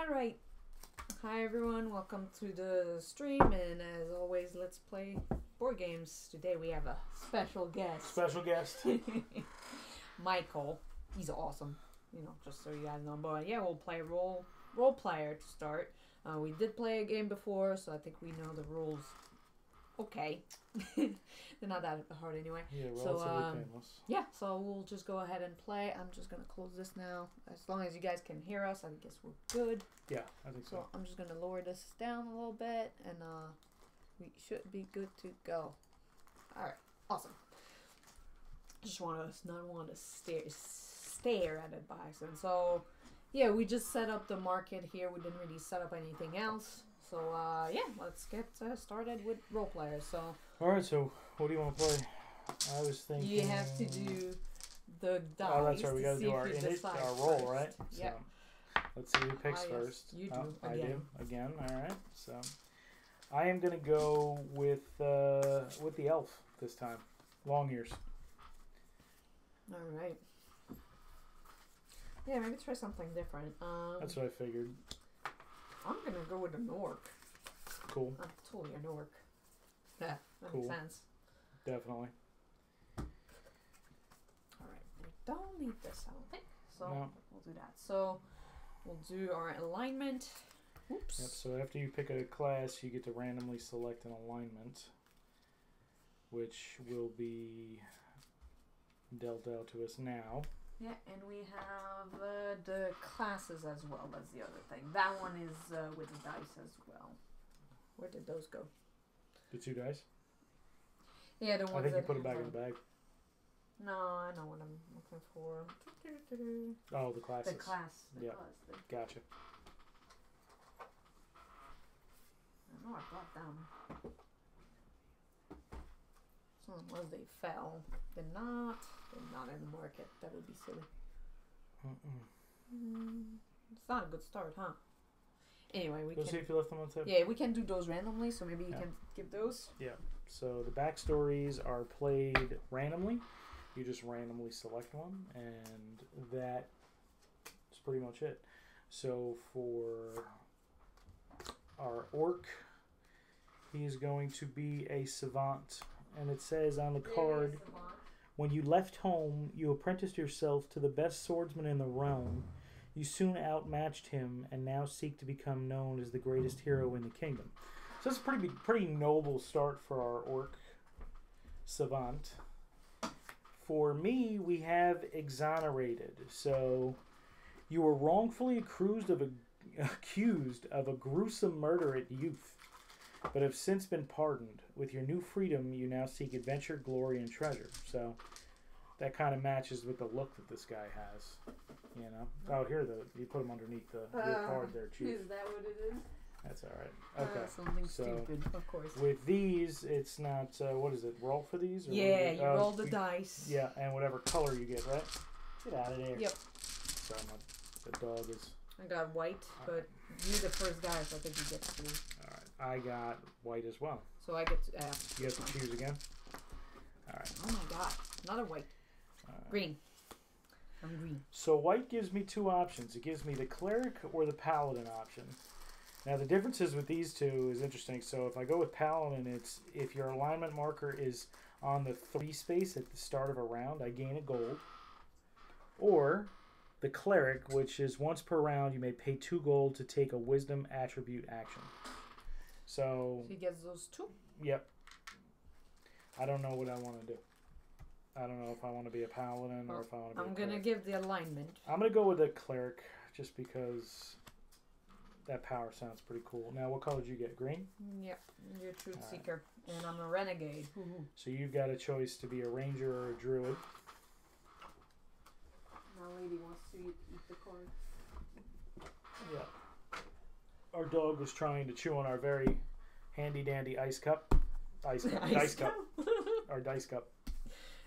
Alright, hi everyone, welcome to the stream, and as always, let's play board games. Today we have a special guest. Special guest. Michael. He's awesome, just so you guys know. But yeah, we'll play role player to start. We did play a game before, so I think we know the rules. Okay. They're not that hard anyway. Yeah, relatively painless. Yeah, so we'll just go ahead and play. I'm just going to close this now. As long as you guys can hear us, I guess we're good. Yeah, I think so. So I'm just going to lower this down a little bit, and we should be good to go. Alright, awesome. Just not want to stare at it by accident. So, yeah, we just set up the market here. We didn't really set up anything else. So, yeah, let's get started with role players. So, alright, so what do you want to play? I was thinking... You have to do the dice. Oh, that's right. We got to do our roll, first. Right? Yeah. So, let's see who picks first. You do. I do. Again. Alright. So, I am going to go with the elf this time. Long ears. Alright. Yeah, maybe try something different. That's what I figured. I'm going to go with an orc. Cool. I'm totally an orc. Yeah, that makes sense. Definitely. Alright, we don't need this, I don't think. So, no. We'll do that. So, we'll do our alignment. Oops. Yep, so after you pick a class, you get to randomly select an alignment, which will be dealt out to us now. Yeah, and we have the classes as well. That's the other thing. That one is with the dice as well. Where did those go? The two dice? Yeah, the ones I think that you put it back in the bag. No, I know what I'm looking for. Oh, the classes. The class. Gotcha. I know I brought them. So unless they fell. They're not in the market. That would be silly. It's not a good start, huh? Anyway, we can see if you left them on tip. Yeah, we can do those randomly, so maybe you can give those. Yeah. So the backstories are played randomly. You just randomly select one, and that's pretty much it. So for our orc, he's going to be a savant. And it says on the card, when you left home, you apprenticed yourself to the best swordsman in the realm. You soon outmatched him and now seek to become known as the greatest hero in the kingdom. So it's a pretty noble start for our orc savant. For me, we have exonerated. So you were wrongfully accused of a gruesome murder at youth, but have since been pardoned. With your new freedom, you now seek adventure, glory, and treasure. So that kind of matches with the look that this guy has. Oh, here you put them underneath your card there, Chief. Is that what it is? That's all right. Okay. Something stupid, of course. With these, it's not. What is it? Roll for these? Or yeah, you roll the dice. Yeah, and whatever color you get, right? Get out of there. Yep. Sorry, the dog is. I got white, but you're the first guy, so I think you get to. All right, I got white as well. So I get to. You have to choose again. All right. Oh my God! Another white. Green. I'm green. So white gives me two options. It gives me the cleric or the paladin option. Now the differences with these two is interesting. So if I go with paladin, it's if your alignment marker is on the 3 space at the start of a round, I gain a gold. Or the cleric, which is once per round, you may pay 2 gold to take a wisdom attribute action. So he gets those 2? Yep. I don't know what I want to do. I don't know if I want to be a paladin or if I want to be I'm going to give the alignment. I'm going to go with the cleric just because that power sounds pretty cool. Now, what color did you get? Green? Yep. You're a truth seeker. And I'm a renegade. So you've got a choice to be a ranger or a druid. Now lady wants to eat the corn. Yeah. Our dog was trying to chew on our very handy-dandy ice cup. Dice cup. Our dice cup.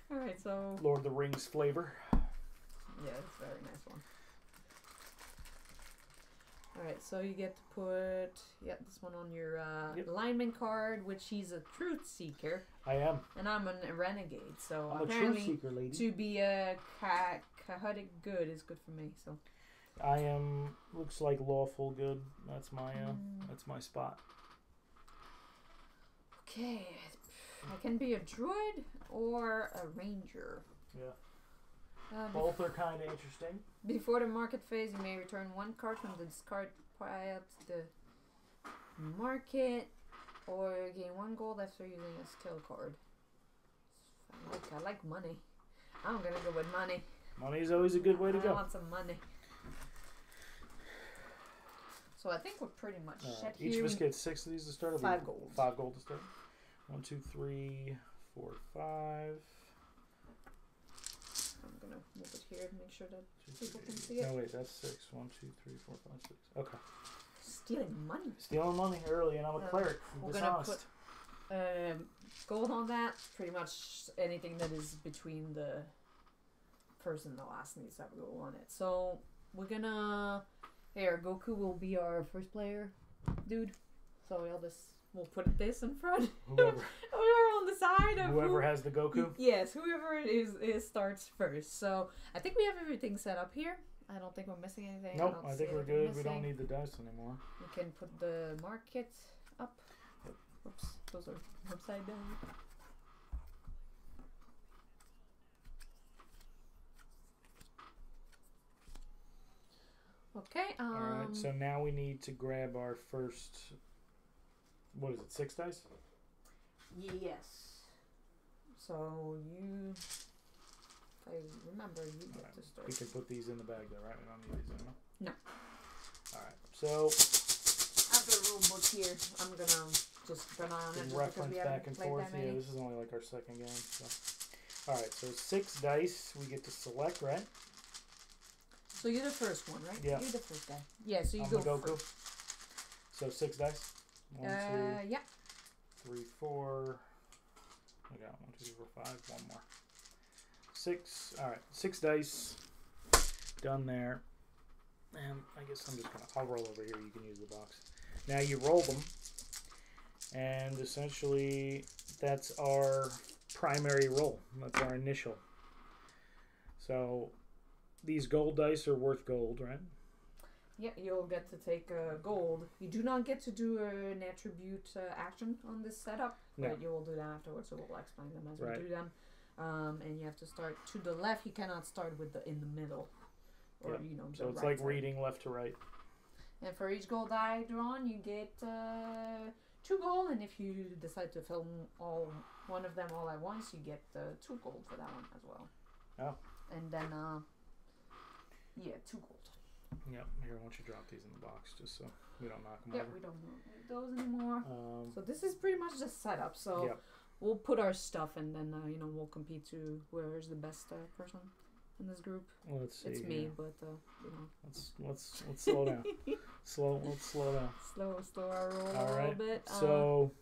Alright, so... Lord of the Rings flavor. Yeah, it's a very nice one. Alright, so you get to put this one on your alignment card, which he's a truth seeker. I am. And I'm a renegade, so I'm apparently a truth seeker, lady. To be a chaotic good is good for me, so... I am. Looks like lawful good. That's my spot. Okay, I can be a druid or a ranger. Yeah. Both are kind of interesting. Before the market phase, you may return one card from the discard pile to the market, or gain 1 gold after using a skill card. I like money. I'm gonna go with money. Money is always a good way to go. I want some money. So I think we're pretty much set here. Each of us gets 6 of these to start. 5 gold. 5 gold to start. 1, 2, 3, 4, 5. I'm gonna move it here to make sure that people can see it. No, wait, that's 6. 1, 2, 3, 4, 5, 6. Okay. Stealing money. Stealing money early, and I'm a cleric. We're Dishonest. gonna put gold on that. Pretty much anything that is between the first and the last needs to have gold on it. So we're gonna. Here, Goku will be our first player, dude. So we'll put this in front. Whoever We're on the side of whoever has the Goku. Yes, whoever it is starts first. So I think we have everything set up here. I don't think we're missing anything. Nope, I think we're good. We don't need the dice anymore. We can put the market up. Yep. Oops, those are upside down. Okay. Alright, so now we need to grab our first. What is it? 6 dice? Yes. So if I remember, you get to start. We can put these in the bag though, right? We don't need these anymore. No. Alright, so I have the rule book here. I'm gonna just run on it. reference back and forth. Yeah, this is only like our second game. So. Alright, so 6 dice we get to select, right? So you're the first one, right? Yeah. You're the first guy. Yeah, so you I'm go the Goku. first. So 6 dice. 1, 2, Yeah. 3, 4. I got 1, 2, 3, 4, 5. One more. 6. Alright, 6 dice. Done there. And I guess I'm just gonna. I'll roll over here. You can use the box. Now you roll them, and essentially that's our primary roll. That's our initial. So these gold dice are worth gold, right? Yeah, you'll get to take gold. You do not get to do an attribute action on this setup, No. but you will do that afterwards. So we'll explain them as Right. we do them. And you have to start to the left. You cannot start with in the middle, or Yep. the So it's right like side. reading left to right. And for each gold die drawn, you get 2 gold. And if you decide to film one of them all at once, you get 2 gold for that one as well. Oh. And then 2 gold. Yep. Here, why don't you drop these in the box just so we don't knock them Yeah, over. we don't need those anymore. So this is pretty much the setup. So Yep. we'll put our stuff, and then we'll compete to where's the best person in this group. Well, let's see. It's here. me, but Let's slow down. Let's slow down. slow our roll All a little right. bit. So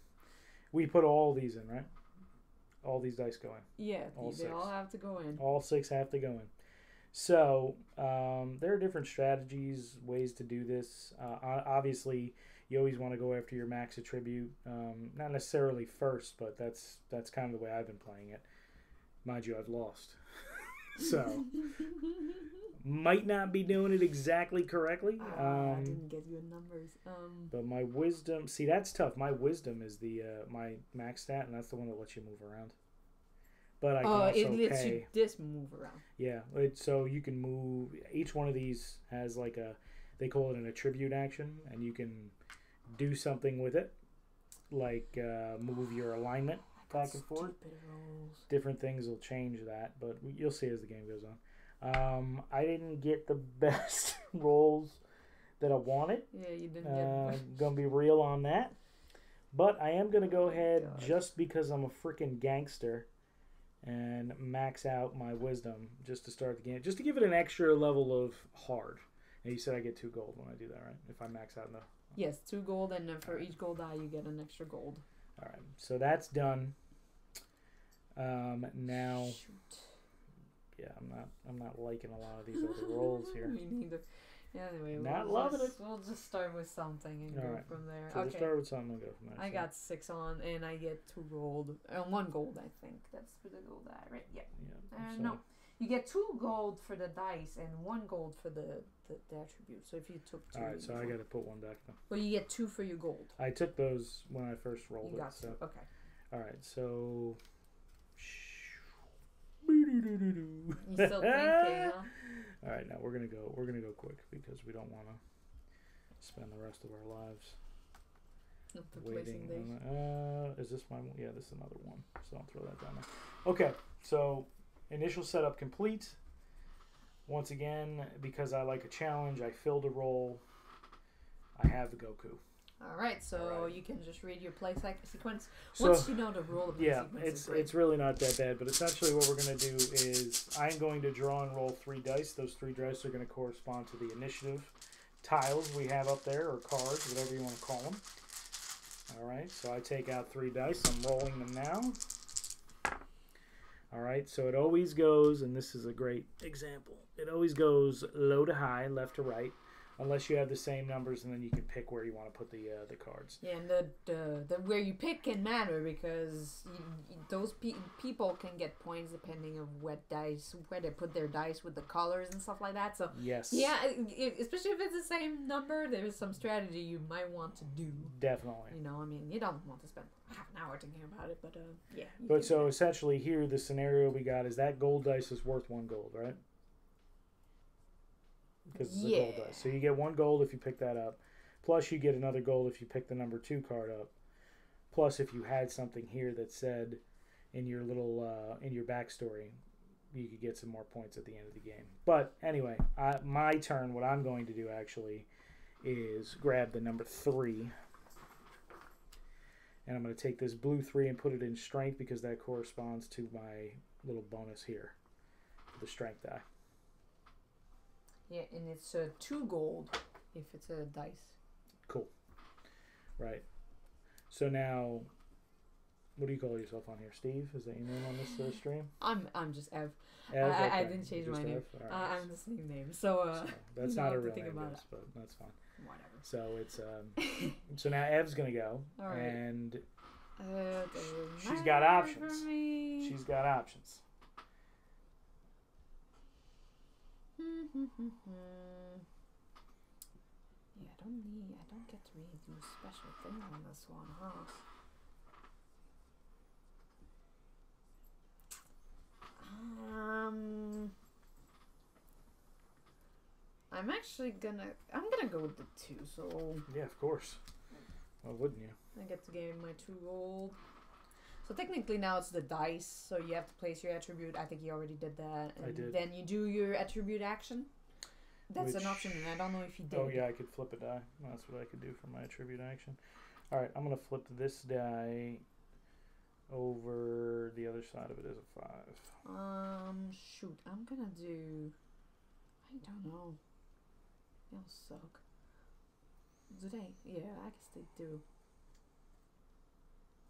we put all these in, right? All these dice go in. Yeah, all they 6. all have to go in. All 6 have to go in. So there are different strategies, ways to do this. Obviously, you always want to go after your max attribute. Not necessarily first, but that's kind of the way I've been playing it. Mind you, I've lost. So might not be doing it exactly correctly. I didn't get good numbers. But my wisdom, see, that's tough. My wisdom is the my max stat, and that's the one that lets you move around. But I can also it lets pay. you this move around. Yeah, so you can move. Each one of these has like they call it an attribute action, and you can do something with it, like move your alignment back and forth. Stupid rolls. Different things will change that, but you'll see as the game goes on. I didn't get the best rolls that I wanted. Yeah, you didn't get. Gonna be real on that, but I am gonna go ahead God. just because I'm a freaking gangster and max out my wisdom just to start the game, just to give it an extra level of hard. And you said I get 2 gold when I do that, right? If I max out Yes, 2 gold, and then for each gold die, you get an extra gold. All right, so that's done. Now, Shoot. yeah, I'm not liking a lot of these other rolls here. Me neither. Yeah, anyway, Not loving it. We'll just start with something and go Alright. from there. So we'll Okay. start with something and go from there. I So, got 6 on, and I get 2 gold. 1 gold, I think. That's for the gold die, right? Yeah. yeah. So No. You get 2 gold for the dice and 1 gold for the attribute. So if you took 2, All right, so I got to put 1 back then. well, you get 2 for your gold. I took those when I first rolled You it. got 2. So. Okay. All right, so. You still thinking, huh? All right, now we're gonna go quick because we don't want to spend the rest of our lives waiting. Is this my one? Yeah, this is another one. So I'll throw that down there. Okay, so initial setup complete. Once again, because I like a challenge, I filled a roll. I have the Goku. All right, so All right. you can just read your play sequence. So, Once you know the rule of the yeah, sequence, it's really not that bad. But essentially, what we're going to do is I'm going to draw and roll 3 dice. Those 3 dice are going to correspond to the initiative tiles we have up there, or cards, whatever you want to call them. All right, so I take out 3 dice. I'm rolling them now. All right, so it always goes, and this is a great example. It always goes low to high, left to right. Unless you have the same numbers, and then you can pick where you want to put the cards. yeah, and the where you pick can matter because those people can get points depending of what dice, where they put their dice with the colors and stuff like that. So yes, yeah, especially if it's the same number, there's some strategy you might want to do. Definitely. You know, I mean, you don't want to spend half an hour thinking about it, but yeah. But so essentially, here the scenario we got is that gold dice is worth 1 gold, right? Because it's a gold dice. So you get 1 gold if you pick that up. Plus you get another gold if you pick the number 2 card up. Plus if you had something here that said in your little in your backstory, you could get some more points at the end of the game. But anyway, my turn. What I'm going to do actually is grab the number 3. And I'm going to take this blue 3 and put it in strength because that corresponds to my little bonus here. The strength die. Yeah, and it's 2 gold if it's a dice. Cool. Right. So now, what do you call yourself on here? Steve? Is that your name on this stream? I'm just Ev. Ev? Okay. I didn't change my name. Right. I'm the same name. So that's you not a have to real think name, about yes, but that's fine. Whatever. So it's so now Ev's gonna go, All right. and she's she's got options. She's got options. Yeah, I don't get to really do special things on this one, huh? I'm gonna go with the 2, so Yeah, of course. Well, wouldn't you? I get to gain my 2 gold. So technically now it's the dice, so you have to place your attribute. I think you already did that. And I did. Then you do your attribute action. That's an option, and I don't know if you did. Oh yeah, I could flip a die. That's what I could do for my attribute action. All right, I'm gonna flip this die over the other side of it as a 5. Shoot, I'm gonna do. I don't know. They'll suck. Do they? Yeah, I guess they do.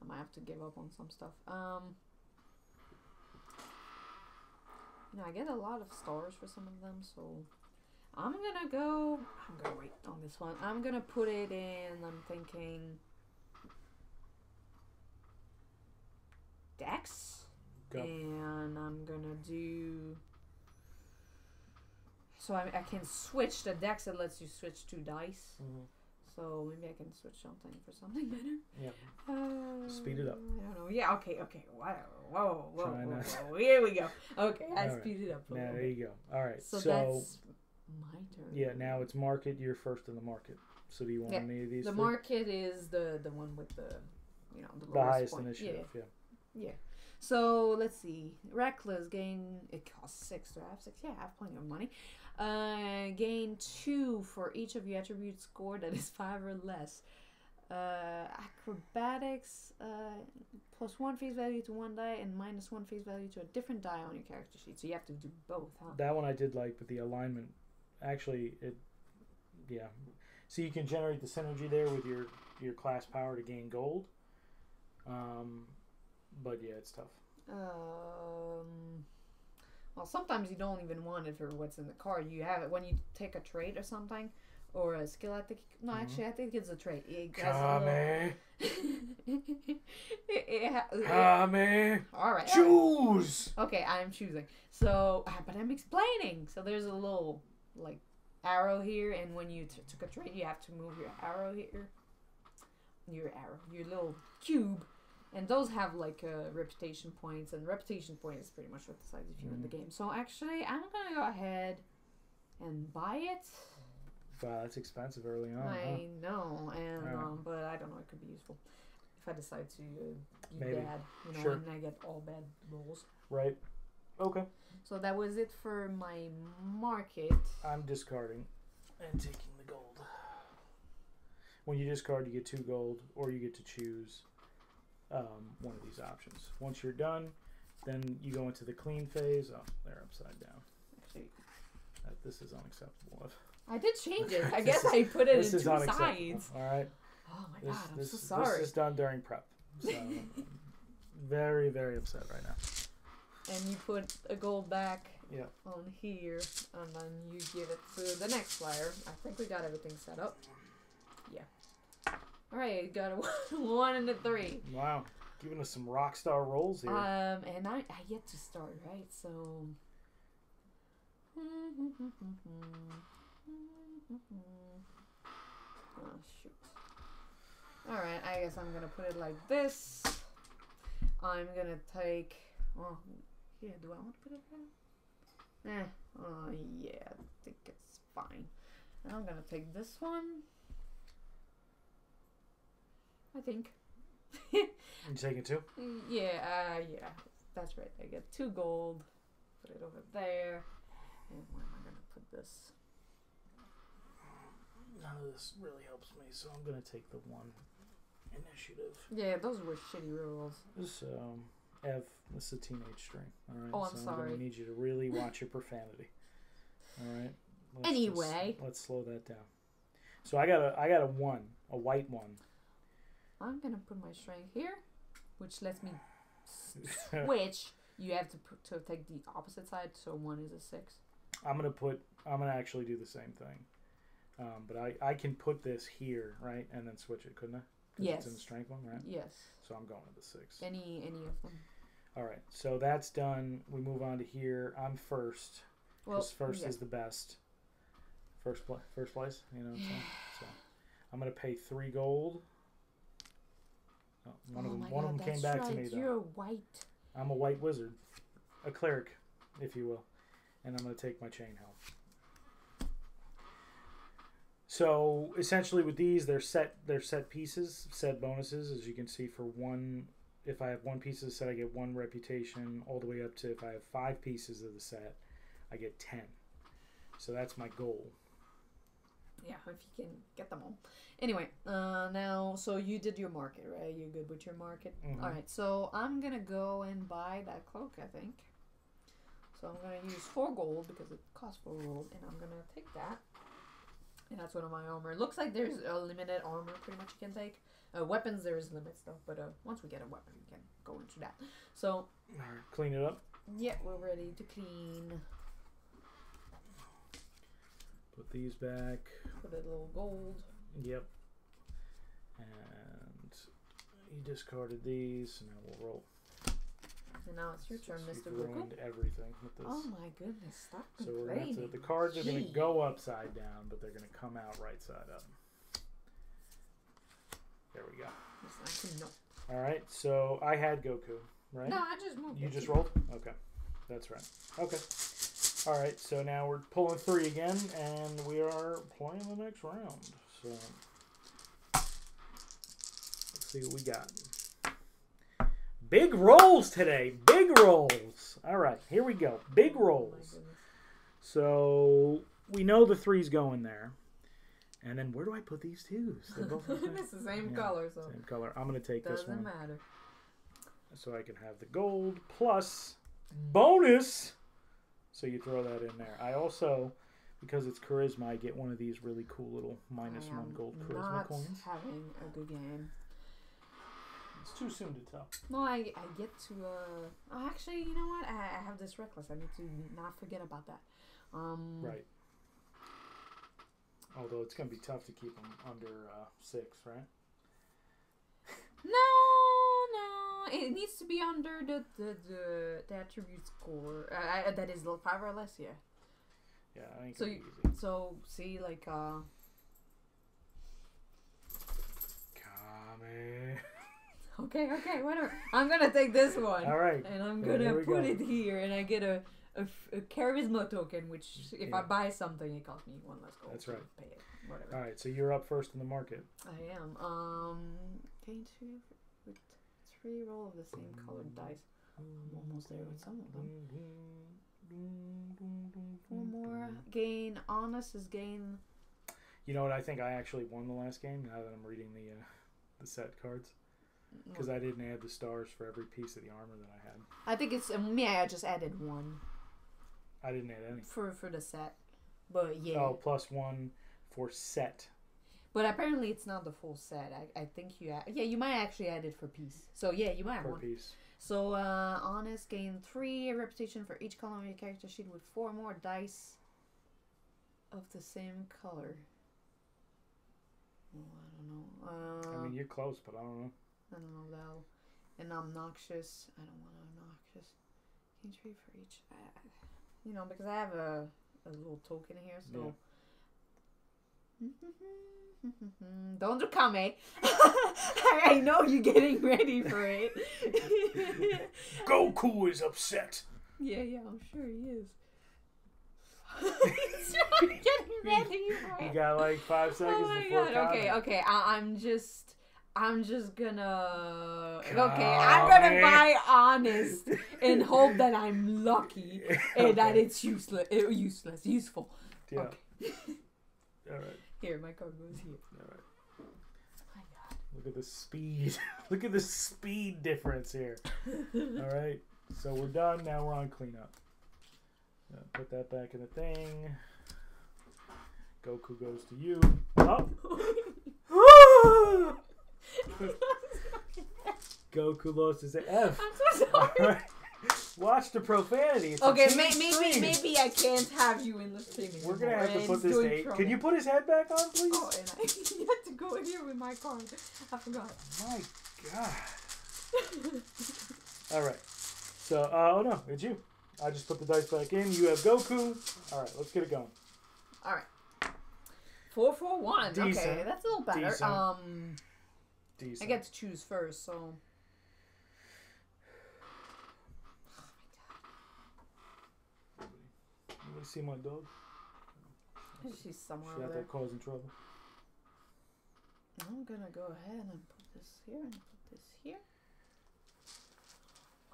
I might have to give up on some stuff. You know, I get a lot of stars for some of them, so I'm gonna wait on this one. I'm gonna put it in, I'm thinking Dex. Go. And I'm gonna do, so I can switch the Dex. That lets you switch 2 dice. Mm-hmm. So maybe I can switch something for something better. Yeah. Speed it up. I don't know. Yeah. Okay. Whoa. Here we go. Okay, I speed it up a little there bit. you go. All right. So that's my turn. Yeah. Now it's market. You're first in the market. So do you want any of these? The three? market is the one with the the the lowest highest point. initiative. Yeah. So let's see. Reckless gain. It costs 6. Do I have 6? Yeah, I have plenty of money. Gain 2 for each of your attributes scored that is 5 or less. Acrobatics, +1 face value to 1 die and -1 face value to a different die on your character sheet. So you have to do both, huh? That one I did like, but the alignment, actually, yeah. So you can generate the synergy there with your class power to gain gold. But yeah, it's tough. Well, sometimes you don't even want it for what's in the card. You have it when you take a trade or something, or a skill. I think. No, actually, I think it's a trait. It has Kame. Kame. Kame. All right. Choose. Okay, I'm choosing. So, but I'm explaining. So there's a little like arrow here, and when you took a trait, you have to move your arrow here. Your little cube. And those have like reputation points, and reputation point is pretty much what decides if you win the game. So actually, I'm gonna go ahead and buy it. Wow, that's expensive early on. I know, and Right. but I don't know. It could be useful if I decide to be Maybe. bad, Sure. and I get all bad rolls. Right. Okay. So that was it for my market. I'm discarding and taking the gold. When you discard, you get 2 gold, or you get to choose one of these options. Once you're done, then you go into the clean phase. Oh, they're upside down. Actually, This is unacceptable. I did change it. I This guess is- I put it in This 2 is unacceptable. sides. All right. Oh my This, god, I'm this, so sorry. This is done during prep. So I'm very, very upset right now. And you put a gold back Yeah. on here, and then you give it to the next flyer. I think we got everything set up. Yeah. Alright, got a 1 and a 3. Wow. Giving us some rock star rolls here. And I get to start, right? So. Oh, shoot. Alright, I guess I'm gonna put it like this. I'm gonna take. Oh, yeah, do I want to put it there? Oh, yeah, I think it's fine. I'm gonna take this one. I think. You taking 2? Yeah, yeah, that's right. I get 2 gold. Put it over there. And where am I gonna put this? None of this really helps me, so I'm gonna take the 1 initiative. Yeah, those were shitty rolls. This Ev, this is a teenage string. All right. Oh, I'm so sorry. I'm gonna need you to really watch your profanity. All right. Anyway. Let's slow that down. So I got a 1, a white 1. I'm gonna put my strength here, which lets me switch. You have to take the opposite side, so 1 is a 6. I'm gonna actually do the same thing. But I can put this here, right, and then switch it, couldn't I? 'Cause Yes. It's in the strength one, right? Yes. So I'm going to the 6. Any of them. All right. So that's done. We move on to here. I'm first. Well, Because first yeah. is the best. First place. You know what I'm saying? So I'm gonna pay 3 gold. Oh, one of them came back to me though. You're white. I'm a white wizard, a cleric, if you will, and I'm gonna take my chain helm. So essentially, with these, they're set pieces, set bonuses, as you can see. For 1, if I have 1 piece of the set, I get 1 reputation, all the way up to if I have 5 pieces of the set, I get 10. So that's my goal. Yeah, if you can get them all. Anyway, now, so you did your market, right? You're good with your market? Mhm. Alright, so I'm gonna go and buy that cloak, I think. So I'm gonna use 4 gold because it costs 4 gold, and I'm gonna take that. And that's one of my armor. It looks like there's a limited armor pretty much you can take. Weapons, there is limits though, but once we get a weapon, we can go into that. So, All right, clean it up. yeah, we're ready to clean. Put these back. Put a little gold. Yep. And you discarded these, so now we'll roll. And now it's your turn, So Mr. you've Goku. ruined everything with this. Oh my goodness, stop So we're gonna have complaining. to, the cards are going Gee. to go upside down, but they're going to come out right side up. There we go. Yes, I can know. All right, so I had Goku, right? No, I just moved You it. just rolled? Okay, that's right. Okay. All right, so now we're pulling 3 again, and we are playing the next round. So let's see what we got. Big rolls today. Big rolls. All right, here we go. Big Oh my rolls. goodness. So we know the 3's going there. And then where do I put these 2s? They're both It's the same Yeah, color, so same color. I'm going to take this doesn't one matter. so I can have the gold plus bonus. So you throw that in there. I also, because it's charisma, I get one of these really cool little minus I 1 am gold charisma not coins. having a good game. It's too soon to tell. No, I get to oh, actually, you know what? I have this reckless. I need to not forget about that. Right. Although it's going to be tough to keep them under 6, right? No. It needs to be under the attribute score. That is 5 or less, yeah. Yeah, I think So it'll be easy. So see, like Kame. Okay, whatever. I'm gonna take this one. All right. And I'm Well, gonna there we put go. it here, and I get a charisma token, which if I Yeah. buy something, it costs me 1 less gold. That's so right. Pay it, whatever. All right, so you're up first in the market. I am. Gain 2 with 3 roll of the same colored dice. I'm almost there with some of them. 4 more. Gain. Honest is gain. You know what? I think I actually won the last game. Now that I'm reading the set cards, because I didn't add the stars for every piece of the armor that I had. I think it's me. I just added 1 I didn't add any. for the set, but yeah. Oh, +1 for set. But apparently it's not the full set. I think you you might actually add it for piece. So yeah, you might have Per 1. piece. So honest gain 3 reputation for each column of your character sheet with 4 more dice of the same color. Oh, I don't know. I mean, you're close, but I don't know. I don't know though. And obnoxious. I don't want obnoxious. Gain 3 for each. Because I have a little token here, so. Don't do Kame. I know you're getting ready for it. Goku is upset. Yeah, I'm sure he is. He's getting ready for You it. got like 5 seconds Oh my before god. Kame. Okay. I'm just gonna. Kame. Okay, I'm gonna buy honest and hope that I'm lucky and that it's useful. Yeah. Okay. All right. Here, my card goes here. All right. Oh my god. Look at the speed. Look at the speed difference here. All right. So we're done. Now we're on cleanup. Put that back in the thing. Goku goes to you. Oh! Goku lost his F. I'm so sorry. All right. Watch the profanity. It's Okay, a maybe. maybe I can't have you in the stream anymore. We're gonna have to and put it's this doing to 8. trouble. Can you put his head back on, please? Oh, and I had to go in here with my card. I forgot. My God. All right. So, oh no, it's you. I just put the dice back in. You have Goku. All right, let's get it going. All right. 4 4 1. Okay, Decent. that's a little better. Decent. Decent. I get to choose first, so. Anybody see my dog? She's somewhere She over out there. there causing trouble. I'm gonna go ahead and put this here and put this here.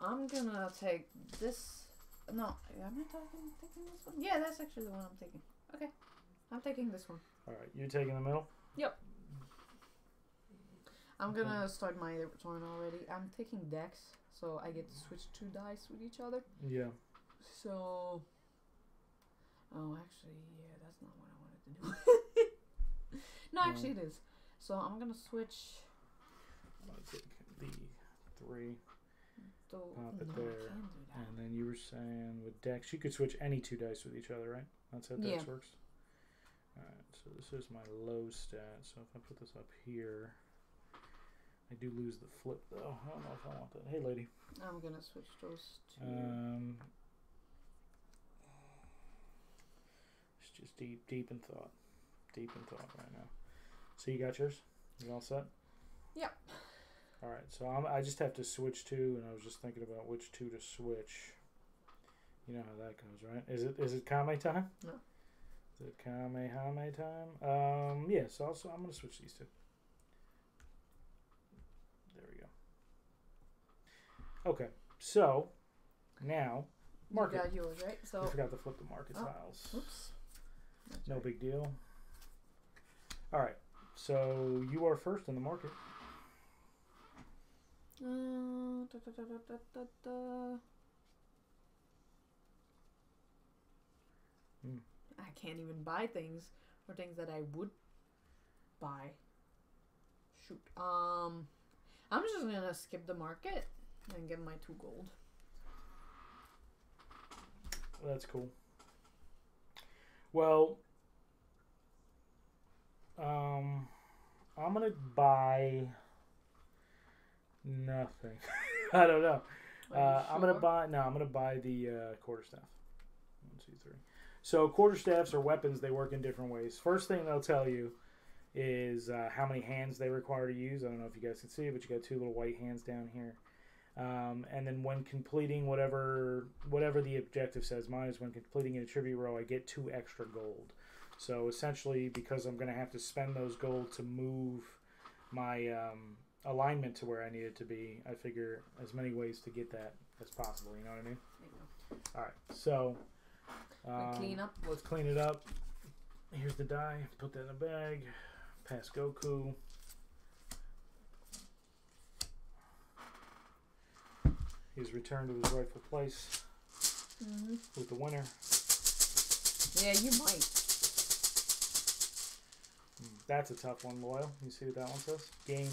I'm gonna take this. No, am I taking this one? Yeah, that's actually the one I'm taking. Okay, I'm taking this one. All right, you taking the middle? Yep. I'm Okay. gonna start my turn already. I'm taking Dex, so I get to switch 2 dice with each other. Yeah. So. Oh, actually, yeah, that's not what I wanted to do. No, actually, it is. So I'm gonna switch. I'm gonna take the 3, Pop pop it no, there, I can't do that. and then you were saying with Dex, you could switch any 2 dice with each other, right? That's how Dex Yeah. works. All right, so this is my low stat. So if I put this up here, I do lose the flip though. I don't know if I want that. Hey, lady. I'm gonna switch those two. It's just deep in thought. Deep in thought right now. So you got yours? You all set? Yep. All right. So I just have to switch 2, and I was just thinking about which 2 to switch. You know how that goes, right? Is it Kame time? No. Is it Kamehame time? Yeah. So I'm gonna switch these 2. There we go. Okay. So now market. You got yours, right? So. I forgot to flip the market Oh. tiles. Oops. That's No right. big deal. All right. So you are first in the market. Da, da, da, da, da, da. I can't even buy things or things that I would buy. Shoot. I'm just gonna skip the market and get my 2 gold. That's cool. Well, I'm gonna buy nothing. I don't know. I'm gonna buy the quarterstaff. 1, 2, 3. So quarterstaffs are weapons. They work in different ways. First thing they'll tell you is how many hands they require to use. I don't know if you guys can see it, but you got 2 little white hands down here. And then when completing whatever the objective says, mine is when completing an attribute row, I get 2 extra gold. So essentially, because I'm going to have to spend those gold to move my alignment to where I need it to be, I figure as many ways to get that as possible. You know what I mean? All right. So clean up. Let's clean it up. Here's the die. Put that in a bag. Pass Goku. He's returned to his rightful place with the winner. Yeah, you might. That's a tough one, Loyal. You see what that one says? Gain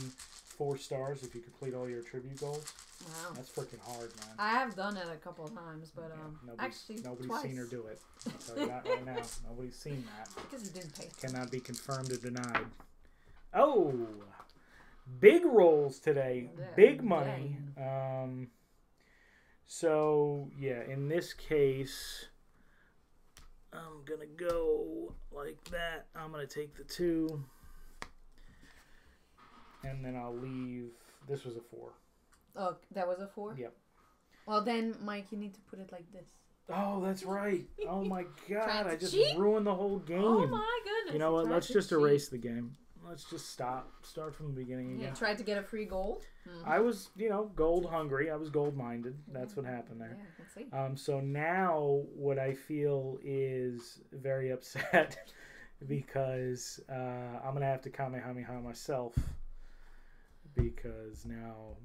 4 stars if you complete all your tribute goals. Wow. That's freaking hard, man. I have done it a couple of times, but nobody's twice. seen her do it. I'll tell you that right now. Nobody's seen that. Because you didn't pay. Cannot be confirmed or denied. Oh! Big rolls today. Yeah, Big money. So, yeah, in this case, I'm going to go like that. I'm going to take the 2. And then I'll leave. This was a 4. Oh, that was a 4? Yep. Well, then, Mike, you need to put it like this. Oh, that's right. Oh, my God. I just cheat? ruined the whole game. Oh, my goodness. You know what? Let's just erase the game. Let's just stop. Start from the beginning again. You tried to get a free gold? I was, gold hungry. I was gold minded. That's what happened there. Yeah, I see. So now what I feel is very upset because I'm going to have to Kamehameha myself because now...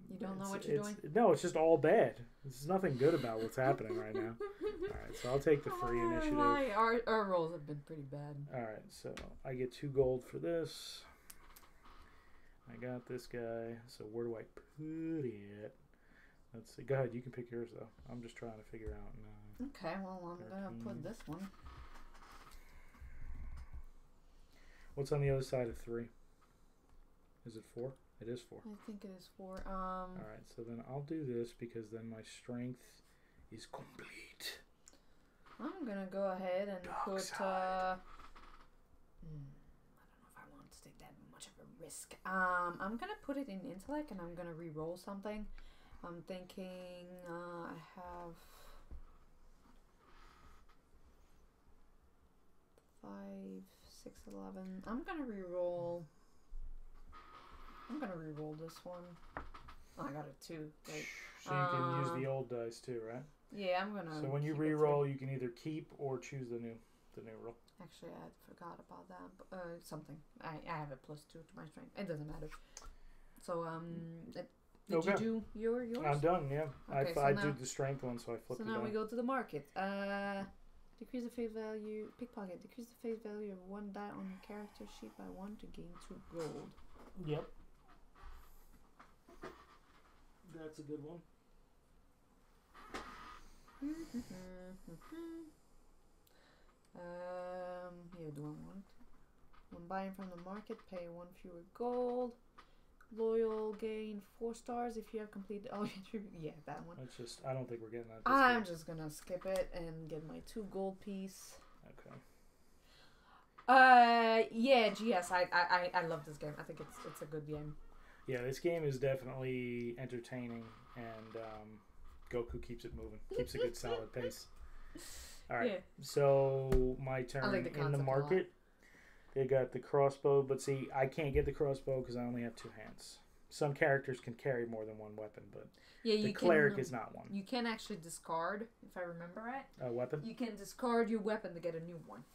You don't know what you're doing? No, it's just all bad. There's nothing good about what's happening right now. All right, so I'll take the free initiative. Our rolls have been pretty bad. All right, so I get 2 gold for this. I got this guy. So where do I put it? Let's see. Go ahead. You can pick yours, though. I'm just trying to figure out. Okay, well, I'm going to put this one. What's on the other side of 3? Is it 4? It is 4. I think it is 4. All right, so then I'll do this because then my strength is complete. I'm gonna go ahead and put. I don't know if I want to take that much of a risk. I'm gonna put it in intellect and I'm gonna re-roll something. I'm thinking I have 5, 6, 11. I'm gonna re-roll this one. Oh, I got a 2. Great. So you can use the old dice too, right? Yeah, I'm gonna. So when you re-roll, you can either keep or choose the new roll. Actually, I forgot about that. Something. I have a +2 to my strength. It doesn't matter. So did you do yours? I'm done. Yeah, Okay, I did the strength one, so I flipped it. So now we go to the market. Decrease the face value. Pickpocket. Decrease the face value of 1 die on your character sheet by 1 to gain 2 gold. Yep. That's a good one. Here, do I want? When buying from the market, pay 1 fewer gold. Loyal, gain 4 stars if you have completed all your tribute. Yeah, that one. It's just, I don't think we're getting that. I'm just gonna skip it and get my 2 gold piece. Okay. Yeah, GS. I love this game. I think it's a good game. Yeah, this game is definitely entertaining, and Goku keeps it moving, keeps a good solid pace. All right, yeah. So my turn in the market. They got the crossbow, but see, I can't get the crossbow because I only have 2 hands. Some characters can carry more than 1 weapon, but the cleric is not one. You can actually discard, if I remember right. A weapon? You can discard your weapon to get a new one.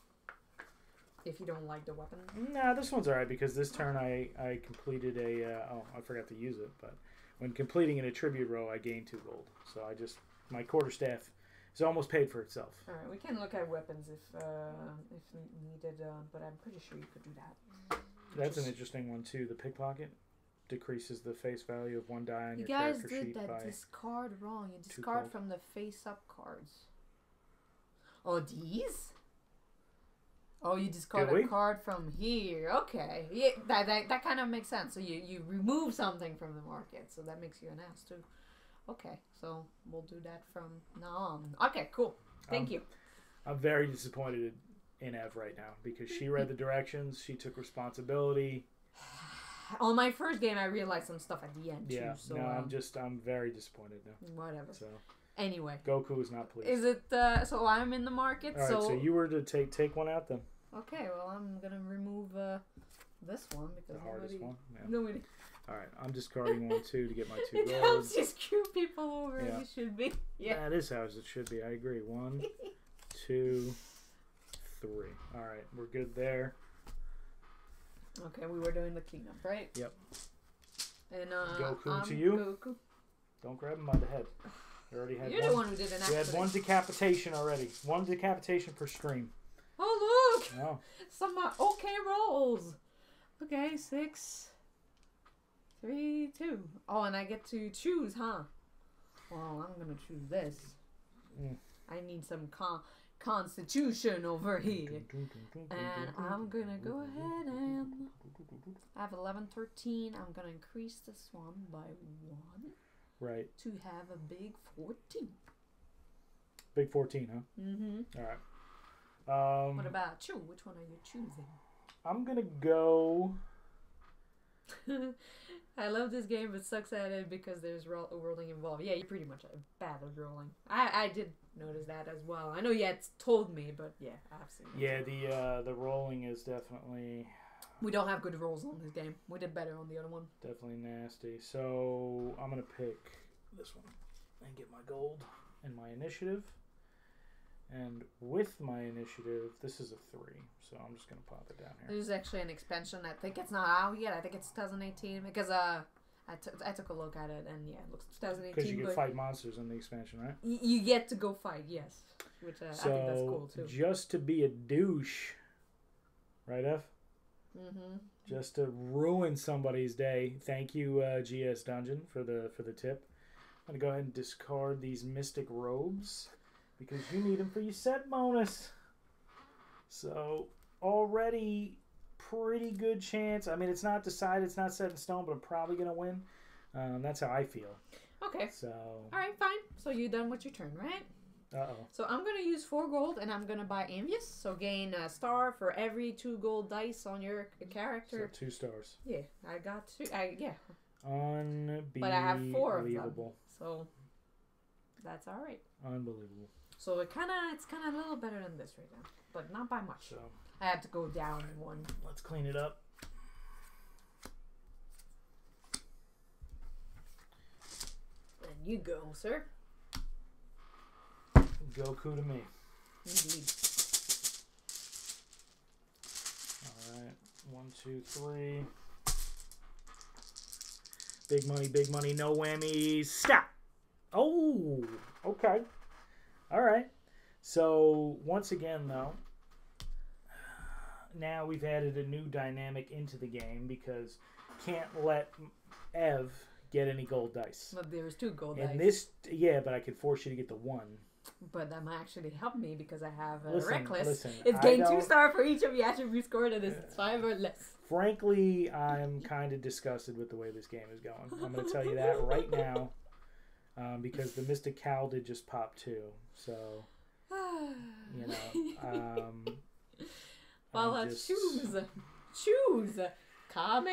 If you don't like the weapon. Nah, this one's alright because this turn I completed a... I forgot to use it, but when completing an attribute row, I gained 2 gold. So my quarterstaff is almost paid for itself. Alright, we can look at weapons if needed, but I'm pretty sure you could do that. That's an interesting one too. The pickpocket decreases the face value of 1 die on your character sheet. You guys did that discard wrong. You discard from the face-up cards. Oh, these? Oh, you discard Did we? a card from here. Okay. Yeah, that kind of makes sense. So you remove something from the market, so that makes you an ass too. Okay, so we'll do that from now on. Okay, cool. Thank you. I'm very disappointed in Ev right now because she read the directions, she took responsibility. On my first game, I realized some stuff at the end too. Yeah, So no, I'm very disappointed now. whatever. So Anyway, Goku is not pleased. is it? So I'm in the market. All right, so you were to take one out then. Okay, well I'm gonna remove this one because The hardest one. Yeah. Nobody. All right, I'm discarding 1, 2 to get my 2 It gold. helps you screw people over Yeah. as it should be. Yeah. That is how it should be. I agree. 1, 2, 3. All right, we're good there. Okay, we were doing the cleanup, right? Yep. And Goku to you. Goku. Don't grab him by the head. We already had You're one. the one who did an We accident. had one decapitation already. One decapitation per stream. Oh look! Oh, Some okay rolls. Okay, 6, 3, 2. Oh, and I get to choose, huh? Well, I'm gonna choose this. Mm. I need some constitution over here. And I'm gonna go ahead and I have 11, 13. I'm gonna increase this one by 1 right. to have a big 14. Big 14, huh? Mm-hmm. All right. What about you? Which one are you choosing? I'm gonna go. I love this game, but sucks at it because there's rolling involved. Yeah, you're pretty much bad at rolling. I did notice that as well. I know you had told me, but yeah, I've seen it. Yeah, the rolling is definitely We don't have good rolls on this game. We did better on the other one. definitely nasty. So I'm gonna pick this one and get my gold and my initiative. And with my initiative, this is a 3, so I'm just gonna pop it down here. There's actually an expansion. I think it's not out yet. I think it's 2018 because I took a look at it and yeah, it looks 2018. Because you get but 5 monsters in the expansion, right? you get to go fight, yes, which I think that's cool too. Just to be a douche, right, F? Mm-hmm. Just to ruin somebody's day. Thank you, GS Dungeon, for the tip. I'm gonna go ahead and discard these Mystic Robes because you need them for your set bonus. So already pretty good chance. I mean, it's not decided, it's not set in stone, but I'm probably gonna win. That's how I feel. Okay. So. All right, fine. So you're done with your turn, right? Uh-oh. So I'm going to use 4 gold and I'm going to buy Envious. So gain a star for every 2 gold dice on your character. So 2 stars. Yeah, I got 2. Yeah. Unbelievable. But I have 4 of them. So that's all right. Unbelievable. So it's kind of a little better than this right now, but not by much. So I have to go down 1. let's clean it up. And you go, sir. Goku to me. Indeed. Alright. 1, 2, 3. Big money, no whammies. Stop! Oh! Okay. Alright. So, once again, though, now we've added a new dynamic into the game because can't let Ev get any gold dice. But there's 2 gold And dice. yeah, but I could force you to get the 1. But that might actually help me because I have Listen, Reckless. listen, It's I gain 2 don't- star for each of the attributes scored and it's 5 or less. Frankly, I'm kind of disgusted with the way this game is going. I'm going to tell you that right now because the Mystic Cowl did just pop too. So, you know. Well, I'm let's just- choose. Kame.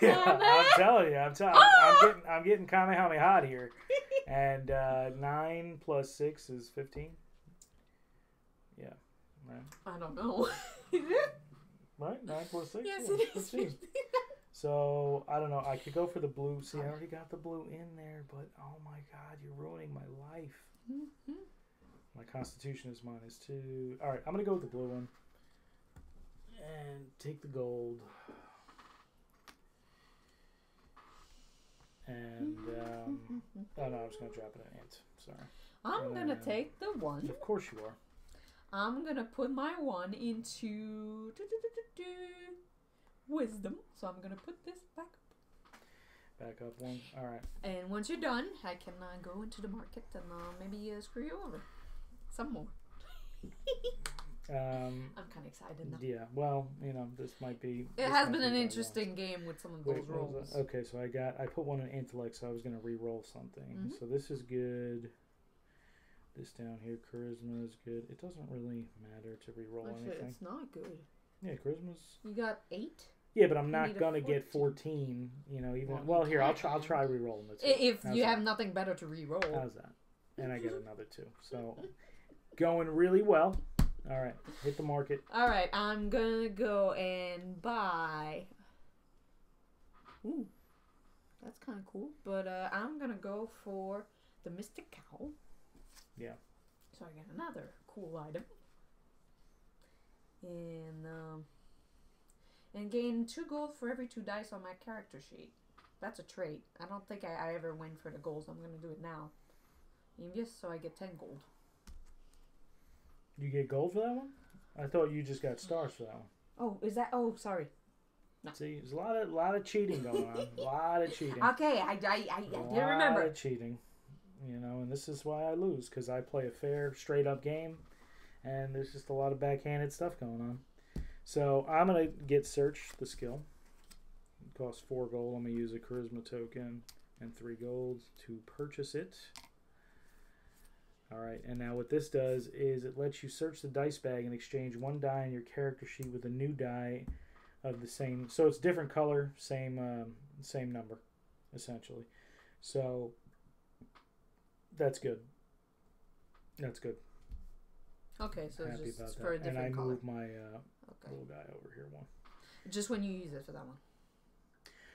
Yeah, Kame. I'm telling you. Ah! I'm getting Kamehameha hot here. And 9 plus 6 is 15. Yeah. Right. I don't know. Is it? Right? 9 plus 6? Yes, Yeah, it is. 15. So, I don't know. I could go for the blue. See, I already got the blue in there, but oh my god, you're ruining my life. Mm-hmm. My constitution is -2. Alright, I'm going to go with the blue one. And take the gold. And, oh no, I was going to drop it in int. Sorry. I'm going to take the 1. Of course you are. I'm going to put my 1 into wisdom. So I'm going to put this back up. Back up 1. Alright. And once you're done, I can go into the market and maybe screw you over. Some more. I'm kind of excited now. Yeah, well, you know, this might be... It has been an interesting game with some of those Wait, what was rolls. that? Okay, so I put one in intellect, so I was going to re-roll something. Mhm. So this is good. This down here, charisma is good. It doesn't really matter to re-roll Actually, anything. it's not good. Yeah, charisma's... You got 8? Yeah, but I'm You not need a gonna get 14. 14. You know, even Well, you here I'll can. try re-rolling the 2. If How's you that? have nothing better to re-roll. How's that? And I get another 2. So going really well. All right, hit the market. All right, I'm gonna go and buy. Ooh, that's kind of cool. But I'm gonna go for the Mystic Cowl. Yeah. So I get another cool item. And gain 2 gold for every 2 dice on my character sheet. That's a trait. I don't think I ever went for the goals. I'm gonna do it now. And just so I get 10 gold. You get gold for that one? I thought you just got stars for that one. Oh, is that? Oh, sorry. No. See, there's a lot of cheating going on. A lot of cheating. Okay, I didn't remember. A lot of cheating. You know, and this is why I lose, because I play a fair, straight up game, and there's just a lot of backhanded stuff going on. So I'm gonna get search the skill. It costs 4 gold. I'm gonna use a charisma token and 3 gold to purchase it. All right, and now what this does is it lets you search the dice bag and exchange 1 die on your character sheet with a new die of the same. So it's different color, same number, essentially. So that's good. That's good. Okay, so Happy it's about just that. for a different and I color. move my Okay. little guy over here one. Just when you use it for that one.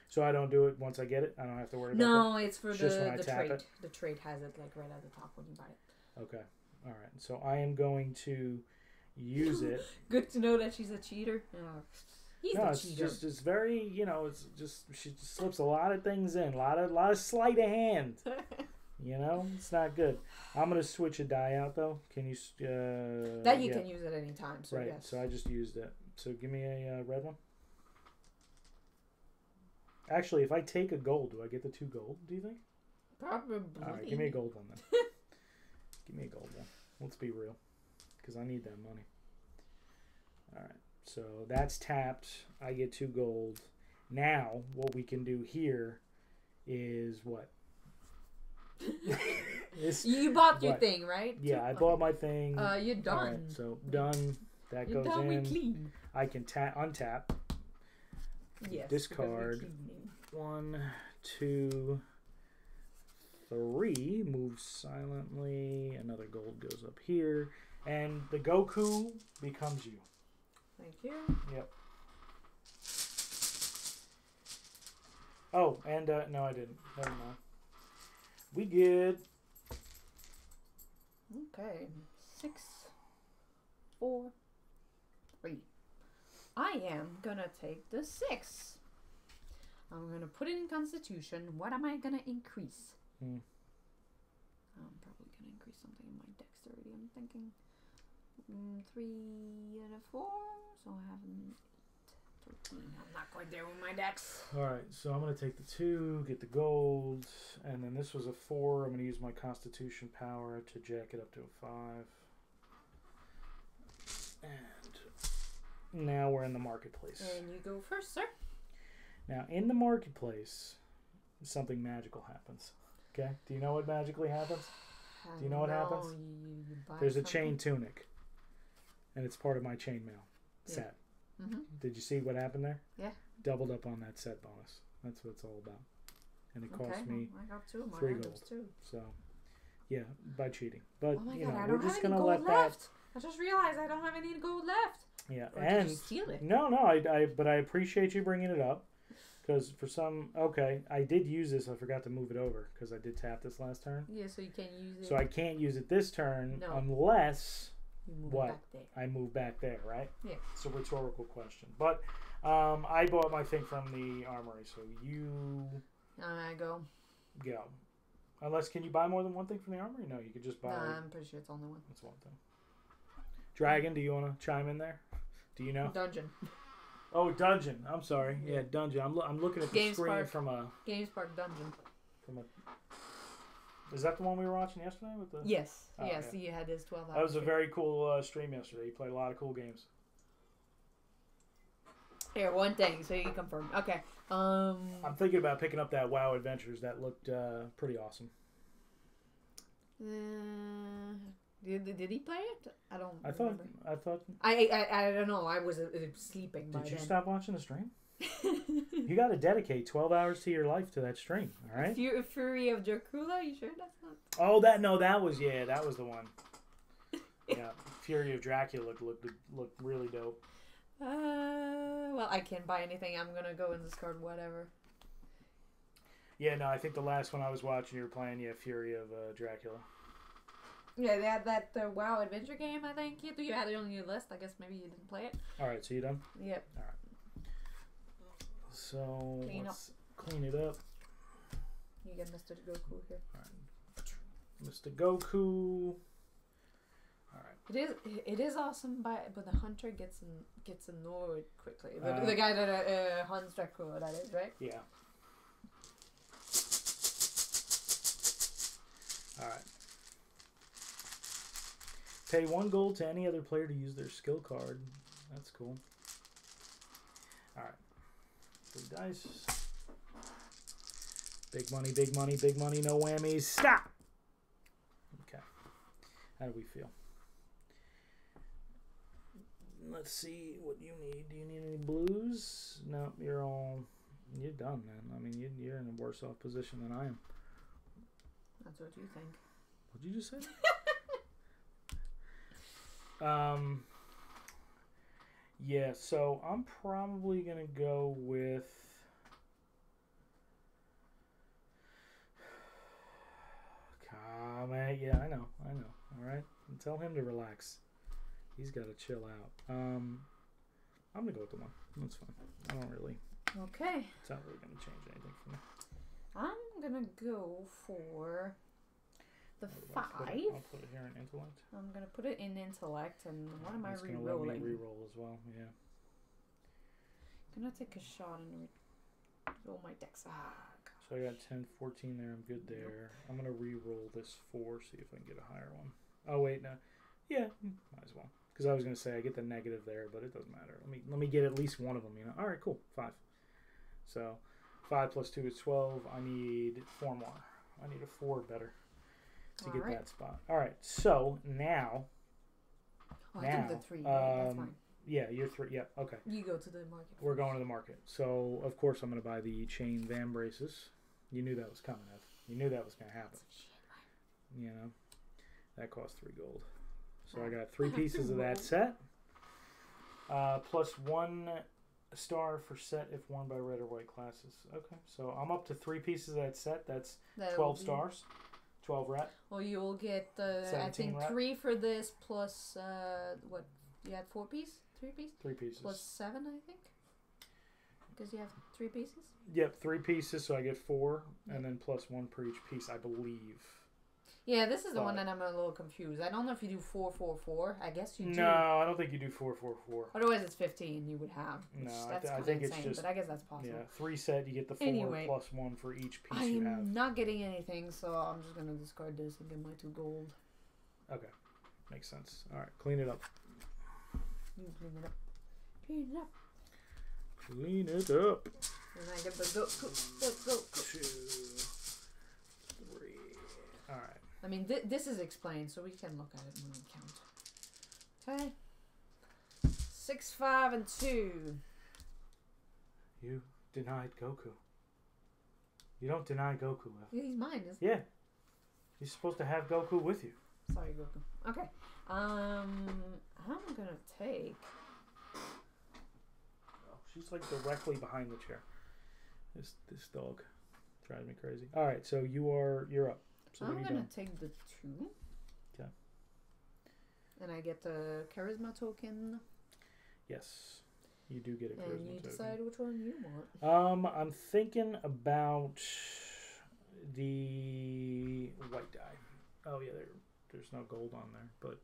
So I don't do it once I get it. I don't have to worry about No, it's for It's just when I the tap trait. it? The trait has it like right at the top when you buy it. that. Okay. All right. So I am going to use it. Good to know that she's a cheater. Oh, he's No, the it's cheater. just it's very, you know, it's just she just slips a lot of things in, a lot of sleight of hand. You know, it's not good. I'm gonna switch a die out though. Can you? That you can use at any time. So right. yes. So I just used it. So give me a red one. Actually, if I take a gold, do I get the 2 gold? Do you think? Probably. All right, give me a gold one then. Give me a gold one. Let's be real, because I need that money. All right. So that's tapped. I get 2 gold. Now what we can do here is what? You bought your what? thing, right? Yeah, I Okay. bought my thing. You're done. All right, so done. That You're goes done in. with clean. I can untap. Yes. Discard. because we're cleaning. 1, 2, 3. Move silently. Another gold goes up here, and the Goku becomes you. Thank you. Yep. Oh, and no, I didn't. Never mind. We good. Okay. 6, 4, 3. I am gonna take the 6. I'm gonna put it in Constitution. What am I gonna increase? I'm probably gonna increase something in my dexterity. I'm thinking 3 out of 4. So I have an 8, 13. I'm not quite there with my dex. All right, so I'm gonna take the 2, get the gold, and then this was a 4. I'm gonna use my Constitution power to jack it up to a 5. And now we're in the marketplace. And you go first, sir. Now in the marketplace, something magical happens. Okay, do you know what magically happens? Do you know what happens? You buy There's a something. chain tunic, and it's part of my chainmail set. Mm-hmm. Did you see what happened there? Yeah. Doubled up on that set bonus. That's what it's all about. And it cost me I got 2 of my 3 items gold. too. So, yeah, by cheating. But Oh my you god, know, I we're don't have just any gonna gold let left. I just realized I don't have any gold left. that. Yeah, Or did and you steal it? no, but I appreciate you bringing it up, because for some, okay, I did use this. I forgot to move it over because I did tap this last turn. Yeah, so you can't use it. So I can't use it this turn No. unless you move what? it back there. I move back there, right? Yeah. It's a rhetorical question. But I bought my thing from the armory, so you I go. go. Unless, can you buy more than one thing from the armory? No, you could just buy. Nah, I'm pretty sure it's only one. That's one thing. Dragon, do you want to chime in there? Do you know? Dungeon. Oh, dungeon. I'm sorry. Yeah, dungeon. I'm looking at the Games screen Park. from a Games Park Dungeon. Is that the one we were watching yesterday with the? Yes. Oh, yes. yeah. You had this 12 hours. That was a very cool stream yesterday. You played a lot of cool games. Here, one thing, so you can confirm. Okay. I'm thinking about picking up that WoW Adventures. That looked pretty awesome. Did he play it? I don't. Remember. I thought. I don't know. I was sleeping. By Did you then. stop watching the stream? You got to dedicate 12 hours to your life to that stream. All right. Fury of Dracula. You sure that's not? Oh, that was the one. Yeah, Fury of Dracula looked really dope. Well, I can't buy anything. I'm gonna go and discard whatever. Yeah, no, I think the last one I was watching, you were playing, Fury of Dracula. Yeah, they had that WoW adventure game, I think. You had it on your list. I guess maybe you didn't play it. All right, so you done? Yep. All right. So let's clean it up. You get Mr. Goku here. All right. Mr. Goku. All right. It is awesome, but the hunter gets annoyed quickly. The guy that hunts Dracula, that is, right? Yeah. All right. Pay 1 gold to any other player to use their skill card. That's cool. All right. 3 dice. Big money, big money, big money. No whammies. Stop. Okay. How do we feel? Let's see what you need. Do you need any blues? No, you're done, man. I mean, you're in a worse off position than I am. That's what you think. What'd you just say? Yeah, so I'm probably gonna go with yeah, I know. Alright. Tell him to relax. He's gotta chill out. I'm gonna go with the 1. That's fine. I don't really Okay. It's not really gonna change anything for me. I'm gonna go for the 5. I'll put it here in intellect. I'm gonna put it in intellect, and what am I It's gonna re-rolling? let me re-roll as well. Yeah. I'm gonna take a shot and roll my dex. Gosh. So I got 10, 14 there. I'm good there. I'm gonna re-roll this 4, see if I can get a higher one. Oh wait, no. Yeah, might as well. Because I was gonna say I get the negative there, but it doesn't matter. Let me get at least one of them. All right, cool. 5. So 5 plus 2 is 12. I need 4 more. I need a 4 better to get that spot. All right. So now. I took the 3. That's fine. Yeah, you're 3. Yeah. Okay. You go to the market. We're going to the market. So of course I'm going to buy the chain van braces. You knew that was coming, Ev. You knew that was going to happen. You know, that cost 3 gold. So I got 3 pieces of that set. Plus 1 star for set if worn by red or white classes. Okay, so I'm up to 3 pieces of that set. That's 12 stars. 12 rat. Well, you'll get I think rat. 3 for this plus what? You had 4 pieces? 3 pieces? 3 pieces. Plus 7, I think. Because you have 3 pieces. Yep, 3 pieces, so I get 4, and then plus 1 per each piece, I believe. Yeah, this is the one that I'm a little confused. I don't know if you do 4, 4, 4. I guess you do. No, I don't think you do 4, 4, 4. Otherwise, it's 15 you would have. No, that's I think insane, it's just. But I guess that's possible. Yeah, 3 set, you get the 4 anyway, plus 1 for each piece you have. I'm not getting anything, so I'm just gonna discard this and get my 2 gold. Okay, makes sense. All right, clean it up. You clean it up. Clean it up. Clean it up. And I get the go. 2, 3. All right. I mean, this is explained, so we can look at it when we count. Okay. 6, 5, and 2. You denied Goku. You don't deny Goku, Ev. Yeah, he's mine, isn't Yeah. You're supposed to have Goku with you. Sorry, Goku. Okay. I'm gonna take. Oh, she's like directly behind the chair. This dog drives me crazy. All right, so you're up. So I'm gonna take the 2. Okay. And I get the charisma token. Yes, you do get a charisma token. And you decide which one you want. I'm thinking about the white die. Oh yeah, there's no gold on there. But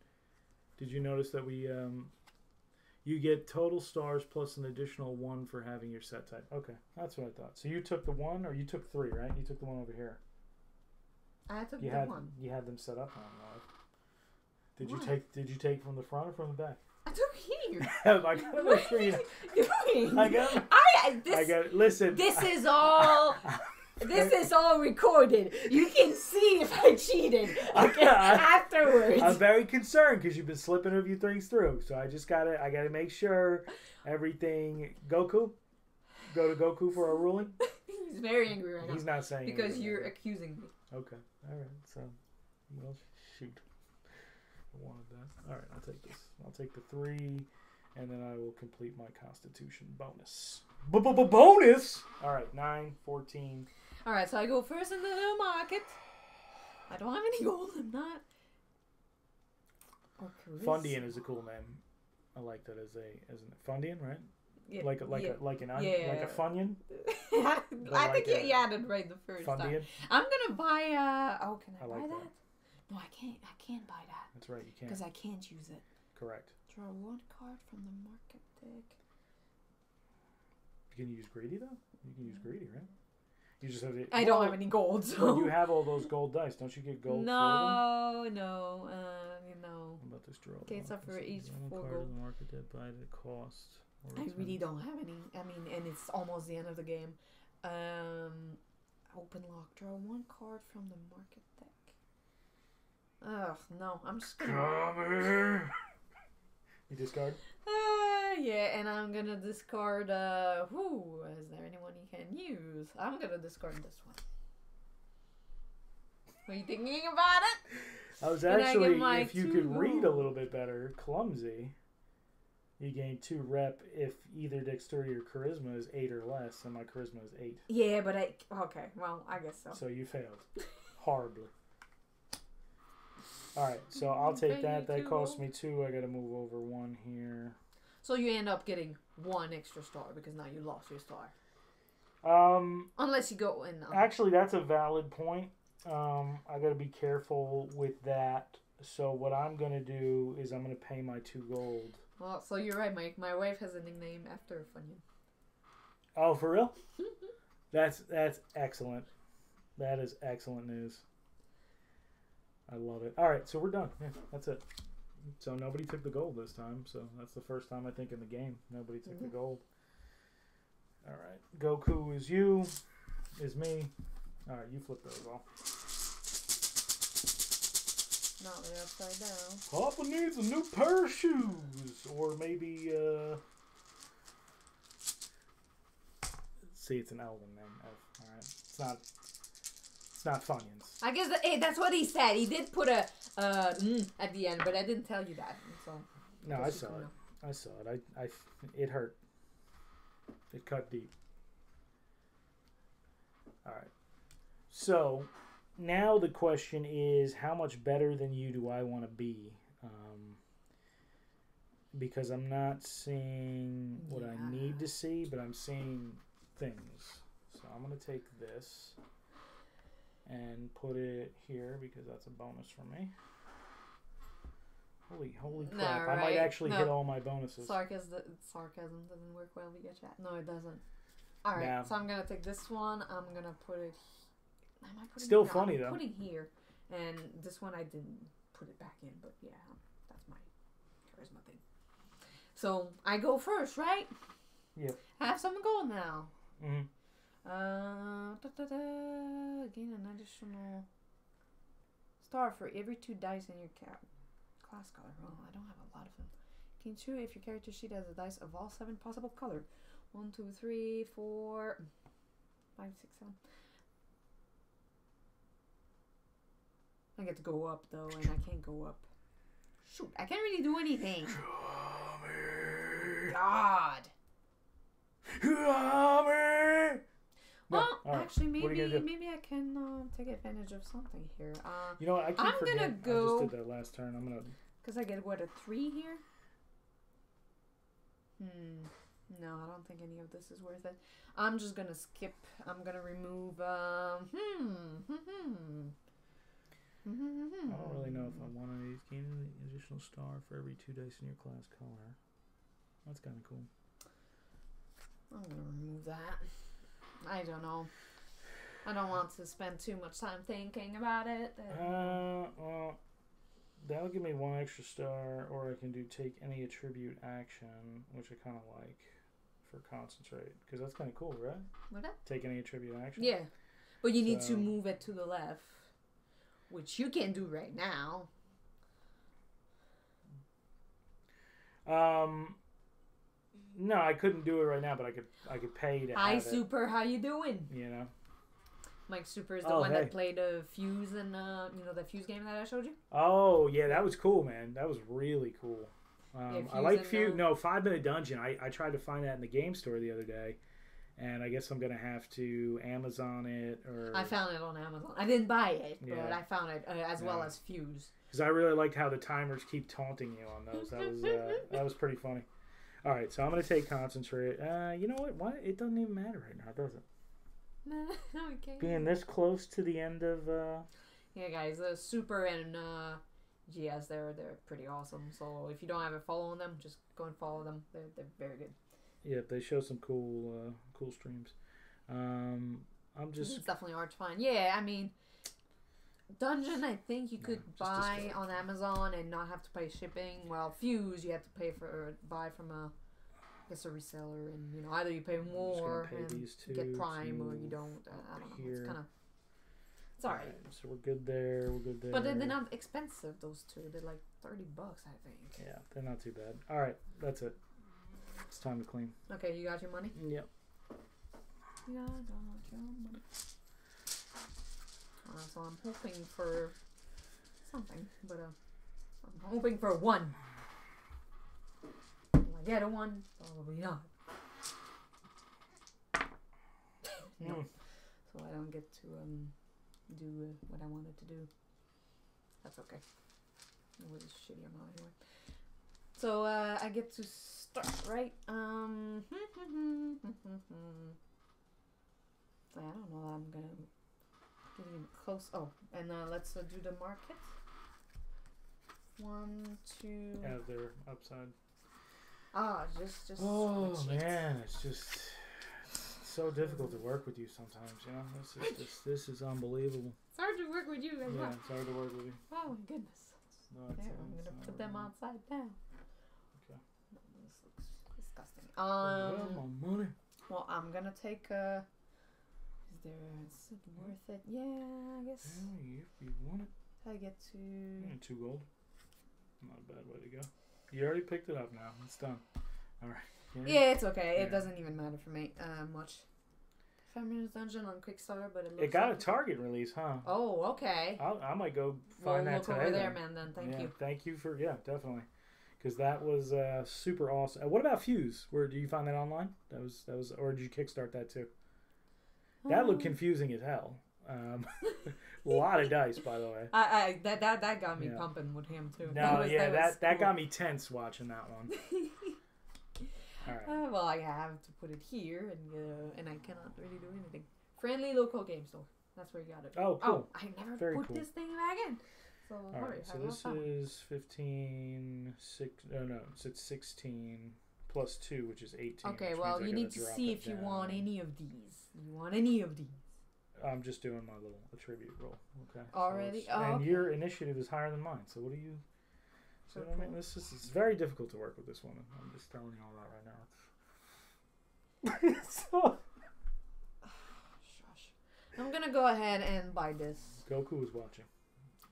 did you notice that we you get total stars plus an additional 1 for having your set type? Okay, that's what I thought. So you took the 1, or you took 3, right? You took the one over here. I took You the had one. you had them set up on live. Did you What? take from the front or from the back? I took here. I gotta make sure you. Doing? I got. I got. Listen. This is all. This is all recorded. You can see if I cheated afterwards. I'm very concerned because you've been slipping a few things through. So I gotta make sure everything. Goku, go to Goku for a ruling. He's very angry right now. He's not saying because anything you're right accusing me. now. Okay. All right. So, well, shoot. I wanted that. All right. I'll take this. I'll take the 3, and then I will complete my Constitution bonus. Bonus. All right. 9, 14. All right, so I go first in the little market. I don't have any gold. I'm not. Oh, Fundian is a cool name. I like that as an Fundian, right? Yeah, like an onion, like a Funyun. I think you added right the first Fundian. time. I'm gonna buy. Oh, can I buy like that? No, I can't. I can't buy that. That's right. You can't. Because I can't use it. Correct. Draw 1 card from the market deck. You can use greedy though. You can use greedy, right? You just have to. I don't have any gold. So. You have all those gold dice. Don't you get gold for them? No. How about this draw? Okay, it's up for each 4 card gold. of the market that by the cost. I really don't have any. I mean, and it's almost the end of the game. Open lock. Draw 1 card from the market deck. Ugh, no. I'm just gonna... Come here. You discard? Yeah, and I'm gonna discard, is there anyone you can use? I'm gonna discard this one. Are you thinking about it? I was actually, if you could read a little bit better, clumsy. You gain 2 rep if either dexterity or charisma is 8 or less, and my charisma is 8. Yeah, but okay, well, I guess so. So you failed. Horribly. Alright, so I'll take that. That costs me 2. I gotta move over 1 here. So you end up getting 1 extra star because now you lost your star. Unless you go in. Actually, that's a valid point. I gotta be careful with that. So what I'm gonna do is I'm gonna pay my 2 gold. Well, so you're right, Mike. My wife has a nickname after Funyun. Oh, for real? That's excellent. That is excellent news. I love it. All right, so we're done. Yeah, that's it. So nobody took the gold this time. So that's the first time I think in the game nobody took the gold. All right, Goku is you, is me. All right, you flip those off. No, they're upside down. Papa needs a new pair of shoes, or maybe see, it's an Elven name. All right, it's not Funyuns. I guess that's what he said. He did put a at the end, but I didn't tell you that. So no, I saw it. I saw it. It hurt. It cut deep. All right. So now the question is, how much better than you do I want to be? Because I'm not seeing what I need to see, but I'm seeing things. So I'm going to take this and put it here because that's a bonus for me. Holy crap. No, right? I might actually hit all my bonuses. Sarcasm doesn't work well via chat. No, it doesn't. Alright, Nah. so I'm going to take this one. I'm going to put it... Still funny, though. I'm putting here. And this one I didn't put it back in, but yeah, that's my charisma thing. So, I go first, right? Yeah. I have some gold now. Mm-hmm. Gain an additional star for every 2 dice in your class color. Oh, I don't have a lot of them. Gain 2 if your character sheet has a dice of all 7 possible color. 1, 2, 3, 4, 5, 6, 7. I get to go up though, and I can't go up. Shoot, I can't really do anything. God. Well, right. actually, What are you gonna do? maybe I can take advantage of something here. You know what? I keep I'm forgetting. gonna go. I just did that last turn. I'm gonna. Because I get what, a 3 here? No, I don't think any of this is worth it. I'm just gonna skip. I'm gonna remove. I don't really know if I want to gain an additional star for every 2 dice in your class color. That's kind of cool. I'm gonna remove that. I don't know. I don't want to spend too much time thinking about it. Well, that'll give me 1 extra star, or I can do take any attribute action, which I kind of like for concentrate, because that's kind of cool, right? What that? Take any attribute action. Yeah, but you need to move it to the left, which you can do right now. No, I couldn't do it right now, but I could pay to Hi, have Super. How you doing? it. You know. Mike Super is the one that played the Fuse and the Fuse game that I showed you. Oh yeah, that was cool, man. That was really cool. I like Fuse. No, 5 Minute Dungeon. I tried to find that in the game store the other day, and I guess I'm gonna have to Amazon it or. I found it on Amazon. I didn't buy it, but I found it as well as Fuse. Because I really liked how the timers keep taunting you on those. That was pretty funny. All right, so I'm gonna take concentrate. You know what? What? It doesn't even matter right now, does it? No, okay. Being this close to the end of. Yeah, guys, Super and GS, they're pretty awesome. So if you don't have a follow on them, just go and follow them. They're very good. Yeah, they show some cool streams. It's definitely hard to find. Yeah, I mean, Dungeon, I think you could buy on Amazon and not have to pay shipping. Well, Fuse, you have to buy from a reseller, and either you pay more and get Prime, or you don't. I don't know. Here. It's kind of. It's alright. So we're good there. But they're not expensive. Those two, they're like $30, I think. Yeah, they're not too bad. All right, that's it. It's time to clean. Okay, you got your money? Yep. Yeah, I got your money. So I'm hoping for something, but I'm hoping for 1. Will I get a 1? Probably not. No. So I don't get to do what I wanted to do. That's okay. It was shitty amount anyway. So I get to start, right? I don't know. I'm gonna get even close. Oh, and let's do the market. 1, 2. Yeah, they're upside. Just. Oh man, it's just so difficult to work with you sometimes. You know, this is unbelievable. It's hard to work with you as well. Yeah, it's hard to work with you. Oh my goodness. No, there, I'm gonna put them upside down. Okay. This looks disgusting. My money. Well, I'm gonna take is it worth it? Yeah, I guess. Yeah, if you want it. I get to 2 gold. Not a bad way to go. You already picked it up now. It's done. All right. Yeah, it's okay. Yeah. It doesn't even matter for me much. 5 Minute Dungeon on Kickstarter, but it got a Target release, huh? Oh, okay. I might go find that today. Look over there, man. Then thank you. Thank you for definitely, because that was super awesome. What about Fuse? Where do you find that online? That was, or did you kickstart that too? That looked confusing as hell. A lot of dice, by the way. That got me pumping with him too. No, that got me tense watching that one. All right. Well, I have to put it here, and I cannot really do anything. Friendly local game store. That's where you got it. Oh, cool. Oh, I never put this thing back in. So all right. So this is 15. It's 16 plus 2, which is 18. Okay. Well, you need to see if you want any of these. You want any of these? I'm just doing my little attribute roll. Okay. Already? So and your initiative is higher than mine. So what do you? So I mean, it's very difficult to work with this woman. I'm just telling you all that right now. So. Shush. I'm gonna go ahead and buy this. Goku is watching.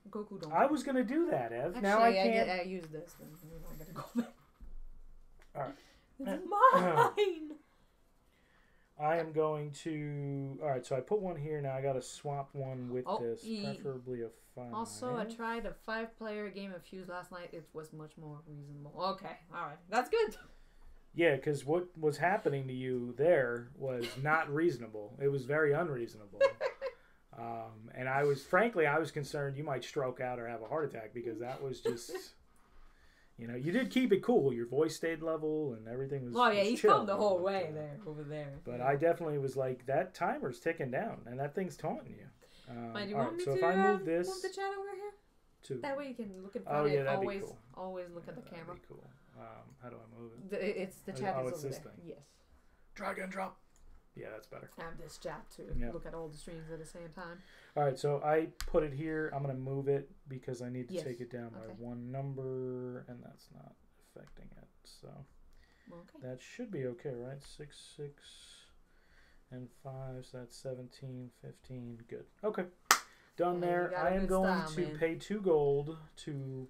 Goku don't. I was gonna do that, Ev. Actually, now I can't. I use this. Then I'm gonna go back. All right. It's mine. I am going to. All right, so I put 1 here. Now I got to swap 1 with this, preferably a 5. Also, I tried a 5-player game of Fuse last night. It was much more reasonable. Okay, all right, that's good. Yeah, because what was happening to you there was not reasonable. It was very unreasonable. And I was concerned you might stroke out or have a heart attack, because that was just. You did keep it cool. Your voice stayed level and everything was. Oh yeah, was he chill, filmed the whole way over there. But I definitely was like, that timer's ticking down, and that thing's taunting you. Do you want me so to if I move this, move the chat over here? To that way you can look in front and always look at the camera. That'd be cool. How do I move it? It's the chat is over this there. thing. Yes. Drag and drop. Yeah, that's better. Have this chat to Yeah. look at all the streams at the same time. All right, so I put it here. I'm going to move it because I need to Yes. take it down by Okay. one number, and that's not affecting it. So Okay. that should be okay, right? 6, 6, and 5, so that's 17, 15. Good. Okay. Done Yeah, you there. got a I am good going style, to man. pay 2 gold to...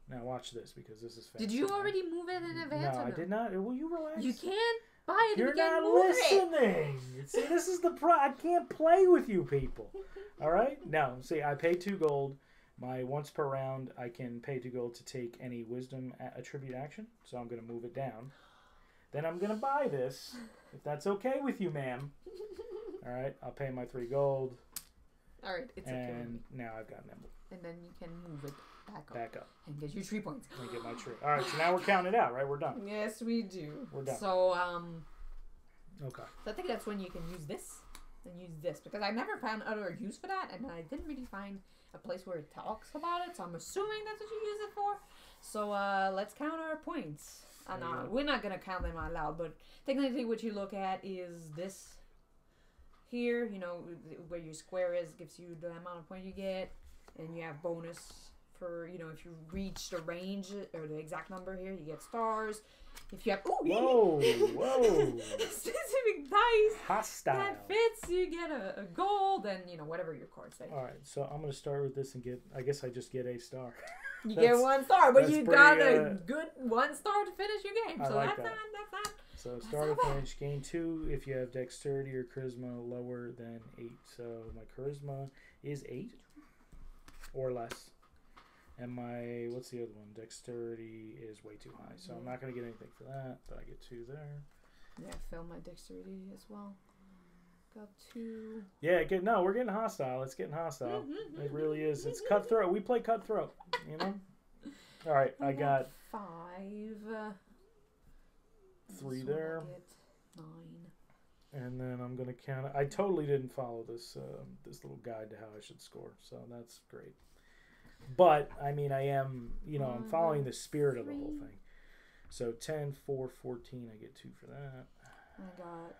Now watch this because this is fancy. Did you right? already move it in advance? No, or I did not. Will you relax? You can't buy it You're if you can't not move it. listening. See, this is the I can't play with you people. All right? No, see, I paid 2 gold. My once per round, I can pay 2 gold to take any wisdom attribute action. So I'm going to move it down. Then I'm going to buy this, if that's okay with you, ma'am. All right? I'll pay my 3 gold. All right, it's okay. And now I've got Nimble. And then you can move it back up. And get your 3 points. And get my tree. All right, so now we're counting it out, right? We're done. Yes, we do. We're done. So, Okay. so I think that's when you can use this and use this. Because I never found other use for that. And I didn't really find a place where it talks about it. So I'm assuming that's what you use it for. So let's count our points. And we're not going to count them out loud. But technically what you look at is this here. You know, where your square is gives you the amount of points you get. And you have bonus for, you know, if you reach the range or the exact number here, you get stars. If you have Whoa, whoa. specific dice Hostile. that fits, you get a gold and, you know, whatever your cards say. All right, so I'm going to start with this and get, I guess I just get a star. You That's- get 1 star, but that's you pretty, got a good 1 star to finish your game. I So like that's that. not. So That's start not or bad. finish, gain 2 if you have dexterity or charisma lower than 8. So my charisma is 8 or less. And my, what's the other one? Dexterity is way too high. So I'm not going to get anything for that, but I get 2 there. Yeah, I failed my dexterity as well. Got 2. Yeah, no, we're getting hostile. It's getting hostile. It really is. It's cutthroat. We play cutthroat, you know? All right, I got 5. 3 This one there. I get 9. And then I'm going to count it. I totally didn't follow this this little guide to how I should score, so that's great. But, I mean, I am, you know, I'm following the spirit of the whole thing. So 10, 4, 14, I get 2 for that. I got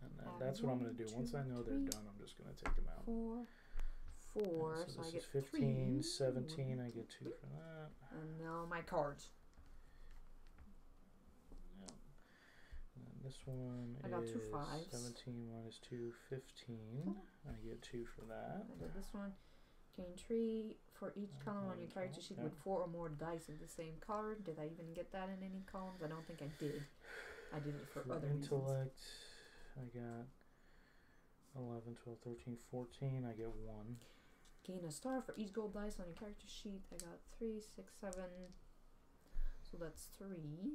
And then that's what I'm going to do. Once I know they're done, I'm just going to take them out. 4. And So so I this get is 15, 3. 17, I get 2 for that. And now my cards. Yeah. And then this one I got 2 is 5s. 17 minus 2, 15. I get 2 for that. I did this one. Gain 3 for each column on your character sheet Yeah. with 4 or more dice of the same color. Did I even get that in any columns? I don't think I did. I did it for other reasons. intellect, I got 11, 12, 13, 14. I get 1. Gain a star for each gold dice on your character sheet. I got 3, 6, 7. So that's 3.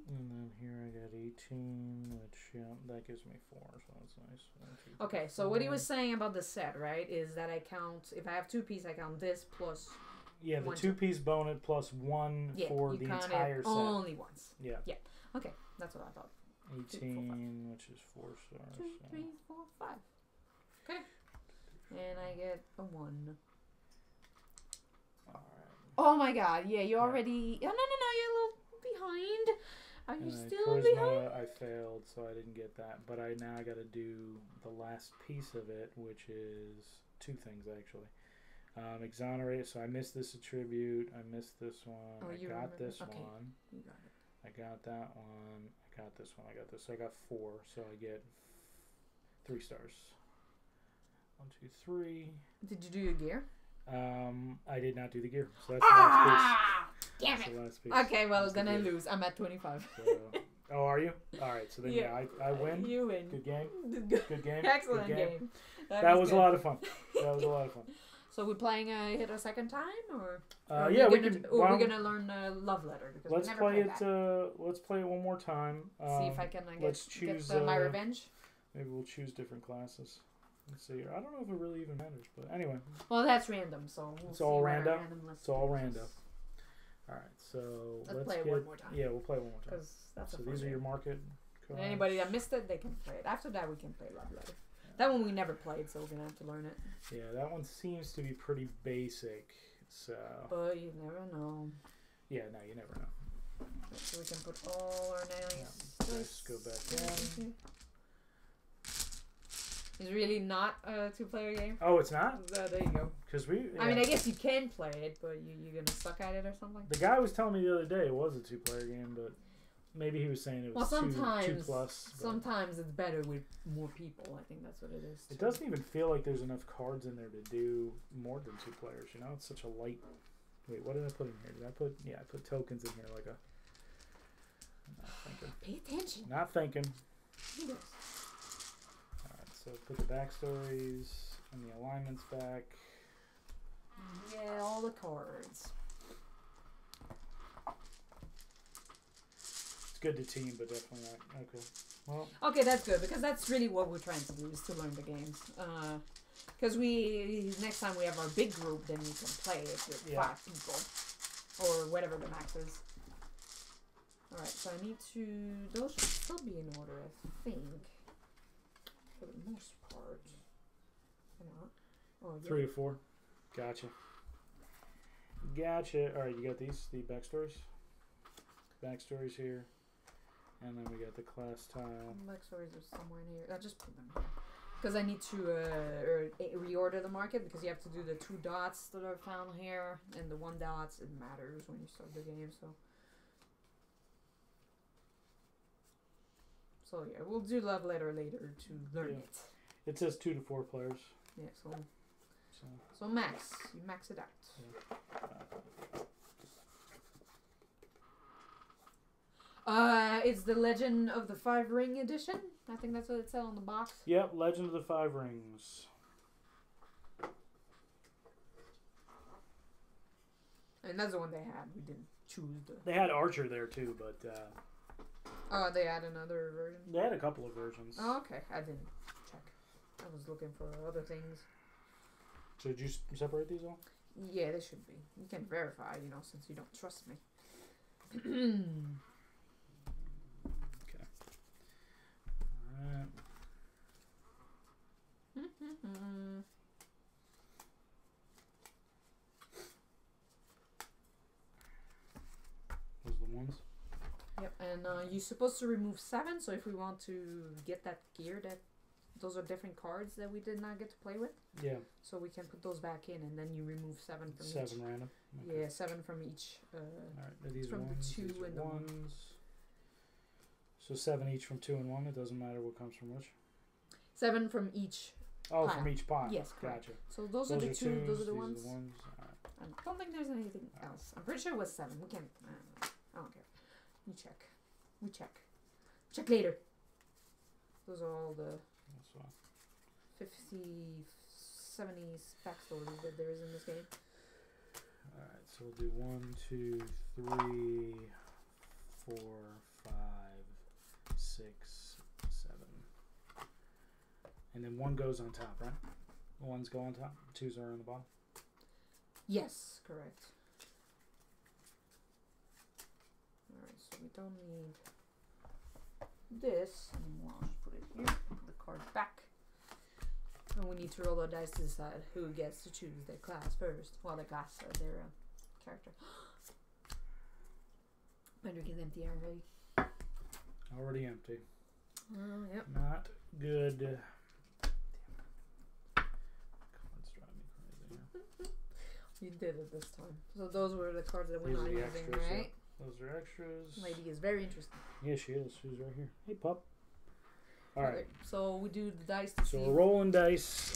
And then here I got 18, which, yeah, that gives me 4, so that's nice. 1, 2, 3, Okay, so what he 4. was saying about the set, right, is that I count, if I have 2 pieces, I count this plus, Yeah, the 1, 2-piece bonus plus 1 yeah, for you the count entire it set. only once. Yeah. Okay, that's what I thought. 18, which is 4 stars. 2, so. 3, 4, 5. Okay. And I get a 1. Alright. Oh my god, yeah, you Yeah. already... Oh, no, you're a little behind. Are you And still charisma, behind? I failed, so I didn't get that. But now I got to do the last piece of it, which is 2 things, actually. Exonerate, so I missed this attribute. I missed this one. Oh, I you got remember. this Okay. one. You got it. I got that one. I got this one. I got this. So I got 4. So I get 3 stars. 1, 2, 3. Did you do your gear? I did not do the gear. So that's the last Ah! Damn piece. That's it. the last piece. Okay, well, That's the then I gear. lose. I'm at 25. So, oh, are you? All right. So then, Yeah. I win. You win. Good game. Good. Good game. Excellent Good game. That was a good. lot of fun. That was a lot of fun. So we're playing hit a second time, or Yeah, we can. Or Well, we're gonna learn Love Letter because let's we never play played it. that. Let's play it one more time. See if I can let's get choose, my revenge. Maybe we'll choose different classes. Let's see. I don't know if it really even matters, but anyway, Well, that's random, so we'll It's see all what our random? random list It's all is. random. all right. So Let's play get, it one more time. Yeah, we'll play it one more time. Because that's So a these fun are your game. market. And cards. anybody that missed it, they can play it. After that, we can play Love Letter. That one we never played, so we're gonna have to learn it. Yeah, that one seems to be pretty basic. So But you never know. yeah, no, you never know. So we can put all our nails. Yeah, let's go back in. It's really not a 2-player game. Oh, it's not? There you go. Because we. Yeah. I mean, I guess you can play it, but you're gonna suck at it or something. The guy was telling me the other day it was a 2-player game, but maybe he was saying it was two plus. Sometimes it's better with more people. I think that's what it is. It doesn't even feel like there's enough cards in there to do more than 2 players. You know, it's such a light. Wait, what did I put in here? Did I put? Yeah, I put tokens in here like a. I'm not thinking. Pay attention. Not thinking. He does. Alright, so put the backstories and the alignments back. Yeah, all the cards. It's good to team, but definitely not. Okay. Well. Okay, that's good because that's really what we're trying to do is to learn the games. Because next time we have our big group, then we can play it with 5 people or whatever the max is. All right, so I need to. Those should still be in order, I think, for the most part. Oh, yeah. 3 to 4. Gotcha. Gotcha. All right, you got these, the backstories. Backstories here, and then we got the class tile. Backstories are somewhere in here. I just put them here because I need to reorder the market because you have to do the 2 dots that are found here and the 1 dots. It matters when you start the game, so. So yeah, we'll do love letter later to learn it. It says 2 to 4 players. Yeah, so max. You max it out. Yeah. It's the Legend of the 5 Ring edition. I think that's what it said on the box. Yep, Legend of the 5 Rings. And that's the one they had. We didn't choose the. They had Archer there too, but. Oh, they had another version? They had a couple of versions. Oh, okay. I didn't check. I was looking for other things. So did you separate these all? Yeah, they should be. You can verify, since you don't trust me. Okay. Alright. Those are the ones? Yep, and you're supposed to remove 7, so if we want to get that gear, those are different cards that we did not get to play with. Yeah. So we can put those back in, and then you remove 7 from each. 7 random? Okay. Yeah, 7 from each. Alright, are these from ones? the 2 these and the ones. So 7 each from 2 and 1, it doesn't matter what comes from which? 7 from each Oh, pile. from each pot. Yes, correct. Gotcha. So those are the 2, those are the these ones. Are the ones. Alright. I don't think there's anything else. I'm pretty sure it was 7. We can't. I don't care. We check. Check later. Those are all the That's fine. 50, 70 backstories that there is in this game. Alright, so we'll do 1, 2, 3, 4, 5, 6, 7. And then 1 goes on top, right? 1s go on top, 2s are on the bottom. Yes, correct. Alright, so we don't need this anymore. I'll just put it here. Put the card back. And we need to roll the dice to decide who gets to choose their class first. Well, their class, their character. My drink is empty already. Already empty. Yep. Not good. Damn it. Cards drive me crazy here. You did it this time. So those were the cards that we're These not are the using, extras, right? yeah. Those are extras. Lady is very interesting. Yeah, she is. She's right here. Hey, pup. All right. Okay, so we do the dice to So see. we're rolling dice.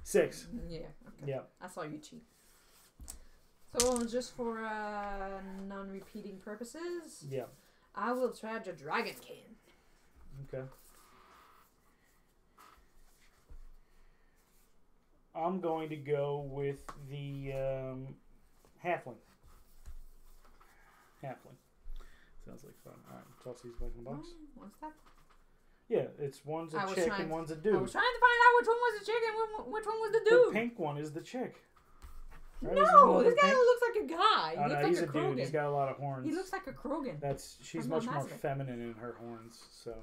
Six. Yeah. Okay. Yeah. I saw you cheat. So just for non-repeating purposes, Yeah. I will try the Dragon King. Okay. I'm going to go with the halfling. Halfling. Sounds like fun. All right, toss these back in the box. What's that? Yeah, it's one's a I was chick trying- and one's a I dude. was trying to find out which one was the chick and which one was the The dude. pink one is the chick. Right? No, this Isn't guy it looks like a guy. He Oh, looks no, like he's a a dude. Krogan. He's got a lot of horns. He looks like a Krogan. She's From much more Mass Effect. feminine in her horns, so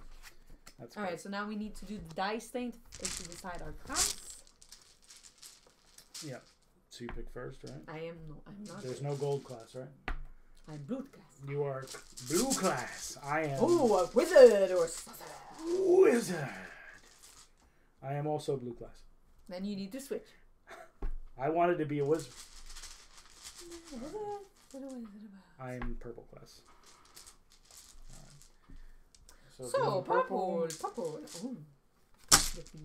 that's All good. right, so now we need to do the dice thing to decide our class. Yeah. So you pick first, right? I'm not. There's no gold class, right? I'm blue class. You are blue class. I am Oh, a wizard or sorcerer. wizard. I am also blue class. Then you need to switch. I wanted to be a wizard. What a wizard about? I am purple class. Alright. So, blue, purple. Ooh. With the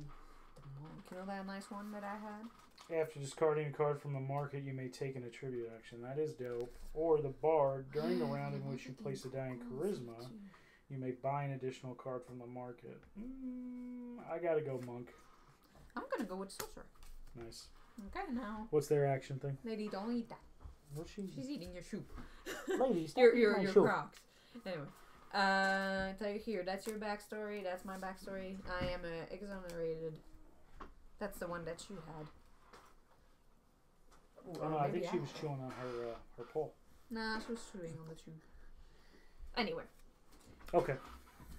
monk. You know that nice one that I had? After discarding a card from the market, you may take an attribute action. That is dope. Or the bard, during the round in which you place a die in charisma, you may buy an additional card from the market. I gotta go monk. I'm gonna go with sorcerer. Nice. Okay, now. What's their action thing? Lady, don't eat that. What's she? She's eating your shoe. Ladies, your Crocs. Anyway. Tell you here, that's your backstory, that's my backstory. I am exonerated. That's the one that you had. Ooh, Oh, no, I think she maybe was chewing on her pole. Nah, she was chewing on the shoe. Anyway, Okay.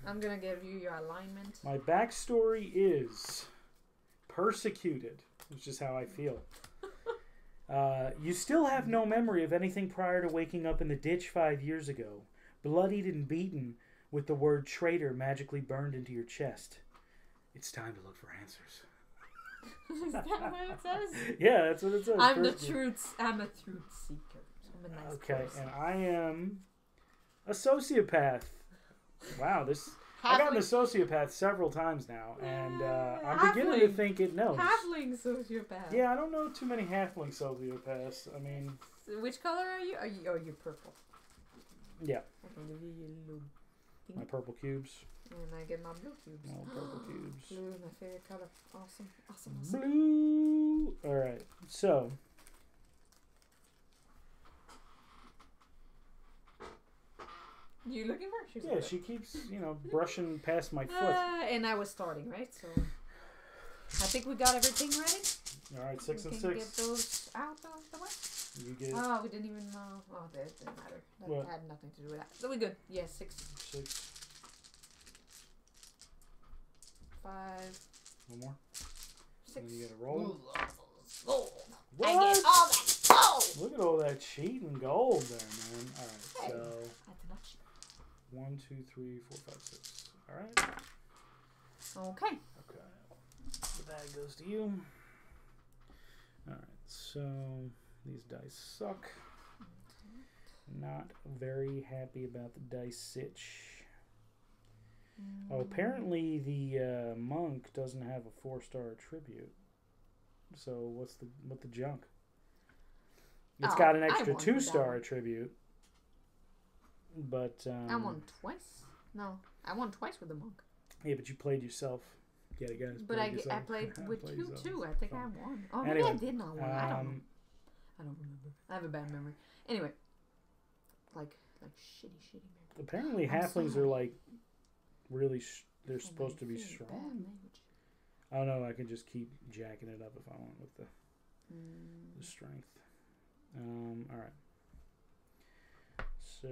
I'm gonna give you your alignment. My backstory is persecuted, which is how I feel. You still have no memory of anything prior to waking up in the ditch 5 years ago, bloodied and beaten with the word traitor magically burned into your chest. It's time to look for answers. Is that what it says? Yeah, that's what it says. I'm a truth seeker. I'm a nice Okay, person. and I am a sociopath. Wow, I got an sociopath several times now, and I'm beginning to think it knows. Halfling sociopath. Yeah, I don't know too many halfling sociopaths. I mean, Which color are you? You're purple. yeah, I can give you yellow. my purple cubes. And I get my blue cubes. All purple cubes. Blue is my favorite color. Awesome. Blue. All right, so You looking for her? She's yeah, good. she keeps brushing past my foot. And I was starting, right? So I think we got everything ready. All right, 6 and We 6. can get those out of the way. You get Oh, we didn't even know. Oh, that didn't matter. That What? had nothing to do with that. So we good. Yeah, 6, 6. 5, One more. 6. And you got to roll. Gold. What? I get all that gold. Look at all that cheating gold there, man. All right, Hey. so I did not cheat. 1, 2, 3, 4, 5, 6. All right. Okay. Okay. The bag goes to you. All right. So these dice suck. Not very happy about the dice sitch. Oh, apparently the monk doesn't have a 4-star attribute. So what the junk? It's got an extra 2-star attribute. But I won twice. No, I won twice with the monk. yeah, but you played yourself. Get it, guys. But I played with Played you yourself. too. I think I won. Oh, Anyway, maybe I did not win. I don't know. I don't remember. I have a bad memory. Anyway, like shitty memory. Apparently, I'm halflings sorry. are like really. They're Oh, supposed to be very bad strong. language. Oh no, I can just keep jacking it up if I want with the strength. All right. So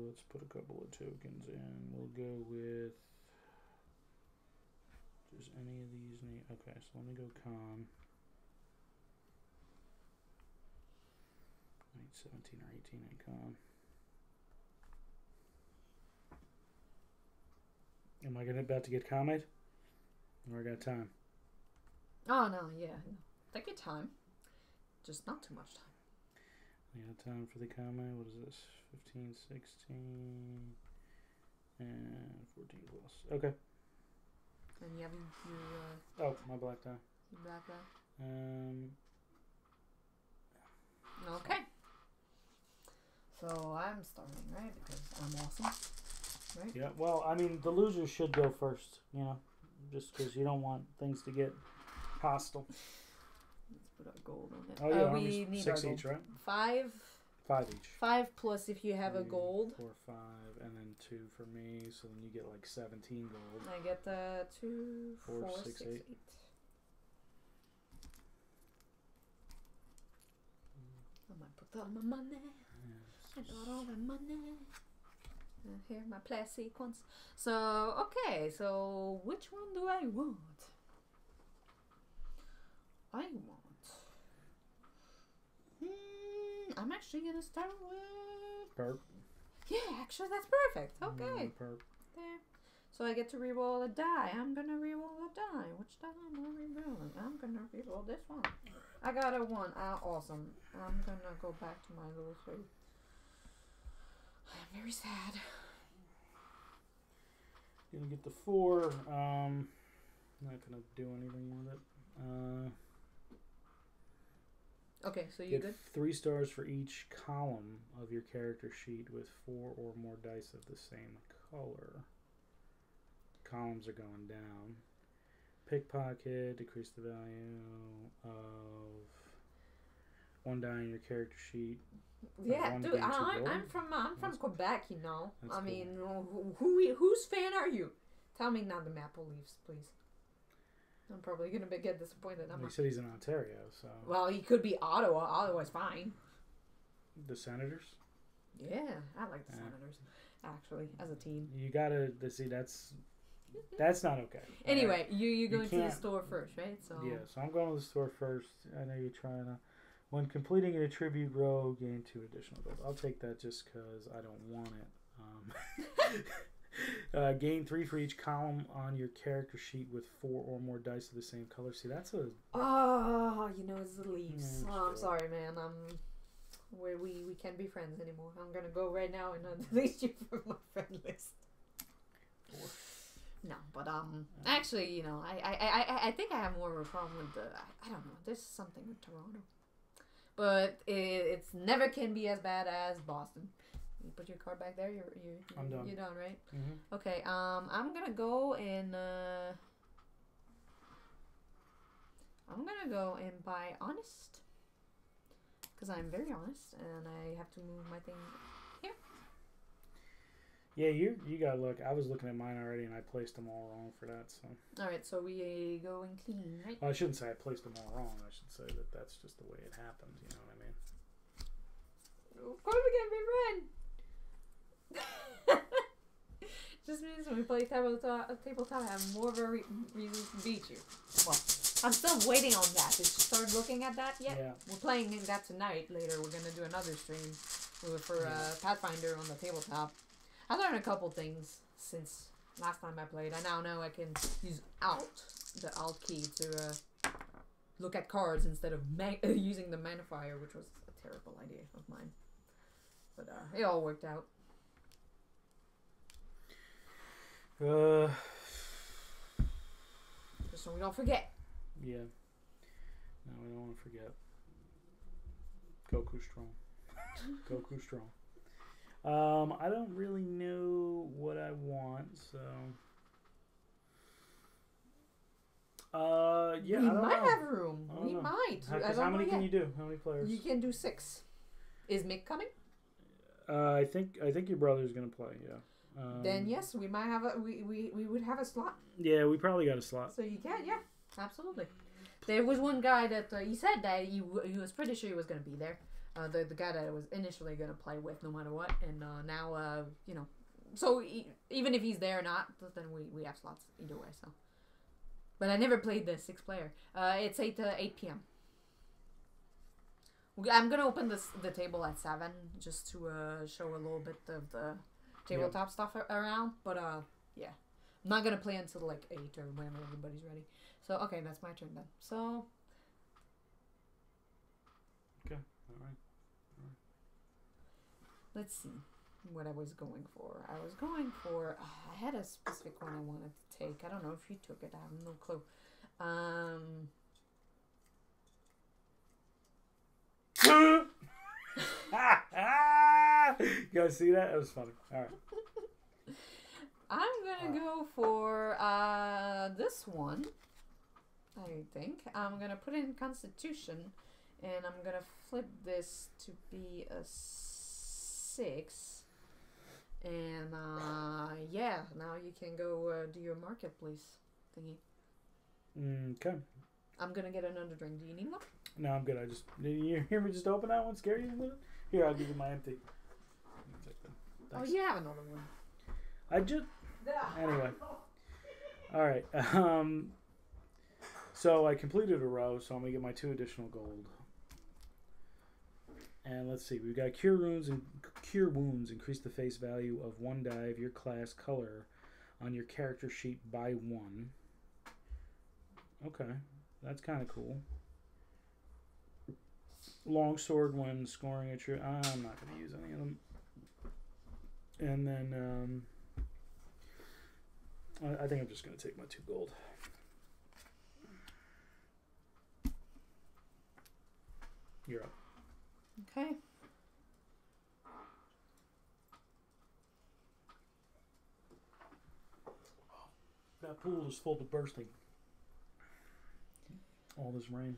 let's put a couple of tokens in. We'll go with. Does any of these need? Okay, so let me go con. 17 or 18 in con. Am I about to get comment? Or I got time? Oh no, yeah. No. Take your time. Just not too much time. I got time for the comment. What is this? 15, 16, and 14 plus. Okay. And you have your Oh, my black die. black guy. Okay. So I'm starting, right? Because I'm awesome. Right? Yeah, well, I mean, the losers should go first, just because you don't want things to get hostile. Let's put our gold on it. Oh, yeah, we need 6 our each, gold. right? 5. 5 each. 5 plus if you have a 3, gold. 4, 5, and then 2 for me, so then you get like 17 gold. I get 2, 4, 4, 6, 6, 8. 8. I might put all my money. I got all the money. Here, my play sequence. So, okay, so which one do I want? I want I'm actually gonna start with. Perp. Yeah, actually, that's perfect. Okay. Perp. There. So I get to reroll a die. I'm gonna reroll a die. Which die am I rerolling? I'm gonna reroll this one. I got a 1. Awesome. I'm gonna go back to my little 3. I'm very sad. Gonna get the 4. Not gonna do anything with it. Okay, so you Get good? 3 stars for each column of your character sheet with 4 or more dice of the same color. Columns are going down. Pickpocket, decrease the value of 1 die on your character sheet. Yeah, one dude, being too I'm gold? from That's Quebec, you know. That's I cool. mean, whose fan are you? Tell me not the Maple Leafs, please. I'm probably gonna get disappointed. I'm He not. said he's in Ontario, so. Well, he could be Ottawa. Ottawa's fine. The Senators? Yeah, I like the Yeah. Senators, actually, as a team. You gotta see that's not okay. Anyway, you go You into the can't- store first, right? So Yeah, so I'm going to the store first. I know you're trying to. When completing an attribute row, gain 2 additional gold. I'll take that just because I don't want it. Gain 3 for each column on your character sheet with 4 or more dice of the same color. See, that's a. Oh, you know, it's the Leafs. Yeah, Oh, I'm sure. sorry, man. Where we can't be friends anymore. I'm gonna go right now and delete you from my friend list. 4. No, but actually, you know, I think I have more of a problem with the. I don't know. There's something with Toronto, but it's never can be as bad as Boston. You put your card back there. I'm done. You're done, right? Mm-hmm. Okay. I'm gonna go and buy honest, because I'm very honest and I have to move my thing. Yeah, you got to look. I was looking at mine already, and I placed them all wrong for that. So. All right, so we go and clean, right? Well, I shouldn't say I placed them all wrong. I should say that that's just the way it happened. You know what I mean? Of course we can be friends. Just means when we play tabletop, I have more of a reason to beat you. Well, I'm still waiting on that. Did you start looking at that yet? Yeah. We're playing that tonight. Later, we're gonna do another stream for Pathfinder on the tabletop. I learned a couple things since last time I played. I now know I can use the Alt key to look at cards instead of using the magnifier, which was a terrible idea of mine. But it all worked out. Just so we don't forget. Yeah. No, we don't want to forget. Goku strong. Goku strong. I don't really know what I want, so. Yeah, We I don't might know. have room. I don't We know. might. I don't How know many can yet. you do? How many players? You can do 6. Is Mick coming? I think your brother's gonna play. Yeah. Then yes, we might have we would have a slot. Yeah, we probably got a slot. So you can, yeah, absolutely. There was one guy that he said that he was pretty sure he was going to be there. The guy that I was initially going to play with no matter what, and now you know, so even if he's there or not, then we have slots either way. So, but I never played the 6-player. It's 8 p.m. I'm gonna open the table at 7 just to show a little bit of the tabletop stuff around. But yeah, I'm not gonna play until like 8 or whenever everybody's ready. So okay, that's my turn then. So Okay. All right. let's see what I was going for. I was going for. I had a specific one I wanted to take. I don't know if you took it. I have no clue. You guys see that? That was funny. All right. I'm gonna go for this one. I think I'm gonna put in Constitution, and I'm gonna flip this to be a 6. And yeah, now you can go do your marketplace thingy. Okay. I'm gonna get another drink. Do you need one? No, I'm good. Did you hear me just open that one? Scare you a minute? Here, I'll give you my empty. Oh, Thanks. you have another one. Anyway. All right. So I completed a row, so I'm gonna get my 2 additional gold. And let's see, we've got cure wounds. Increase the face value of 1 die of your class color on your character sheet by 1. Okay, that's kind of cool. Longsword when scoring a true. I'm not going to use any of them. And then I think I'm just going to take my 2 gold. You're up. Okay. That pool is full to bursting. All this rain.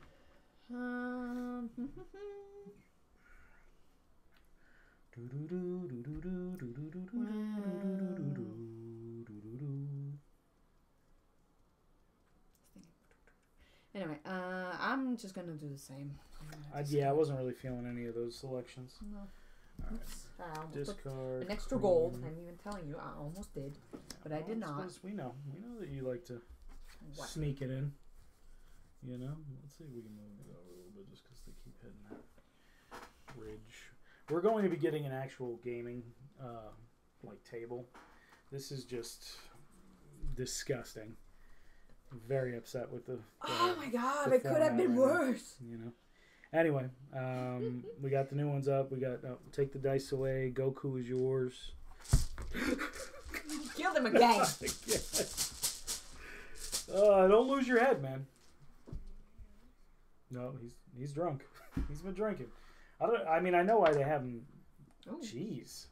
Anyway, I'm just gonna do the same. Yeah, I wasn't really feeling any of those selections. No. All Oops. I right. almost Discard. put an extra gold. I'm even telling you, I almost did, but I did not. We know that you like to What? sneak it in. You know. Let's see if we can move it over a little bit, just because they keep hitting that ridge. We're going to be getting an actual gaming like table. This is just disgusting. Very upset with the Oh my god, the it could have been format right now. worse. You know. Anyway, we got the new ones up. We got take the dice away. Goku is yours. Killed him again. Don't lose your head, man. No, he's drunk. He's been drinking. I mean, I know why they haven't. Ooh. Jeez.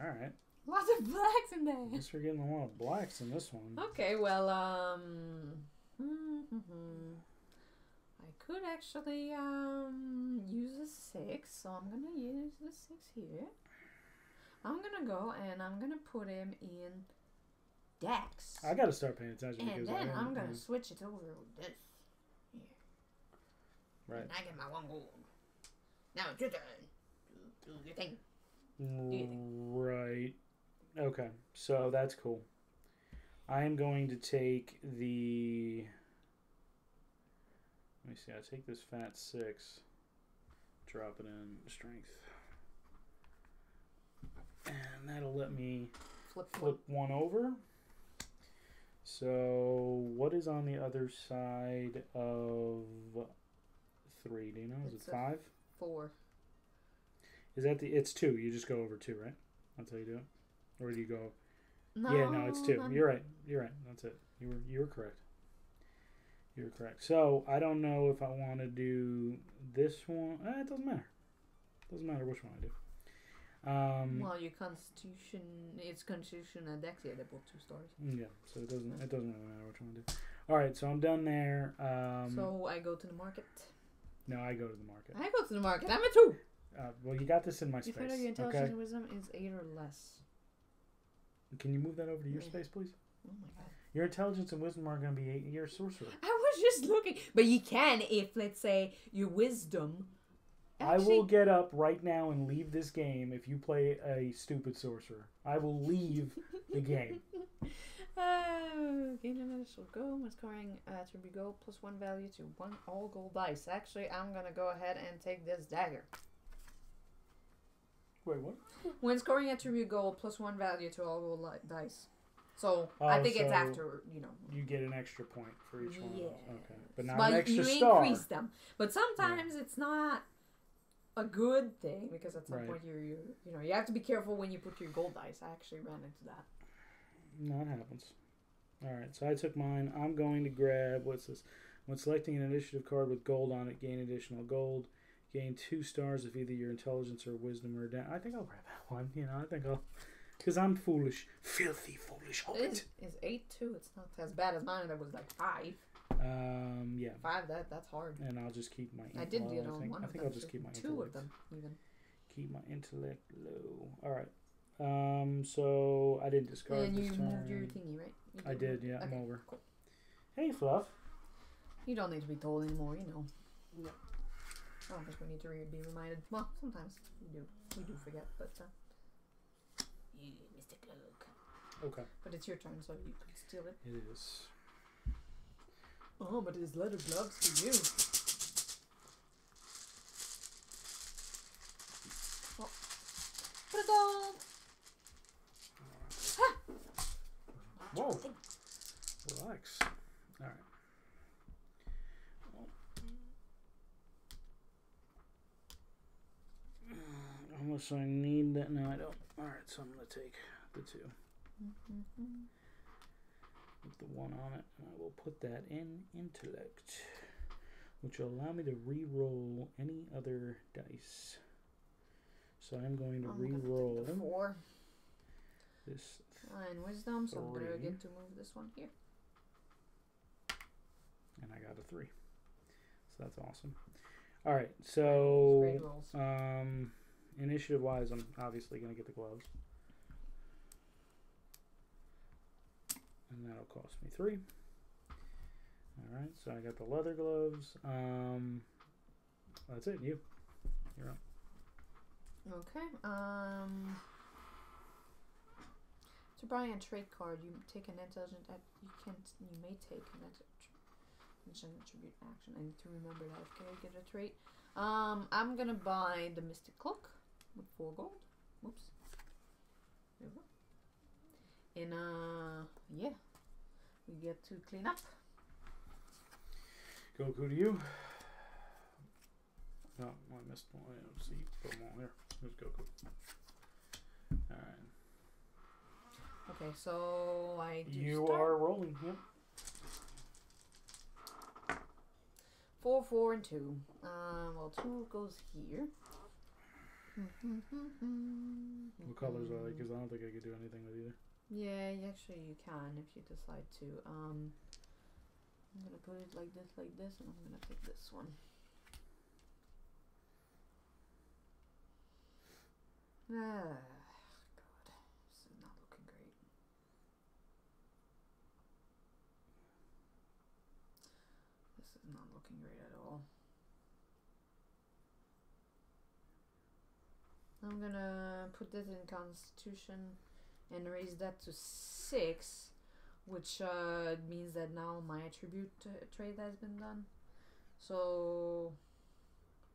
All right. Lots of blacks in there. Guess we're getting a lot of blacks in this one. Okay, well, I could actually use a 6, so I'm gonna use the 6 here. I'm gonna go and I'm gonna put him in Dex. I got to start paying attention And because then I'm gonna switch it over with this. Here. Right. And I get my 1 gold. Now it's your turn. Do your thing. Right. Okay. So that's cool. I am going to take the. Let me see. I take this fat 6. Drop it in strength. And that'll let me flip 1 over. So what is on the other side of 3? Do you know? Is it 5? 4. Is that it's 2? You just go over 2, right? That's how you do it. Or do you go? No, Yeah, no, it's 2. You're right. That's it. You were correct. You were correct. So I don't know if I want to do this one. It doesn't matter. Doesn't matter which one I do. Well, your Constitution, it's Constitution and Dex, yeah, they're both 2 stars. Yeah, so it doesn't really matter which one I do. All right, so I'm done there. So I go to the market. No, I go to the market. I go to the market. I'm a 2. Well, you got this in my space. Your intelligence and wisdom is 8 or less. Can you move that over to your space, please? Oh my god. Your intelligence and wisdom are going to be 8. You're a sorcerer. I was just looking. But you can if, let's say, your wisdom. I will get up right now and leave this game if you play a stupid sorcerer. I will leave the game. Gain an additional gold when scoring attribute gold plus 1 value to 1 all gold dice. Actually, I'm going to go ahead and take this dagger. Wait, what? When scoring attribute gold plus 1 value to all gold dice. So, I think it's after, You get an extra point for each one. Yeah. Okay. But not an extra you star. increase them. But sometimes it's not a good thing because at some point you have to be careful when you put your gold dice. I actually ran into that. No, it happens. Alright, so I took mine. I'm going to grab, what's this? When selecting an initiative card with gold on it, gain additional gold. Gain 2 stars if either your intelligence or wisdom are down. I think I'll grab that one. I think I'll... Because I'm foolish. Filthy, foolish hobbit. It's 8 too. It's not as bad as mine. That was like 5. Yeah. 5, that's hard. And I'll just keep my intellect. I did get on one of them. I think I'll just keep my 2 intellect. of them, even. Keep my intellect low. Alright. So I didn't discard and this you turn. moved your thingy, right? I did, yeah. Okay, I'm over. cool. Hey, Fluff. You don't need to be told anymore, you know. No. I don't think we need to be reminded. Well, sometimes we do. We do forget, but you, Mr. Cloak. Okay. But it's your turn, so you can steal it. It is. Oh, but his leather gloves for you. Well, put a gold. Whoa. Relax. All right. Unless I need that. No, I don't. All right, so I'm going to take the 2. With the 1 on it. And I will put that in intellect, which will allow me to re-roll any other dice. So I'm going to re-roll 4. this. And wisdom, so I'm going to 3. get to move this one here. And I got a 3. So that's awesome. All right, so Great rolls. initiative wise, I'm obviously going to get the gloves. And that'll cost me 3. All right, so I got the leather gloves. That's it. You're up. Okay. To buy a trait card, you take an intelligent. You may take an intelligent attribute action. I need to remember that if I get a trait. I'm gonna buy the Mystic Cloak with 4 gold. Whoops. There we go. And yeah, we get to clean up. Goku to you. No, I missed one. Let's see. Put them all here. There's Goku. All right. Okay, so I do You start. are rolling. Yep. 4, 4, and 2. Well, 2 goes here. What colors are they? Because I don't think I could do anything with either. Yeah, actually you can if you decide to. I'm gonna put it like this, and I'm gonna take this one. God, this is not looking great. This is not looking great at all. I'm gonna put this in Constitution and raise that to 6, which means that now my attribute trait has been done. So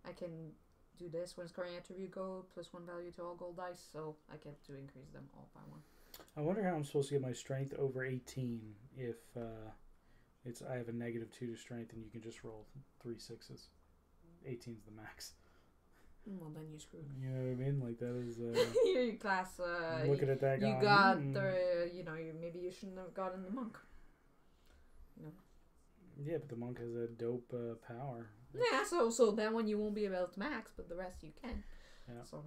I can do this when scoring attribute gold plus 1 value to all gold dice, so I get to increase them all by 1. I wonder how I'm supposed to get my strength over 18 if I have a -2 to strength and you can just roll 3 6s. 18's the max. Well, then you screwed. You know what I mean? Like that is. Your class. I'm looking at that guy. You got the. Maybe you shouldn't have gotten the monk. You know. Yeah, but the monk has a dope power. Yeah, so that one you won't be able to max, but the rest you can. Yeah. So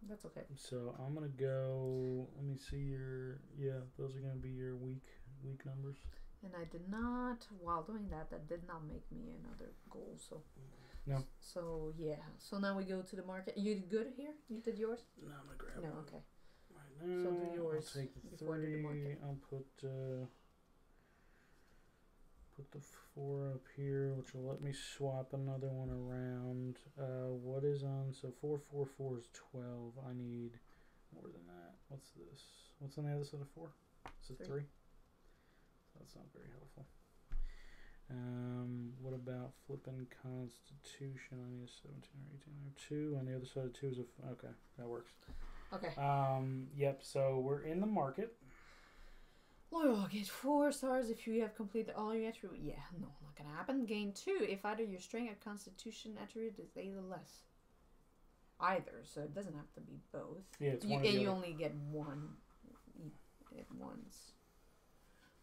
that's okay. So I'm gonna go. Let me see your. Yeah, those are gonna be your weak numbers. And I did not, while doing that did not make me another goal. So. No. So yeah. So now we go to the market. You good here? You did yours? No, I'm gonna grab. No. One. Okay. Right now, So do yours I'll take the before I do the 3. market. I'll put the 4 up here, which will let me swap another one around. What is on? So 4 4 4 is 12. I need more than that. What's this? What's on the other side of 4? Is it 3? That's not very helpful. What about flipping Constitution? I need a 17 or 18 or 2. On the other side of 2 is okay, that works. Okay. Yep, so we're in the market. Loyal, get 4 stars if you have completed all your attributes. Yeah, no, not gonna happen. Gain 2 if either your strength or constitution attribute is 8 or less. Either, so it doesn't have to be both. Yeah, it's you, one or the and you other. only get 1 at once.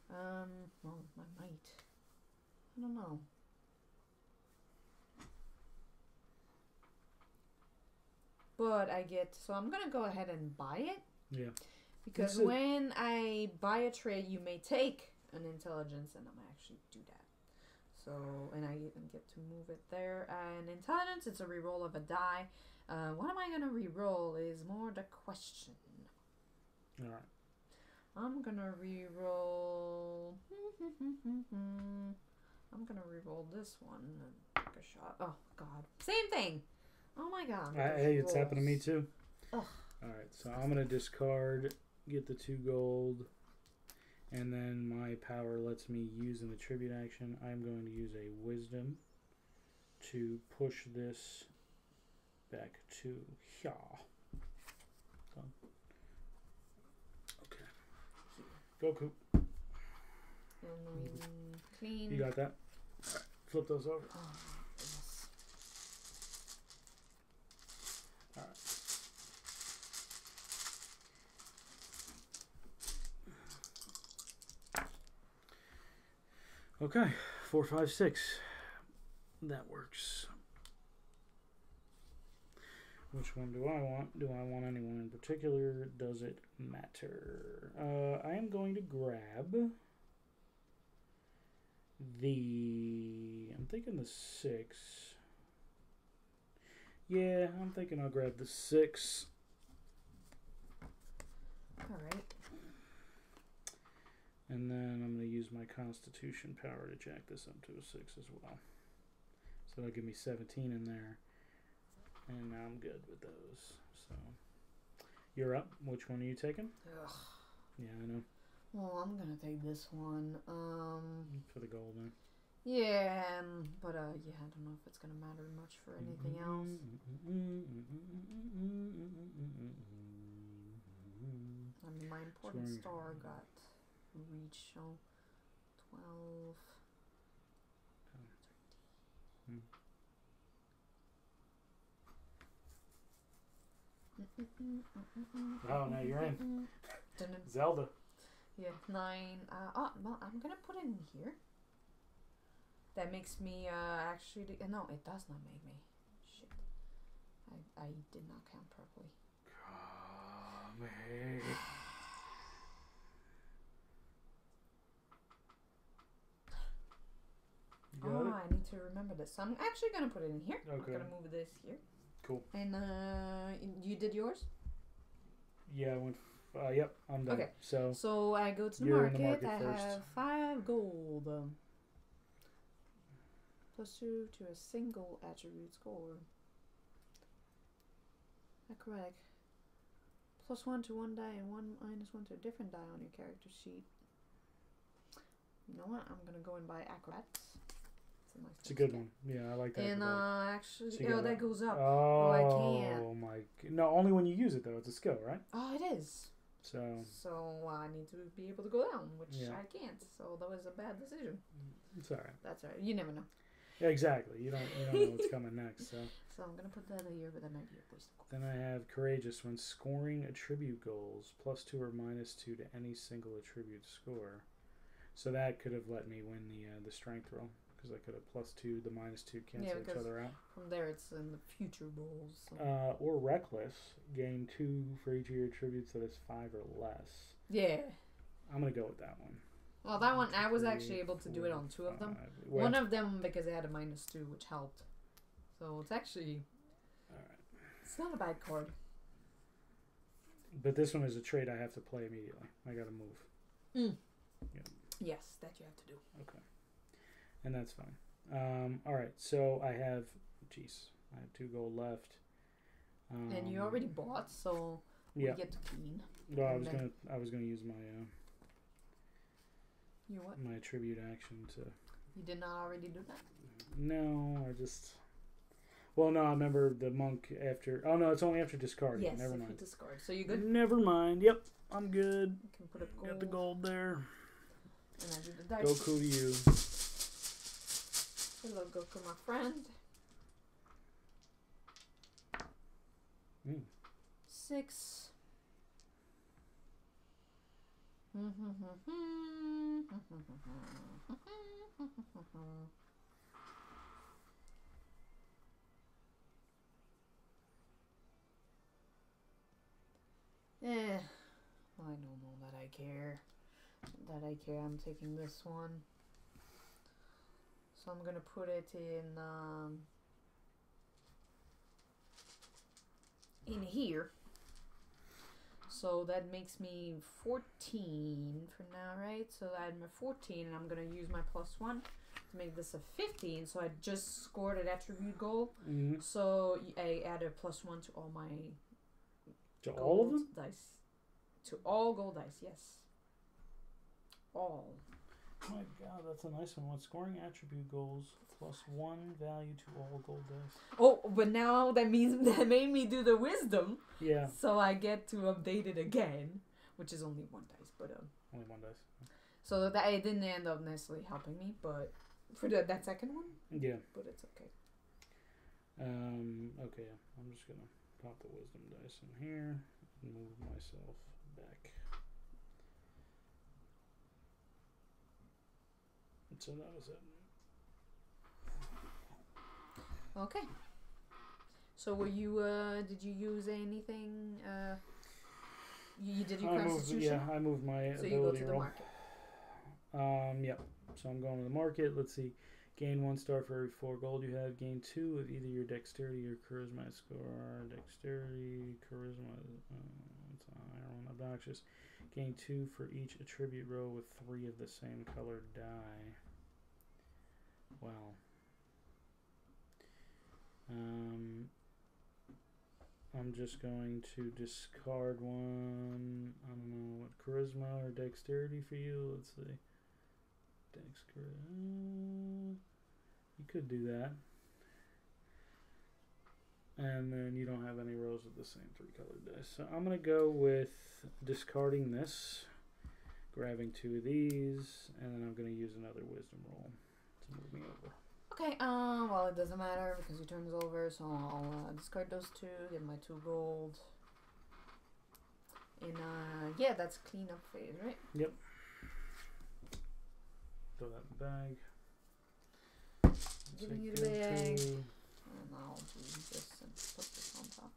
Well, I might. I don't know. But I get, so I'm gonna go ahead and buy it. Yeah. Because when I buy a trade, you may take an intelligence, and I'm actually do that. So, and I even get to move it there. And intelligence, it's a reroll of a die. What am I gonna reroll is more the question. All right. I'm gonna reroll. I'm gonna reroll this one and take a shot. Oh God, same thing. Oh my God. Hey, it's happened to me too. Ugh. All right, so I'm gonna discard, get the 2 gold, and then my power lets me use an attribute action. I'm going to use a wisdom to push this back to here. Go, Coop. And we clean. You got that? Alright, flip those over. Oh, goodness. Alright. Okay, 4, 5, 6. That works. Which one do I want? Do I want anyone in particular? Does it matter? I am going to grab the... I'm thinking the 6. Yeah, I'm thinking I'll grab the 6. Alright. And then I'm going to use my Constitution power to jack this up to a 6 as well. So that'll give me 17 in there. And I'm good with those. So you're up. Which one are you taking? Ugh. Yeah, I know. Well, I'm gonna take this one. For the gold, then. Yeah, but yeah, I don't know if it's gonna matter much for anything else. I mean, my important star got reach, so 12. Oh, now you're in. Didn't- Zelda. Yeah, 9. Oh, well, I'm gonna put it in here. That makes me actually. No, it does not make me. Shit. I did not count properly. Come You got it? I need to remember this. So I'm actually gonna put it in here. Okay. I'm gonna move this here. Cool. And you did yours? Yeah, I went. Yep, I'm done. Okay. So I go to the You're in market. the market I first. have 5 gold. +2 to a single attribute score. Acrobatic. +1 to one die and -1 to a different die on your character sheet. You know what? I'm gonna go and buy acrobats. it's a good one. Yeah, I like that. And acrobatic. actually, So you got that that. goes up. Oh, I can't. my! No, only when you use it though. It's a skill, right? Oh, it is. So So I need to be able to go down, which Yeah. I can't. So that was a bad decision. it's all right. That's alright. You never know. Yeah, exactly. You don't know what's coming next. So So I'm gonna put that here, but that might be a waste of gold. then I have courageous when scoring attribute goals +2 or -2 to any single attribute score. So that could have let me win the strength roll because I could have +2, the -2 cancel each because- other out. From there, it's in the future goals. So. Or reckless, gain 2 for each of your attributes that is 5 or less. Yeah. I'm gonna go with that one. Well, that one, I was 3, actually able to do it on 2 of them. 5. One of them because I had a -2, which helped. So it's actually, Alright. it's not a bad card. But this one is a trait I have to play immediately. I gotta move. Yes, that you have to do. Okay. And that's fine. Alright, so I have, I have 2 gold left. And you already bought, so Yeah. we get to clean. Well, and then- I was gonna use my You what? my tribute action to. You did not already do that? No, I just. Well, no, I remember the monk after. Oh no, it's only after discarding. Yes, Never if you mind. discard. So you good? Never mind. Yep, I'm good. You can put a gold. Got the gold there. And I do the dice. Goku to you. Hello, Goku, my friend. 6. I don't know that I care. I'm taking this one. So I'm gonna put it in here. So that makes me 14 for now, right? So I'm at 14 and I'm gonna use my +1 to make this a 15. So I just scored an attribute goal. Mm-hmm. So I add a +1 to all my To gold all of them? dice. To all gold dice, yes. All. Oh my god, that's a nice one. When scoring attribute goals +1 value to all gold dice. Oh, but now that means that made me do the wisdom. Yeah. So I get to update it again. which is only one dice, but Only one dice. so that it didn't end up necessarily helping me, but for that second one, Yeah. but it's okay. Okay, I'm just gonna pop the wisdom dice in here and move myself back. So that was it. Okay. So were you? Did you use anything? Did you I moved, Constitution? yeah, I moved my So you go ability to the roll. market. Yep. So I'm going to the market. Let's see. Gain 1 star for every 4 gold you have. Gain 2 of either your dexterity or charisma score. Dexterity, charisma. It's a higher one. Obnoxious. Gain 2 for each attribute row with 3 of the same colored die. Wow. I'm just going to discard one. I don't know what charisma or dexterity for you. Let's see. You could do that. And then you don't have any rows with the same 3 colored dice. So I'm going to go with discarding this, grabbing 2 of these, and then I'm going to use another wisdom roll to move me over. Okay. Well, it doesn't matter because your turn is over, so I'll discard those 2, get my 2 gold, and yeah, that's cleanup phase, right? Yep. Throw that in the bag. Giving you the Take bag. 2. And I'll do this and put this on top.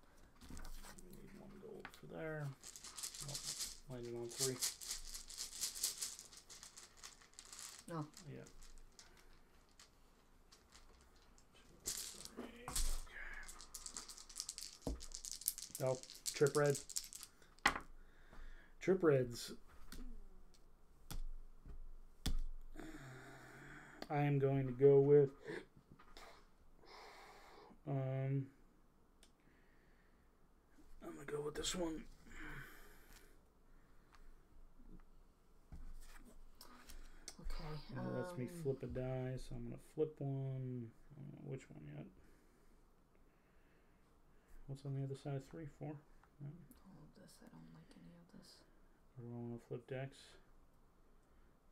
We need 1 gold for there. Oh, landed on 3. No. Yeah. 2, 3. Okay. Oh, trip red. Trip reds. I am going to go with I'm gonna go with this one. Okay. It lets me flip a die, so I'm gonna flip one. I don't know which one yet. What's on the other side? 3, 4. All of this, I don't like any of this. Or do I want to flip Dex?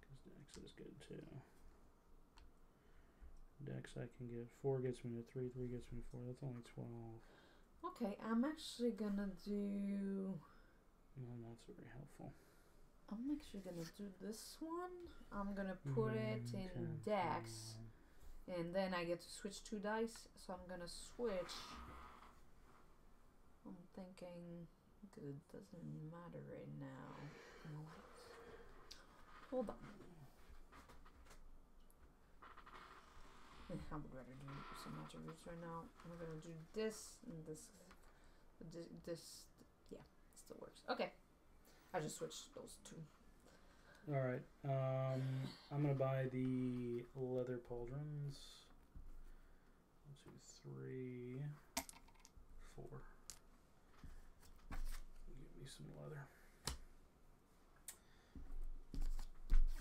Because Dex is good too. Dex I can get 4 gets me to 3, 3 gets me to 4. That's only 12. Okay, I'm actually gonna do. No, that's very helpful. I'm actually gonna do this one. I'm gonna put it in Dex, and then I get to switch 2 dice. So I'm gonna switch. I'm thinking, because it doesn't matter right now. Hold on. I would rather do some attributes right now. I'm gonna do this and this. Yeah, still works. Okay, I just switched those 2. All right. I'm gonna buy the leather pauldrons. 1, 2, 3, 4. Give me some leather.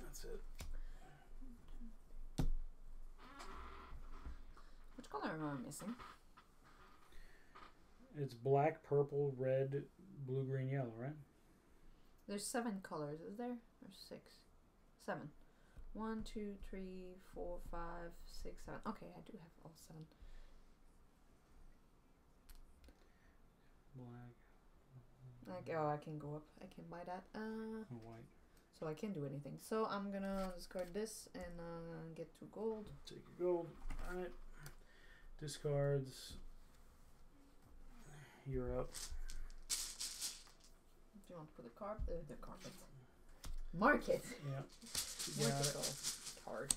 That's it. Which color am I missing? It's black, purple, red, blue, green, yellow, right? There's 7 colors, is there? Or 6? 7. 1, 2, 3, 4, 5, 6, 7. Okay, I do have all 7. Black. Oh, I can go up. I can buy that. White. So I can't do anything. So I'm gonna discard this and get 2 gold. Take your gold. All right. Discards. You're up. Do you want to put the carpet? Market. Yeah. You got Market it. card.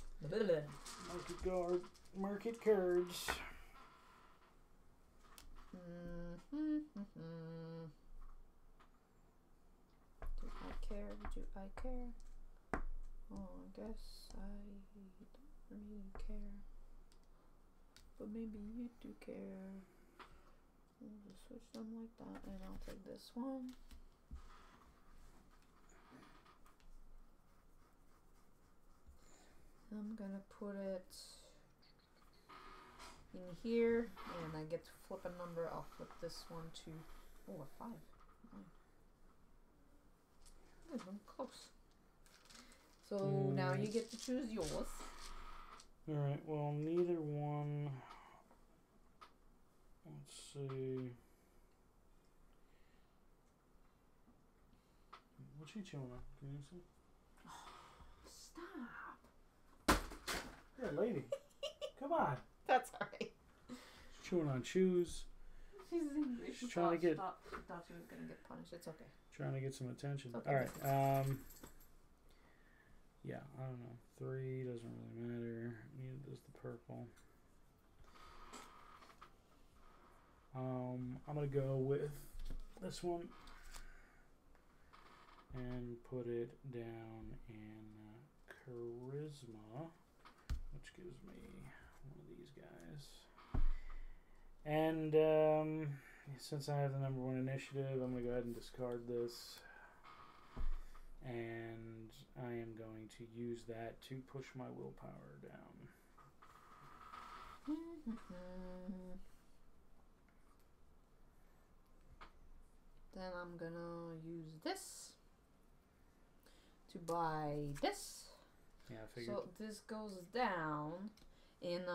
Market guard. Market cards. Do I care? Do I care? Oh, I guess I don't really care. But maybe you do care. We'll just switch them like that, and I'll take this one. I'm gonna put it in here, and I get to flip a number. I'll flip this one to, oh, a 5. I'm close. So now you get to choose yours. Alright, well, neither one. Let's see. What's she chewing on? Can you see? Stop. Yeah, lady. Come on. That's alright. She's chewing on shoes. She's angry. She's trying to get. She thought she was gonna get punished. It's okay. Trying to get some attention. Okay. Alright. Yeah, I don't know. 3 doesn't really matter. Neither does the purple. I'm gonna go with this one and put it down in charisma, which gives me one of these guys. And since I have the number 1 initiative, I'm gonna go ahead and discard this, and I am going to use that to push my willpower down. Then I'm gonna use this to buy this. Yeah, I figured. So this goes down, and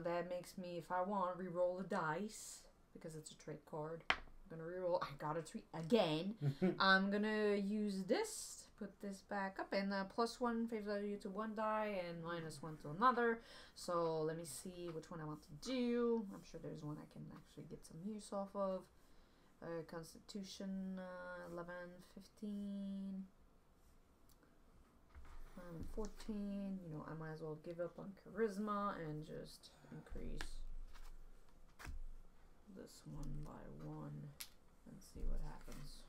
that makes me, if I want, re-roll a dice because it's a trait card. I'm gonna re-roll. I got a 3 again. I'm gonna use this, put this back up, and +1 favors you to one die, and -1 to another. So let me see which one I want to do. I'm sure there's one I can actually get some use off of. Constitution 11, 15, 14. You know, I might as well give up on charisma and just increase this one by 1 and see what happens.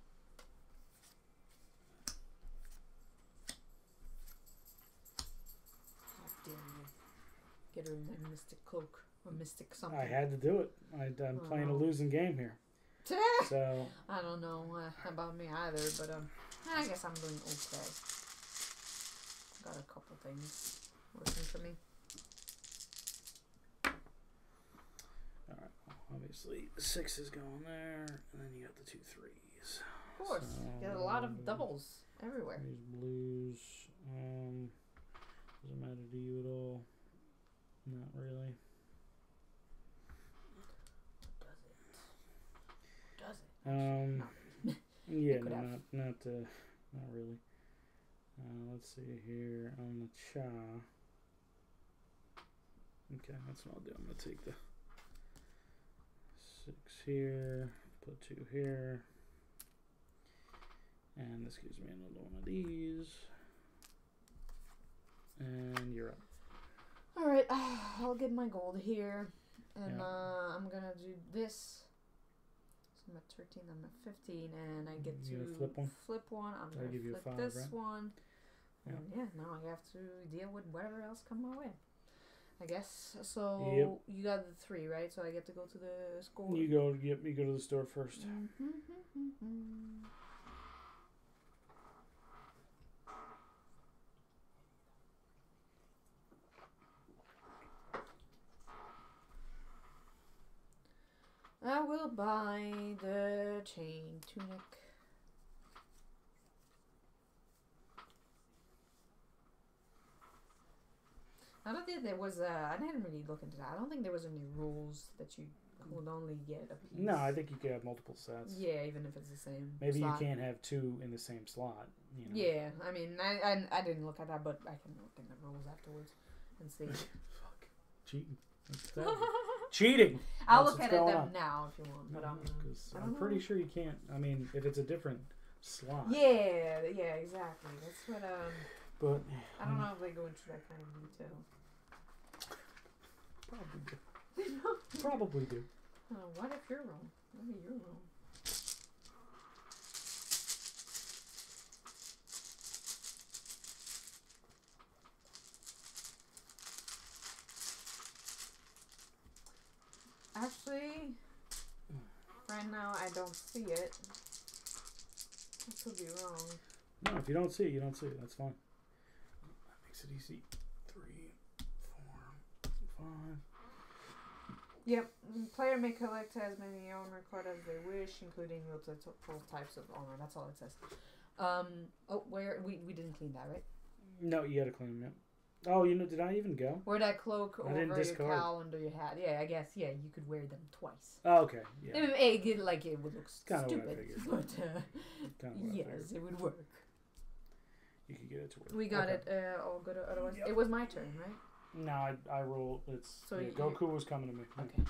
How dare you get her in my mystic cloak or mystic something. I had to do it. I'm playing a losing game here. So I don't know about me either, but I guess I'm doing okay. Got a couple things working for me. alright, well, obviously 6 is going there, and then you got the 2 3s. Of course, So, you got a lot of doubles everywhere. These blues, doesn't matter to you at all. Not really. Does it? Yeah, could no, have. not really. Let's see here on the cha. Okay, that's what I'll do. I'm gonna take the 6 here, put 2 here, and this gives me another one of these. And you're up. All right, I'll get my gold here, and I'm gonna do this. So I'm at 13, I'm at 15, and I get You to gonna flip one? Flip one. I'm That'll gonna give you a flip 5, this right? one. Yeah. And yeah, now I have to deal with whatever else come my way. I guess. So Yep. you got the 3, right? So I get to go to the school. You go. Yep, you go to the store first. I will buy the chain tunic. I don't think there was I didn't really look into that. I don't think there was any rules that you could only get a piece. No, I think you could have multiple sets. Yeah, even if it's the same. Maybe slot. you can't have 2 in the same slot. You know? Yeah, I mean, I didn't look at that, but I can look in the rules afterwards and see. Fuck. Cheating. Cheating. I'll That's look at what's going them on. now if you want, but Because I I'm don't pretty know. sure you can't. I mean, if it's a different slot. Yeah, exactly. That's what But I don't know if they go into that kind of detail. probably do. Probably do. What if you're wrong? Maybe you're wrong. Actually, right now I don't see it. I could be wrong. No, if you don't see it, you don't see it. That's fine. That makes it easy. 3, 4, 5. Yep. Player may collect as many armor cards as they wish, including multiple types of armor. That's all it says. Oh, where we didn't clean that, right? No, you gotta clean them. Yep. Oh, did I even go? Wear that cloak I didn't over your discard. cowl under your hat. Yeah, I guess. Yeah, you could wear them twice. Oh, okay. Yeah. It would look Kinda what I stupid, figured. but Kinda what I yes, figured. it would work. You could get it to work. We got Okay. it all good. Otherwise, Yep. it was my turn, right? No, I roll. It's So you- Goku was coming to me. Okay.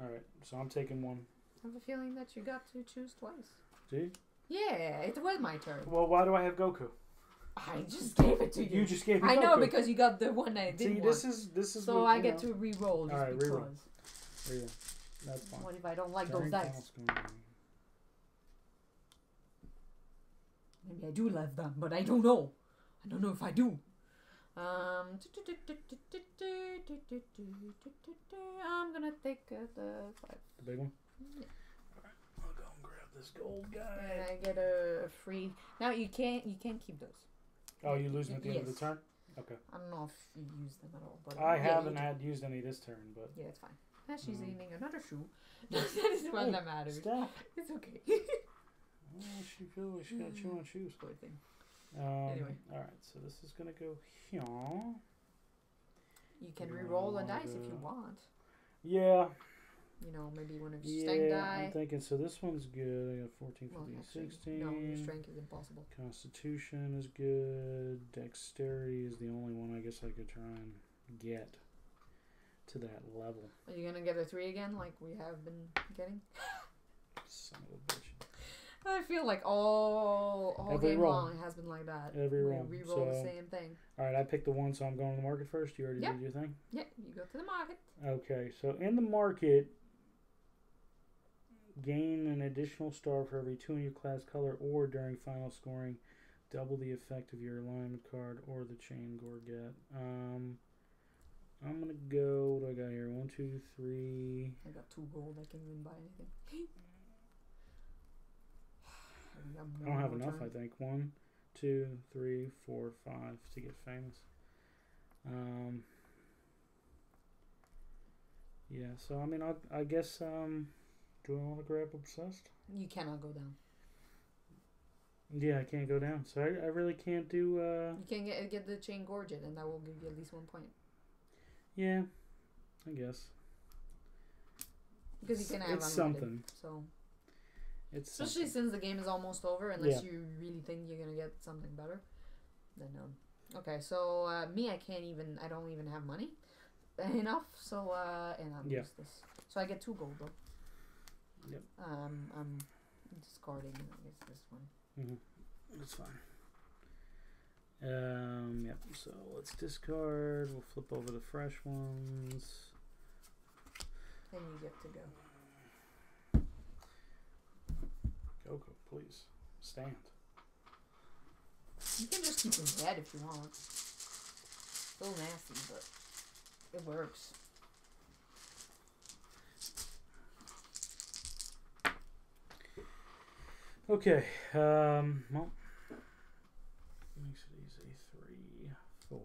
All right, so I'm taking one. I have a feeling that you got to choose twice. See? Yeah, it was my turn. Well, why do I have Goku? I just gave it to you. You just gave me I Goku. know because you got the one I didn't See, want. this is. So what, I get to re-roll just Alright, because. reroll. Reroll. That's fine. What if I don't like Turn those dice? counts going. Maybe I do love them, but I don't know. I don't know if I do. I'm gonna take the 5. The big one. Yeah. Alright, I'll go and grab this gold And guy. I get a free. Now you can't keep those. Oh, you lose them at the end of Yes. the turn. Okay. I don't know if you use them at all, but I yeah, haven't you do. had used any this turn, but. Yeah, it's fine. Now she's Mm. eating another shoe. That is the one that matters. Stop. It's okay. Oh, she feels like she got chew on shoes. Poor thing. Anyway. Alright, so this is gonna go here. You can You re-roll a wanna dice if you go- want. Yeah. You know, maybe one of your strength Yeah, die. I'm thinking, so this one's good. I got 14, Well, 15, actually, 16. no, your strength is impossible. Constitution is good. Dexterity is the only one I guess I could try and get to that level. Are you gonna get a 3 again, like we have been getting? Son of a bitch. I feel like all Every game roll. long it has been like that. Every we roll. re-roll the So- same thing. Alright, I picked the one, so I'm going to the market first. You already Yep. did your thing? Yeah, you go to the market. Okay, so in the market, gain an additional star for every 2 in your class color, or during final scoring, double the effect of your alignment card or the chain Gorget. I'm gonna go. What do I got here? 1, 2, 3. I got 2 gold. I can't even buy anything. I don't have enough. I think 1, 2, 3, 4, 5 to get famous. Yeah. So I mean, I guess. Do I want to grab obsessed? You cannot go down. Yeah, I can't go down. So I really can't do. You can get the chain Gorget, and that will give you at least 1 point. Yeah, I guess. Because you can have It's unlimited, something. So It's especially something. since the game is almost over, unless Yeah. you really think you're gonna get something better. Then okay, so me, I don't even have money enough. So and I'll Yeah. use this. So I get 2 gold though. Yep. I'm discarding. I guess this one. It's fine. Yep. So let's discard. We'll flip over the fresh ones. Then you get to go. Goku, please stand. You can just keep him dead if you want. Still nasty, but it works. Okay. Well, makes it easy. 3, 4,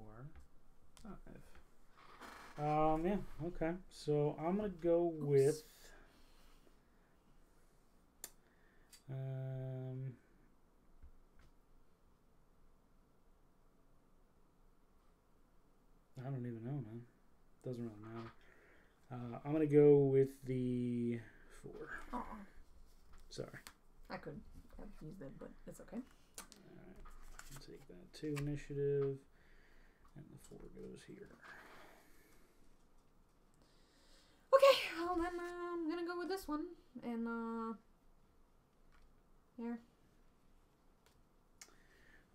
5. Yeah. Okay. So I'm gonna go with. I don't even know, man. Doesn't really matter. I'm gonna go with the 4. Oh, Sorry. I could have used it, but it's okay. Alright. I'll take that 2 initiative. And the 4 goes here. Okay, well then I'm gonna go with this one, and here.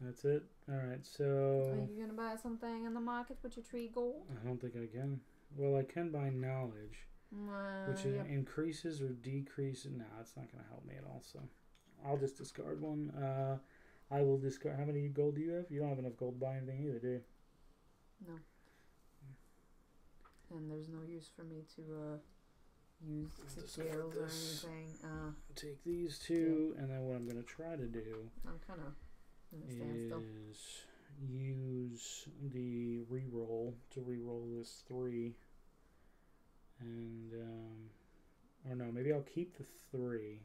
That's it. Alright, Are so you gonna buy something in the market with your 3 gold? I don't think I can. Well, I can buy knowledge, which Yep. increases or decreases. No, it's not going to help me at all. So I'll just discard one. I will discard. How many gold do you have? You don't have enough gold to buy anything either, do you? No. And there's no use for me to use Discard skills or this. anything. Take these 2, and then what I'm going to try to do I'm kind of in a standstill. is use the reroll to reroll this 3, and or no, maybe I'll keep the 3,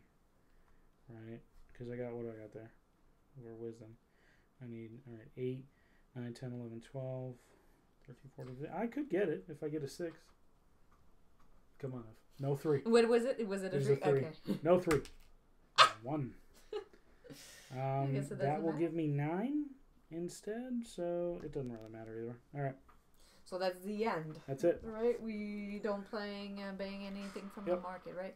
right? Because I got what do I got there? or wisdom. I need, alright, 8, 9, 10, 11, 12, 13, 14, 15. I could get it if I get a 6. Come on. No 3. What was it? Was it a 3? Okay. No 3. 1. guess it That doesn't will matter. give me 9 instead, so it doesn't really matter either. Alright, So that's the end. that's it. Right? We don't bang anything from the Yep. market, right?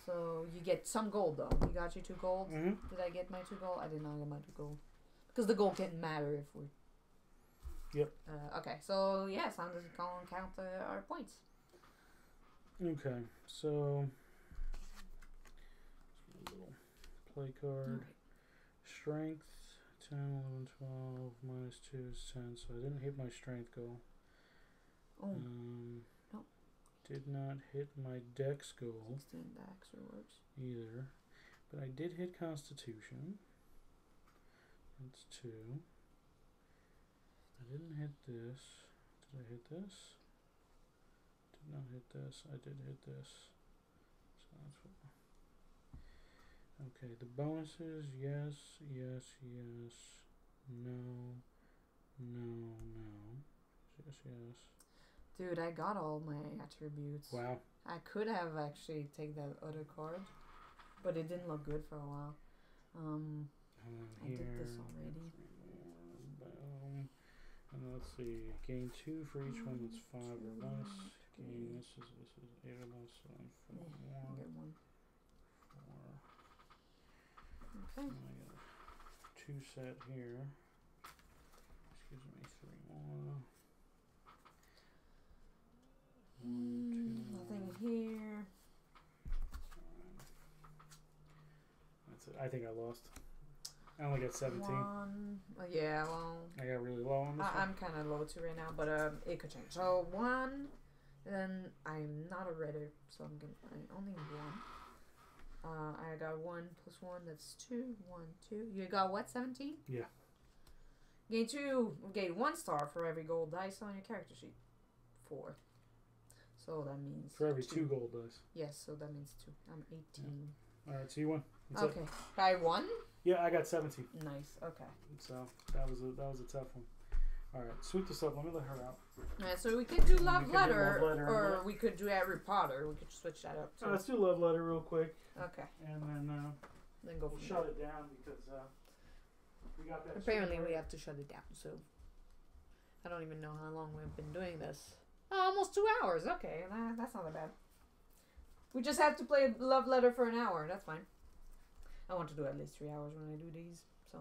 So you get some gold though. You got your 2 gold. Mm-hmm. Did I get my 2 gold? I did not get my 2 gold. Because the gold can't matter if we. Yep. Okay, so yeah, Sam doesn't count our points. Okay, so a little play card. Strength 10, 11, 12, minus 2 is 10, so I didn't hit my strength goal. Oh, no. Did not hit my dex goal 16 dex works. either, but I did hit constitution. That's 2. I didn't hit this. Did I hit this? Did not hit this. I did hit this. So that's what. Okay, the bonuses, yes, yes, yes, no, no, no, yes, yes. Dude, I got all my attributes. Wow. I could have actually taken that other card, but it didn't look good for a while. I did this already. Boom. And let's see, gain 2 for each one that's 5 or less. Gain this is 8 or less, so then 4 Yeah, more. I'll get 1. 4. Okay. And I got a 2 set here. This gives me 3 more. 1, 2 Nothing more. here. That's it. I think I lost. I only got 17. 1. Yeah, well, I got really low on this one. I'm kind of low too right now, but it could change. So 1, then I'm not a redder, so I only need 1. I got 1 plus 1, that's 2. 1, 2. You got what, 17? Yeah. Gain 1 star for every gold dice on your character sheet. 4. So that means For every 2 gold dice. Yes, so that means 2. I'm 18. Alright, so you won. That's Okay. it. I won? Yeah, I got 17. Nice. Okay. So that was a tough one. Alright, sweep this up. Let me let her out. Alright, so we could do We Love could do Letter, Love Letter in a or minute. we could do Harry Potter. We could switch that up too. Let's do love letter real quick, Okay. and then Then go we'll from shut there. it down because we got that. Apparently we have to shut it down, so I don't even know how long we've been doing this. Oh, almost 2 hours. Okay, that's not that bad. We just have to play Love Letter for an hour. That's fine. I want to do at least 3 hours when I do these. So,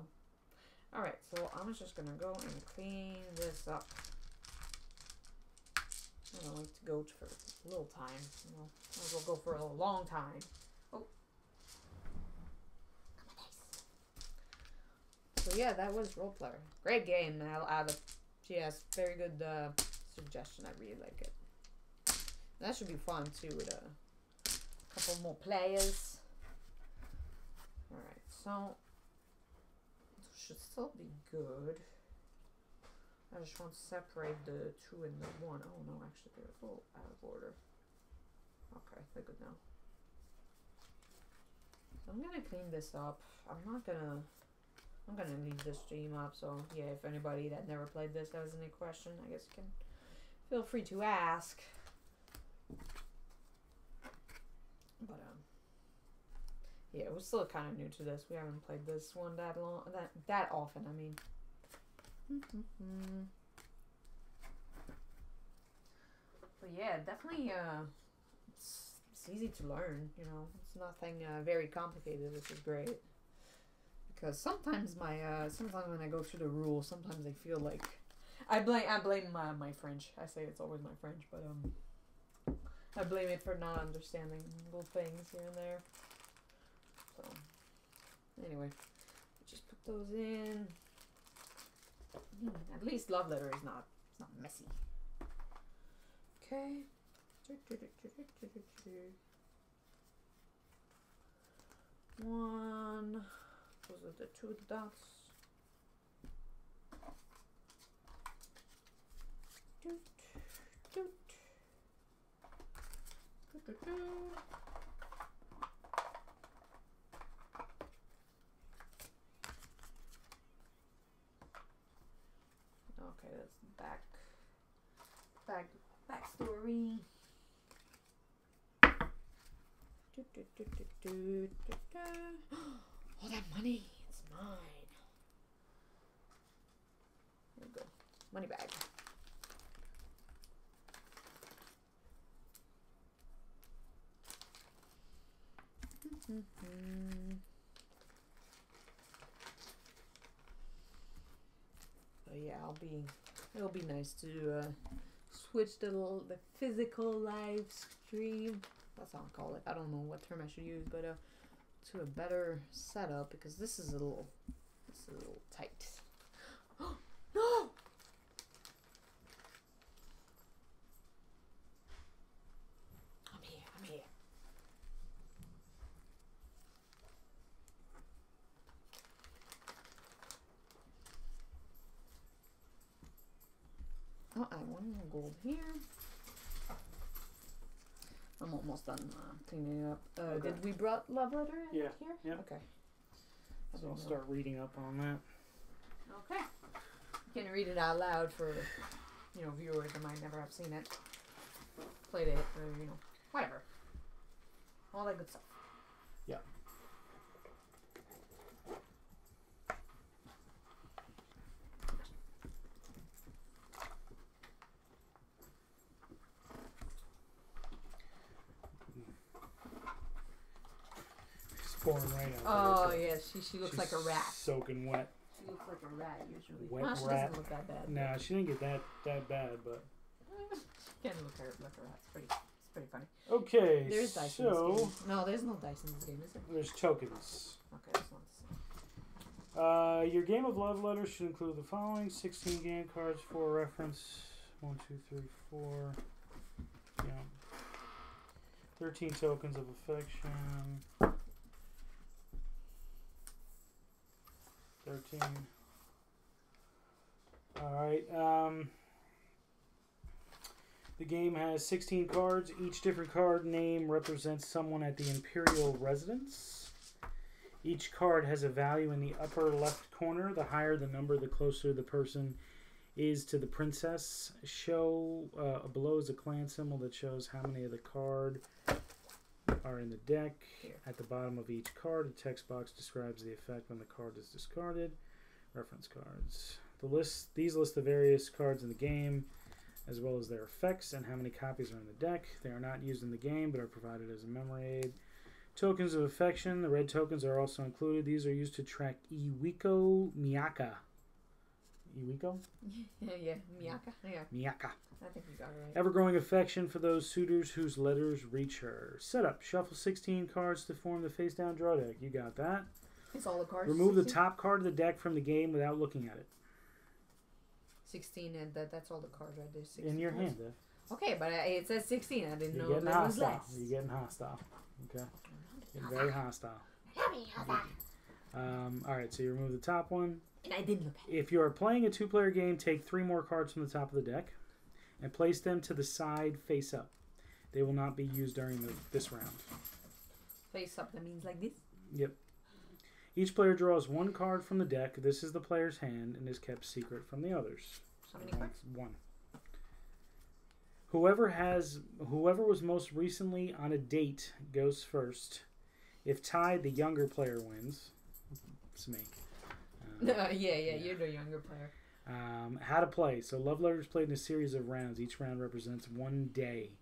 all right. So I'm just gonna go and clean this up. I don't like to go for a little time. You know, might as well go for a long time. Oh, nice. So yeah, that was Role Player. Great game. She has very good suggestion. I really like it. That should be fun too with a couple more players. Alright, so it should still be good. I just want to separate the 2 and the 1. Oh no, actually they're a little out of order. Okay, they're good now. So I'm gonna clean this up. I'm gonna leave this stream up, so yeah, if anybody that never played this has any question, I guess you can feel free to ask. But yeah, we're still kind of new to this. We haven't played this one that often. I mean, but yeah, definitely. It's easy to learn. You know, it's nothing very complicated, which is great. Because sometimes sometimes when I go through the rules, sometimes I feel like I blame my French. I say it's always my French, but I blame it for not understanding little things here and there. So anyway, just put those in. At least Love Letter is not messy. Okay. One. Those are the 2 dots. Doot, doot. Doot, doot, doot. Okay, that's backstory. All that money, it's mine. There we go. Money bag. But yeah, it'll be nice to switch the physical live stream. That's what I'll call it. I don't know what term I should use, but to a better setup, because this is a little tight. No! I'm here. Oh, I want more gold here. I'm almost done cleaning it up. Okay. Did we brought love letter in Yeah. here? Yep. Okay. So I'll start reading up on that. Okay. You can read it out loud for, viewers that might never have seen it, played it, or whatever. All that good stuff. Yeah. Pouring right out. Oh yeah, she looks like a rat. Soaking wet. She looks like a rat usually. Wet She rat. doesn't look that bad. Nah, she didn't get that bad, but. She can look like a rat. It's pretty funny. Okay, There's dice in this game. No, there's no dice in this game, is there? There's tokens. Okay, that's not the same. Your game of love letters should include the following: 16 game cards for reference. 1, 2, 3, 4. Yeah. 13 tokens of affection. 13. Alright, the game has 16 cards. Each different card name represents someone at the Imperial Residence. Each card has a value in the upper left corner. The higher the number, the closer the person is to the princess. Below is a clan symbol that shows how many of the card are in the deck. Here. At the bottom of each card, a text box describes the effect when the card is discarded. Reference cards. These list the various cards in the game, as well as their effects and how many copies are in the deck. They are not used in the game, but are provided as a memory aid. Tokens of affection. The red tokens are also included. These are used to track Iwiko Miyaka. Iwiko? Yeah, Miyaka. Yeah, Miyaka. I think you got it right. Ever-growing affection for those suitors whose letters reach her. Setup. Shuffle 16 cards to form the face-down draw deck. You got that. It's all the cards. Remove the 16? top card of the deck from the game without looking at it. 16, and that's all the cards right there. 16 In your cards. hand, Dev. Okay, but it says 16. I didn't You're know getting there was hostile. less. You're getting hostile. Okay. Getting very hostile. Alright, so you remove the top one. And I did look at it. If you are playing a two-player game, take 3 more cards from the top of the deck and place them to the side face up. They will not be used during this round. Face up, that means like this? Yep. Each player draws 1 card from the deck. This is the player's hand and is kept secret from the others. How many cards? 1. Whoever was most recently on a date goes first. If tied, the younger player wins. It's me. Yeah, you're the younger player. How to play. So love letters played in a series of rounds. Each round represents 1 day.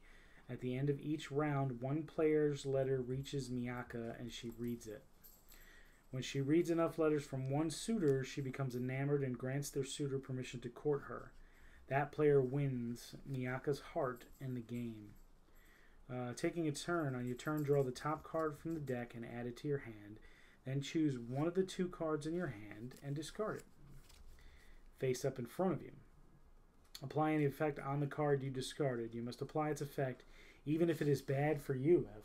At the end of each round, one player's letter reaches Miyaka and she reads it. When she reads enough letters from one suitor, she becomes enamored and grants their suitor permission to court her. That player wins Miyaka's heart in the game. Taking a turn, on your turn, draw the top card from the deck and add it to your hand. Then choose one of the 2 cards in your hand and discard it. Face up in front of you. Apply any effect on the card you discarded. You must apply its effect even if it is bad for you, Ev.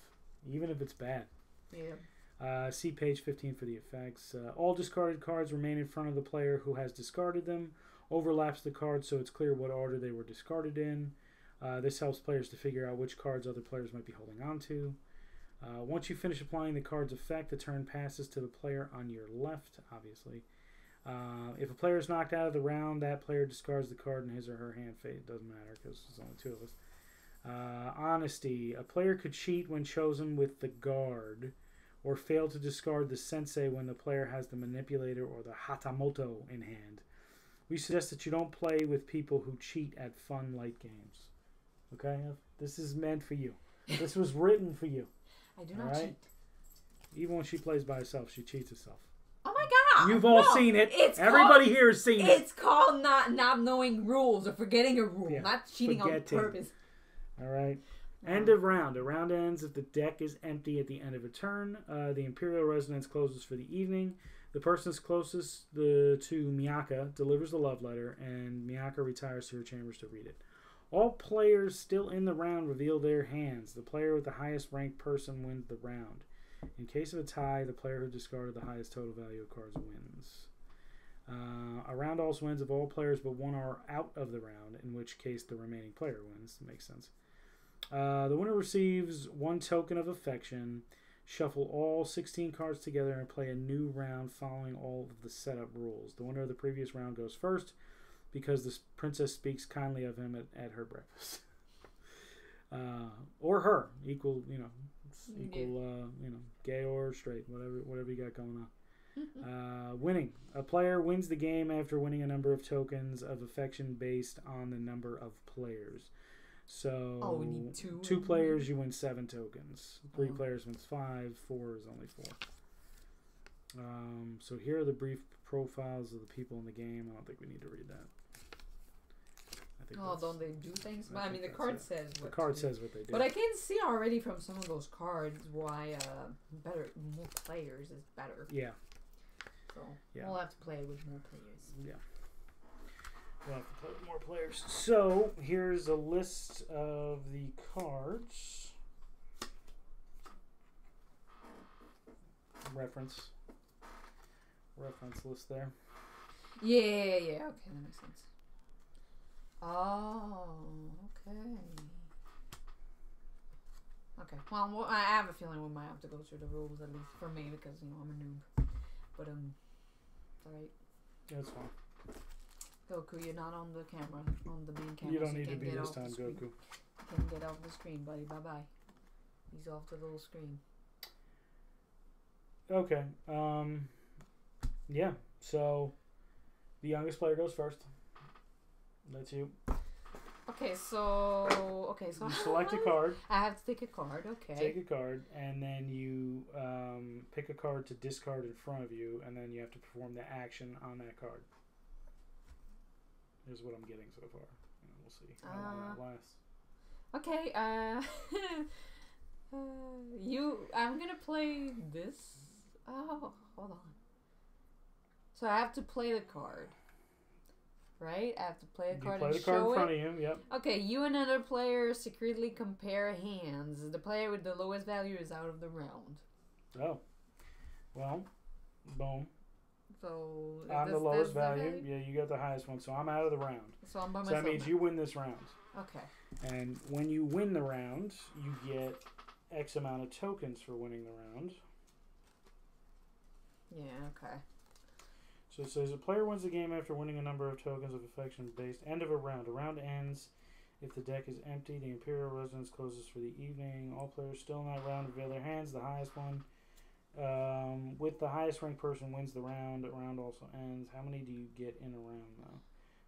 Even if it's bad. Yeah. See page 15 for the effects. All discarded cards remain in front of the player who has discarded them. Overlaps the cards so it's clear what order they were discarded in. This helps players to figure out which cards other players might be holding on to. Once you finish applying the card's effect, the turn passes to the player on your left, obviously. If a player is knocked out of the round, that player discards the card in his or her hand fate. It doesn't matter because there's only 2 of us. Honesty. A player could cheat when chosen with the guard, or fail to discard the sensei when the player has the manipulator or the hatamoto in hand. We suggest that you don't play with people who cheat at fun light games. Okay? This is meant for you. This was written for you. I do not cheat. Even when she plays by herself, she cheats herself. Oh my god! You've all seen it. Everybody here has seen it. It's called not knowing rules or forgetting a rule, not cheating on purpose. All right. End of round. A round ends if the deck is empty at the end of a turn. The Imperial Residence closes for the evening. The person closest to Miyaka delivers the love letter, and Miyaka retires to her chambers to read it. All players still in the round reveal their hands. The player with the highest ranked person wins the round. In case of a tie, the player who discarded the highest total value of cards wins. A round also wins if all players but one are out of the round, in which case the remaining player wins. Makes sense. The winner receives 1 token of affection. Shuffle all 16 cards together and play a new round following all of the setup rules. The winner of the previous round goes first because the princess speaks kindly of him at her breakfast. Or her. Equal, gay or straight, whatever you got going on. Winning. A player wins the game after winning a number of tokens of affection based on the number of players. So, we need 2. 2 players, you win 7 tokens. 3 players wins 5. 4 is only 4. So here are the brief profiles of the people in the game. I don't think we need to read that. Don't they do things? I mean, the card says what the card says what they do. But I can see already from some of those cards why more players is better. Yeah. So we'll have to play with more players. Yeah. We'll have to play with more players. So here's a list of the cards. Reference list there. Yeah. Okay, that makes sense. Oh, okay. Okay. Well, I have a feeling we might have to go through the rules, at least for me, because I'm a noob. But it's alright. That's fine. Goku, you're not on the camera, on the main camera. You don't need to be this time, Goku. You can get off the screen, buddy. Bye bye. He's off the little screen. Okay. Yeah. So the youngest player goes first. That's you. Okay, so you select a card. I have to take a card. Okay. Take a card, and then you pick a card to discard in front of you, and then you have to perform the action on that card. Here's what I'm getting so far. We'll see how long that lasts. Okay. I'm gonna play this. Oh, hold on. So I have to play the card. Right? I have to play a card and show it. You play the card in front of you, yep. Okay, you and another player secretly compare hands. The player with the lowest value is out of the round. Oh. Well, boom. So I'm the lowest value. Yeah, you got the highest one, so I'm out of the round. So I'm by myself. So that means you win this round. Okay. And when you win the round, you get X amount of tokens for winning the round. Yeah, okay. So it says a player wins the game after winning a number of tokens of affection based. End of a round. A round ends if the deck is empty. The Imperial Residence closes for the evening. All players still in that round reveal their hands. The highest one with the highest ranked person wins the round. A round also ends. How many do you get in a round now?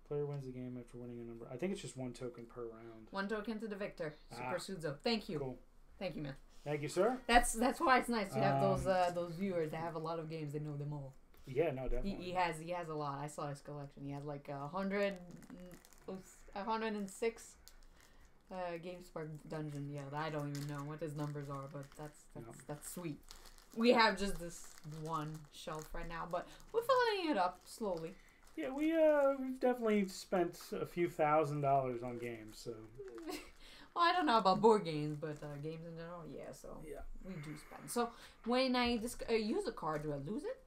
Player wins the game after winning a number. I think it's just 1 token per round. 1 token to the victor. Super Sudzo. Thank you. Cool. Thank you, man. Thank you, sir. That's why it's nice to have those viewers that have a lot of games. They know them all. Yeah, no, definitely. He has a lot. I saw his collection. He has like 106 GameSpark Dungeon. Yeah, I don't even know what his numbers are, but that's sweet. We have just this one shelf right now, but we're filling it up slowly. Yeah, we've definitely spent a few $1,000s on games. So. Well, I don't know about board games, but games in general, yeah. So we do spend. So when I use a card, do I lose it?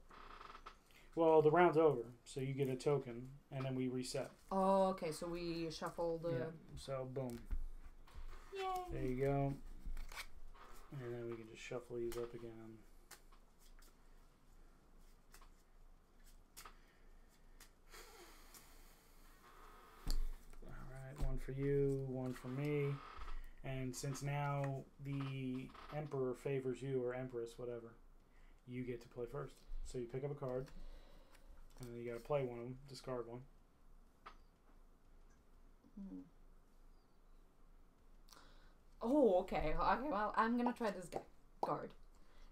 Well, the round's over, so you get a token, and then we reset. Oh, okay. So we shuffle the. Yeah. So boom. Yay. There you go. And then we can just shuffle these up again. for you, 1 for me. And since now the Emperor favors you, or Empress, whatever, you get to play first. So you pick up a card, and then you got to play one of them, discard one. Oh, okay. Okay, well, I'm going to try this guy. Guard.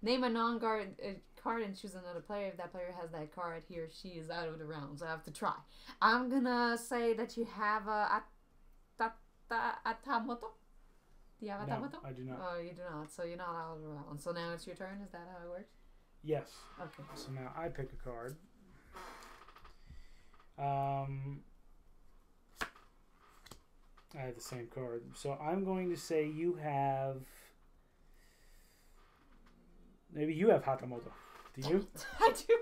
Name a non-guard card and choose another player. If that player has that card, he or she is out of the round. So I have to try. I'm going to say that you have a Atamoto. Do you have Atamoto? No, I do not. Oh, you do not. So you're not out of the round. So now it's your turn. Is that how it works? Yes. Okay. So now I pick a card. I have the same card. So I'm going to say you have... Maybe you have Hatamoto. Do you? I do.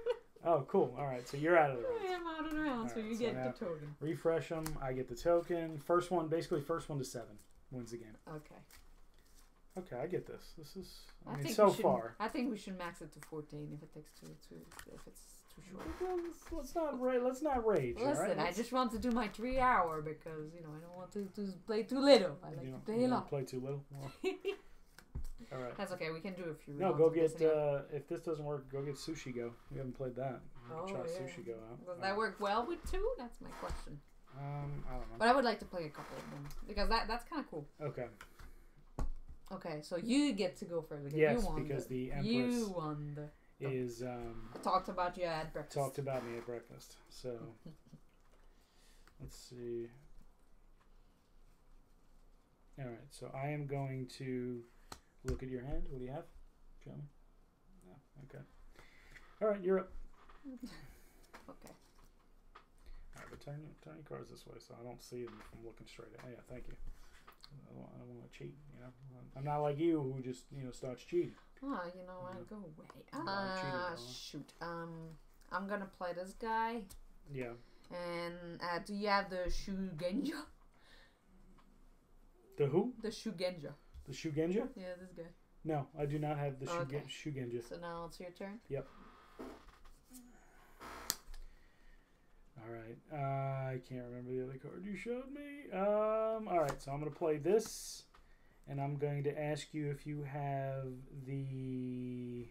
Oh, cool. All right. So you're out of the round. I am out of the round, All so right, you so get now- the token. Refresh them. I get the token. First one to 7 wins the game. Okay. Okay, I get this. This is... I mean, think so we should, far. I think we should max it to 14 if it takes if it's too short. Well, let's not rage. all Listen, right? I just want to do my 3 hour because, I don't want to play too little. I like You to don't- play you a don't lot. play too little. Well, all right. That's okay, we can do a few No, rounds go of this get. anyway. If this doesn't work, go get Sushi Go. We haven't played that. Oh, Try yeah. Sushi Go out. Does that work well with 2? That's my question. I don't know. But I would like to play a couple of them because that's kind of cool. Okay. Okay, so you get to go first. Because Yes, you won because the Empress you won the is talked about you at breakfast. talked about me at breakfast. So let's see. All right, so I am going to look at your hand. What do you have? Show me. No. Okay. All right, you're up. Okay. All right, but turn your cards this way so I don't see them from looking straight at. Oh, yeah, thank you. I don't want to cheat. I'm not like you who just starts cheating. Oh, you know what? Go away. I cheated, huh? Shoot. I'm gonna play this guy. Yeah. And do you have the Shugenja? The who? The Shugenja. The Shugenja? Yeah, this guy. No, I do not have the Okay. Shugenja. So now it's your turn. Yep. All right. I can't remember the other card you showed me. All right, so I'm going to play this, and I'm going to ask you if you have the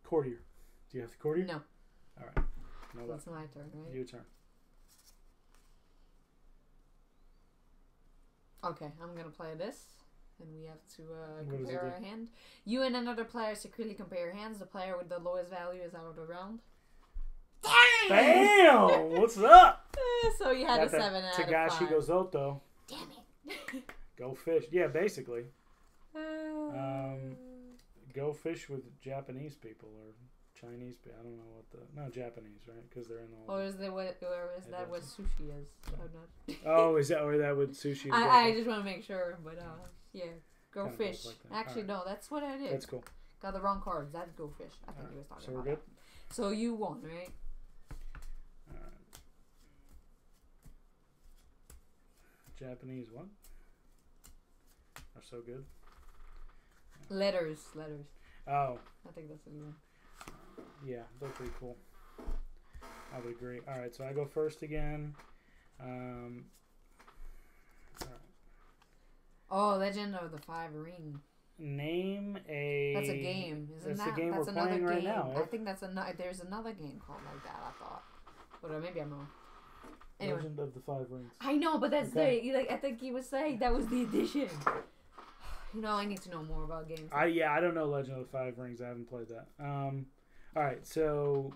courtier. Do you have the courtier? No. All right. No, So it's my turn, right? your turn. Okay, I'm gonna play this. And we have to What does it compare do? our hand. You and another player secretly compare your hands. The player with the lowest value is out of the round. Bam! What's up? So you had a Got that 7 out of Tagashi 5. Gozoto. Damn it. Go fish. Yeah, basically. Go fish with Japanese people or Chinese people. I don't know what the... No, Japanese, right? Because they're in all... Or is there where is that what Adventure. sushi is? Or not? Oh, is that where that would sushi is? I just want to make sure, but yeah. Go Kinda fish. looks like that. Actually, no, that's what I did. That's cool. Got the wrong cards. That's go fish. I think Alright, he was talking so we're about good? that. So you won, right? Alright. Japanese what? Are so good. Letters. Oh, I think that's the one. yeah, they're pretty cool. I would agree. Alright, so I go first again. Alright. Oh, Legend of the Five Ring. Name a... That's a game, isn't That's that? the game That's we're another playing right game. now. I think that's another. There's another game called like that. I thought, but maybe I'm wrong. Anyway, Legend of the Five Rings. I know, but that's Okay. I think he was saying that was the edition. I need to know more about games. I don't know Legend of the Five Rings. I haven't played that. Alright, so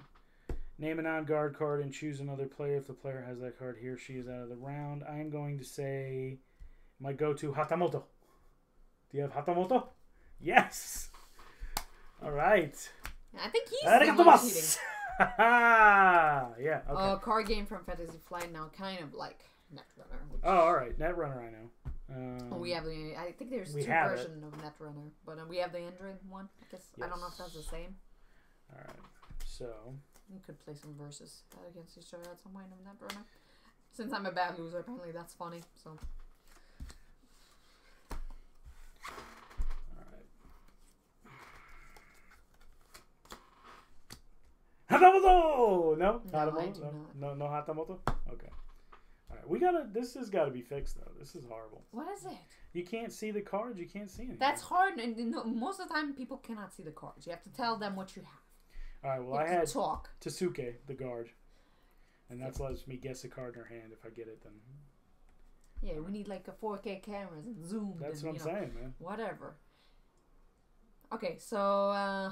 name a non-guard card and choose another player. If the player has that card, he or she is out of the round. I am going to say my go-to Hatamoto. Do you have Hatamoto? Yes! Alright. I think he's the one cheating. Arigato! Yeah, okay. Card game from Fantasy Flight now, kind of like Netrunner. Which Oh, alright. Netrunner, I know. we have I think there's we two have it. versions of Netrunner, but we have the Android one. I guess I don't know if that's the same. Alright, so... We could play some verses against each other at some point in Netrunner. Since I'm a bad loser, apparently that's funny. So. Hatamoto! No? No, I Hatamoto? do No, no Hatamoto? Okay. All right, we gotta. This has got to be fixed though. This is horrible. What is it? You can't see the cards. You can't see anything. That's hard, and most of the time people cannot see the cards. You have to tell them what you have. All right. Well, You I have had to talk. Tasuke, the guard, and that lets me guess a card in her hand. If I get it, then Yeah, we need like a 4K cameras and zoom. that's and, what I'm saying, man. Whatever. Okay, so I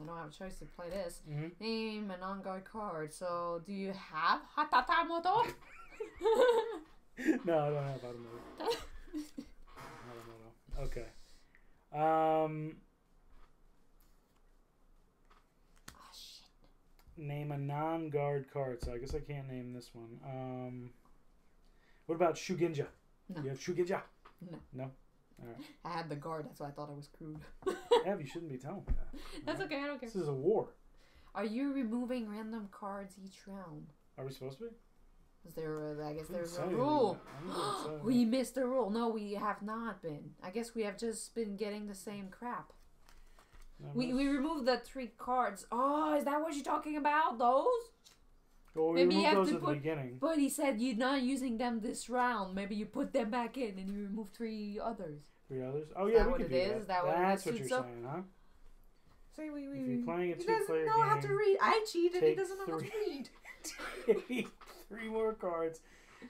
don't have a choice to play this. Mm-hmm. Name an on-guard card. So, do you have Hatatamoto? No, I don't have Hatamoto. Hatamoto. Okay. Oh shit. Name a non-guard card. So I guess I can't name this one. What about Shugenja? No. You have Shugenja? No. No? All right. I had the guard, that's why I thought I was crude. Ev, you shouldn't be telling me that. That's All okay, I don't care. This is a war. Are you removing random cards each round? Are we supposed to be? Is there I guess Didn't there's say a anything rule. about- I didn't say We missed a rule. No, we have not been. I guess we have just been getting the same crap. No, We removed the 3 cards. Oh, is that what you're talking about? Those? Well, we maybe you removed have those to at the put- beginning. But he said you're not using them this round. Maybe you put them back in and you remove 3 others. 3 others? Oh, Is yeah, that we what could it do is? that. Is that what it That's what suits you're up? saying, huh? See, If you're playing a he doesn't two-player know how to game, read. I cheated. He take doesn't know how to 3. read. Take 3 more cards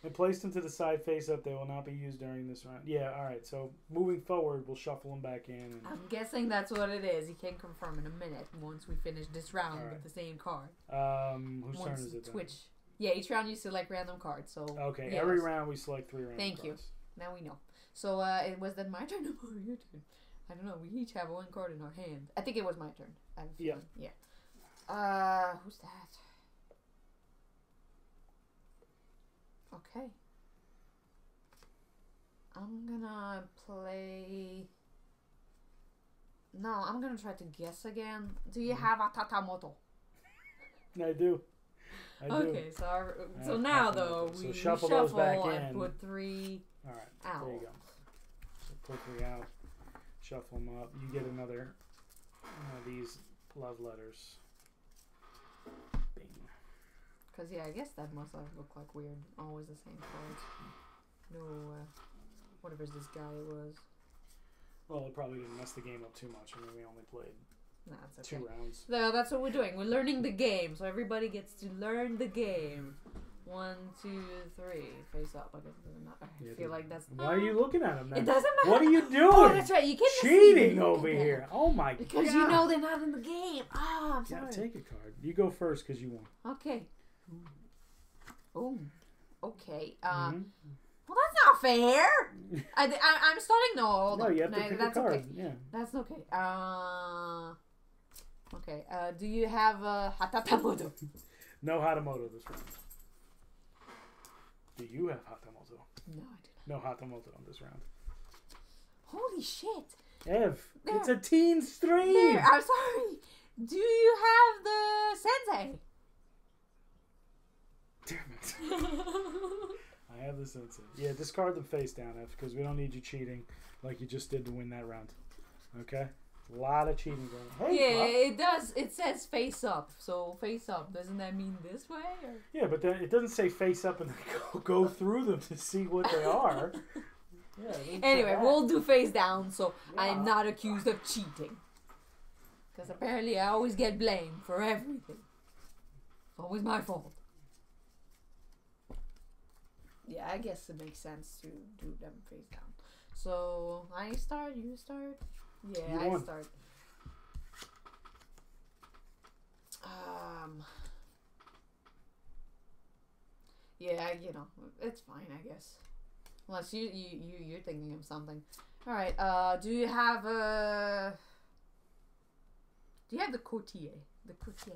and place them to the side face up. They will not be used during this round. Yeah, all right. So moving forward, we'll shuffle them back in. And I'm guessing that's what it is. He can confirm in a minute once we finish this round Alright. with the same card. whose turn Once is it then? Twitch. Yeah, each round you select random cards. So Okay, yes. every round we select 3 random Thank you. cards. Now we know. So it was then my turn or your turn? I don't know. We each have 1 card in our hand. I think it was my turn. I have a Yeah. feeling. Yeah. Who's that? Okay. I'm gonna play. No, I'm gonna try to guess again. Do you have a Tatamoto? I do. I do. Okay, so so have now Tatamoto. though So we shuffle shuffle those back and in. put 3 All right. out. There you go. So put 3 out. Shuffle them up. You get another one of these love letters. Bing. Cause yeah, I guess that must have looked like weird. Always the same cards. No, whatever this guy was. Well, it probably didn't mess the game up too much. I mean, we only played Nah, it's okay. 2 rounds. No, that's what we're doing. We're learning the game, so everybody gets to learn the game. 1, 2, 3, face up. I guess it doesn't matter. I Yeah, feel like that's. Why are you looking at them then? It doesn't matter. What are you doing? Oh, that's right. You can't just see Cheating them. over Yeah. here. Oh my god. Because you know they're not in the game. Ah, I'm Yeah, sorry. take a card. You go first because you won. Okay. Oh. Okay. Mhm. Well, that's not fair. I'm starting. No, hold No, on. you have to pick a that's card. okay. Yeah. That's okay. Okay. Do you have Hatatamoto? No Hatamoto this round. Do you have Hatamoto? No, I do No Hatamoto on this round. not. Holy shit! Ev, There. it's a teen stream. There, I'm sorry. Do you have the sensei? Damn it. I have the sensei. Yeah, discard them face down, Ev, because we don't need you cheating like you just did to win that round. Okay? A lot of cheating going on. Hey, Yeah, Pop. it does. It says face up. So face up. Doesn't that mean this way? Or? Yeah, but then it doesn't say face up and then go through them to see what they are. Yeah, it doesn't say Anyway, that. we'll do face down, so I am Yeah. not accused of cheating. Because apparently I always get blamed for everything. It's always my fault. Yeah, I guess it makes sense to do them face down. So, I start, you start? Yeah, You I won. start. Yeah, you know, it's fine, I guess. Unless you're thinking of something. All right. Do you have the courtier? The courtier.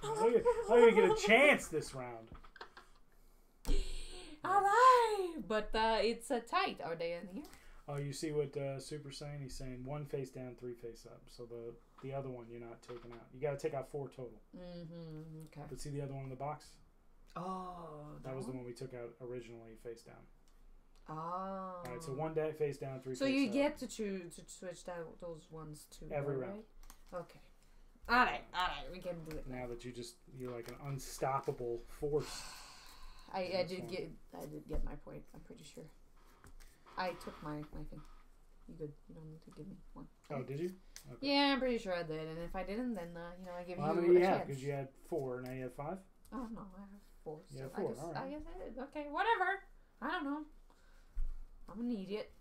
How are you gonna get a chance this round? Alright, but it's tight. Are they in here? Oh, you see what Super's saying? He's saying 1 face down, 3 face up. So the other one you're not taking out. You got to take out 4 total. Mm-hmm. Okay. But see the other one in the box? Oh. That was the one we took out originally face down. Oh. All right, so 1 day face down, 3 So face you up. get to choose to switch out those ones too. Every right? round. Okay. Alright, we can do it. Now that you're like an unstoppable force. I did get my point. I'm pretty sure. I took my thing. You good? You don't need to give me one. Oh, did you? Okay. Yeah, I'm pretty sure I did. And if I didn't, then I give you how a many do you have? chance. Because you had 4, now you have 5. Oh no, I have 4. You So have 4. All right. I guess I did. Okay, whatever. I don't know. I'm an idiot.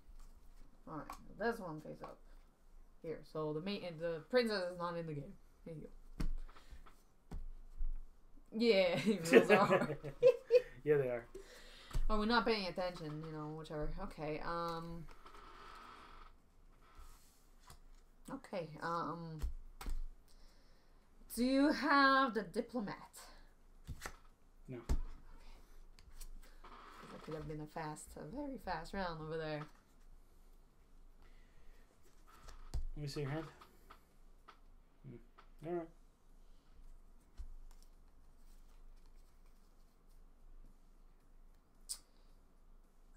All right, this one face up. Here, so the princess is not in the game. Here you go. Yeah, those are. Yeah, they are. Oh, we're not paying attention, whichever. Okay, Okay, do you have the diplomat? No. Okay. That could have been a very fast round over there. Let me see your hand. All right.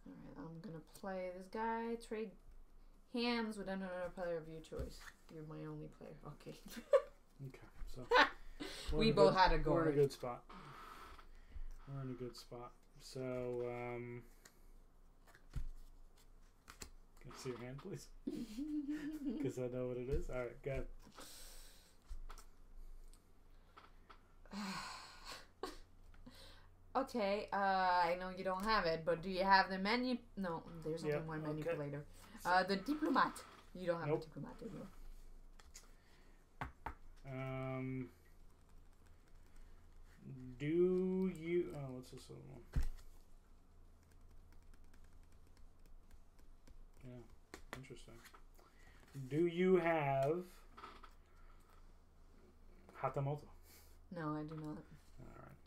Alright, I'm gonna play this guy. Trade hands with another player of your choice. You're my only player. Okay. Okay, so we both had a go. We're in a good spot. We're in a good spot. So, can I see your hand, please? Because I know what it is. All right, go ahead. Okay, I know you don't have it, but do you have the menu? No, there's only one manipulator. The diplomat. You don't have a diplomat, do you? Do you? Oh, what's this other one? Yeah, interesting. Do you have Hatamoto? No, I do not. All right,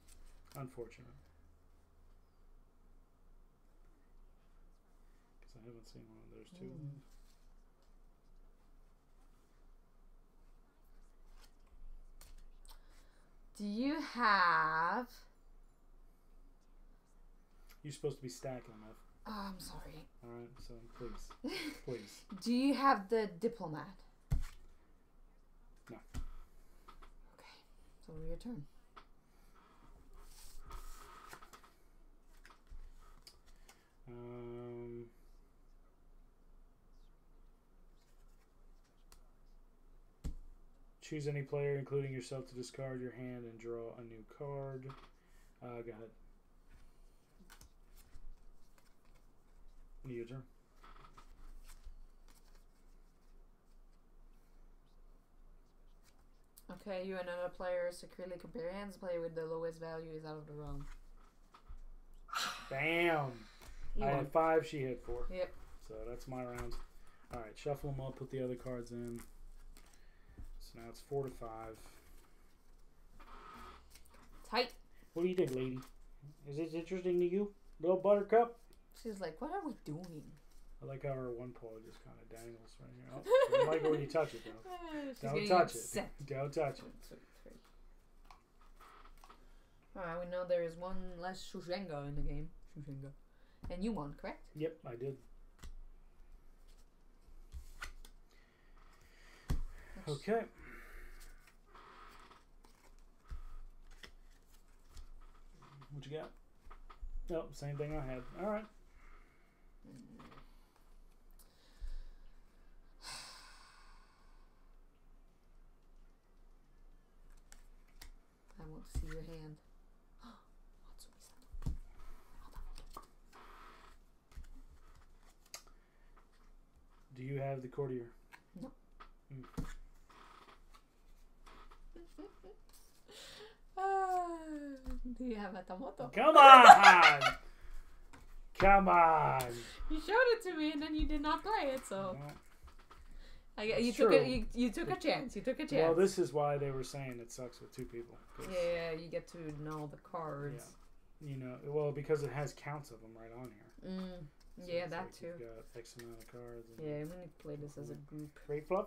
unfortunate. Because I haven't seen one of those two. Do you have... You're supposed to be stacking them up. Oh, I'm sorry. Alright, so please. Please. Do you have the diplomat? No. Okay, so your turn. Choose any player, including yourself, to discard your hand and draw a new card. Go ahead. Your turn. Okay, you and another player secretly compare hands. Play with the lowest value is out of the round. Bam! I had 5, she had 4. Yep. So that's my round. Alright, shuffle them up, put the other cards in. So now it's 4 to 5. Tight. What do you think, lady? Is this interesting to you? Little buttercup? She's like, what are we doing? I like how her one paw just kind of dangles right here. Oh, I don't like it when you touch it, though. Don't touch it. Don't touch it. Alright, we know there is one less Shushenga in the game. Shushenga. And you won, correct? Yep, I did. Okay. What you got? Oh, same thing I had. All right. I want to see your hand. Do you have the courtier? No. Do you have a Hatamoto? Come on! Come on! You showed it to me and then you did not play it, so you took a chance. You took a chance. Well, this is why they were saying it sucks with 2 people. Yeah, you get to know the cards. Yeah. You know, well, because it has counts of them right on here. So yeah, that too. You've got X amount of cards. Yeah, we need to play this as a group. Great fluff.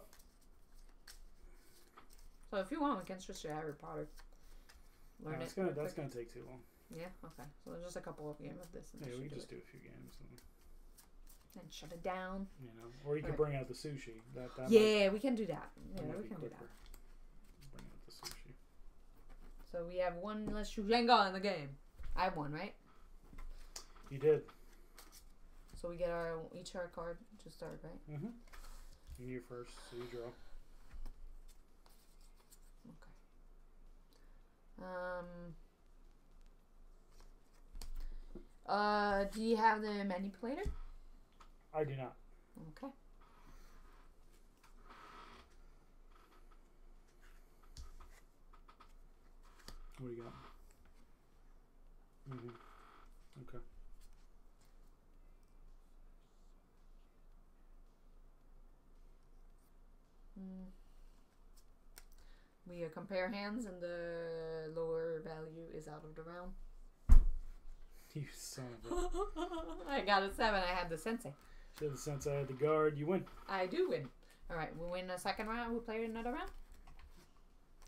So if you want, we can switch to Harry Potter. Learn No, it. that's gonna take too long. Yeah. Okay. So there's just a couple of games of this. And Yeah, we should can just it. do a few games. And shut it down. You know, or you could bring out the sushi. That yeah, we can do that. Yeah, might we be can do quicker. that. Bring out the sushi. So we have one less Shushenga in the game. I have one, right? You did. So we get each our card to start, right? Mm-hmm. You first, so you draw. Okay. Do you have the manipulator? I do not. Okay. What do you got? Mm-hmm. Okay. We compare hands, and the lower value is out of the round. You son of a... I got a 7. I had the sensei. Should have since I had the guard. You win. I do win. All right, we win the second round. We play another round.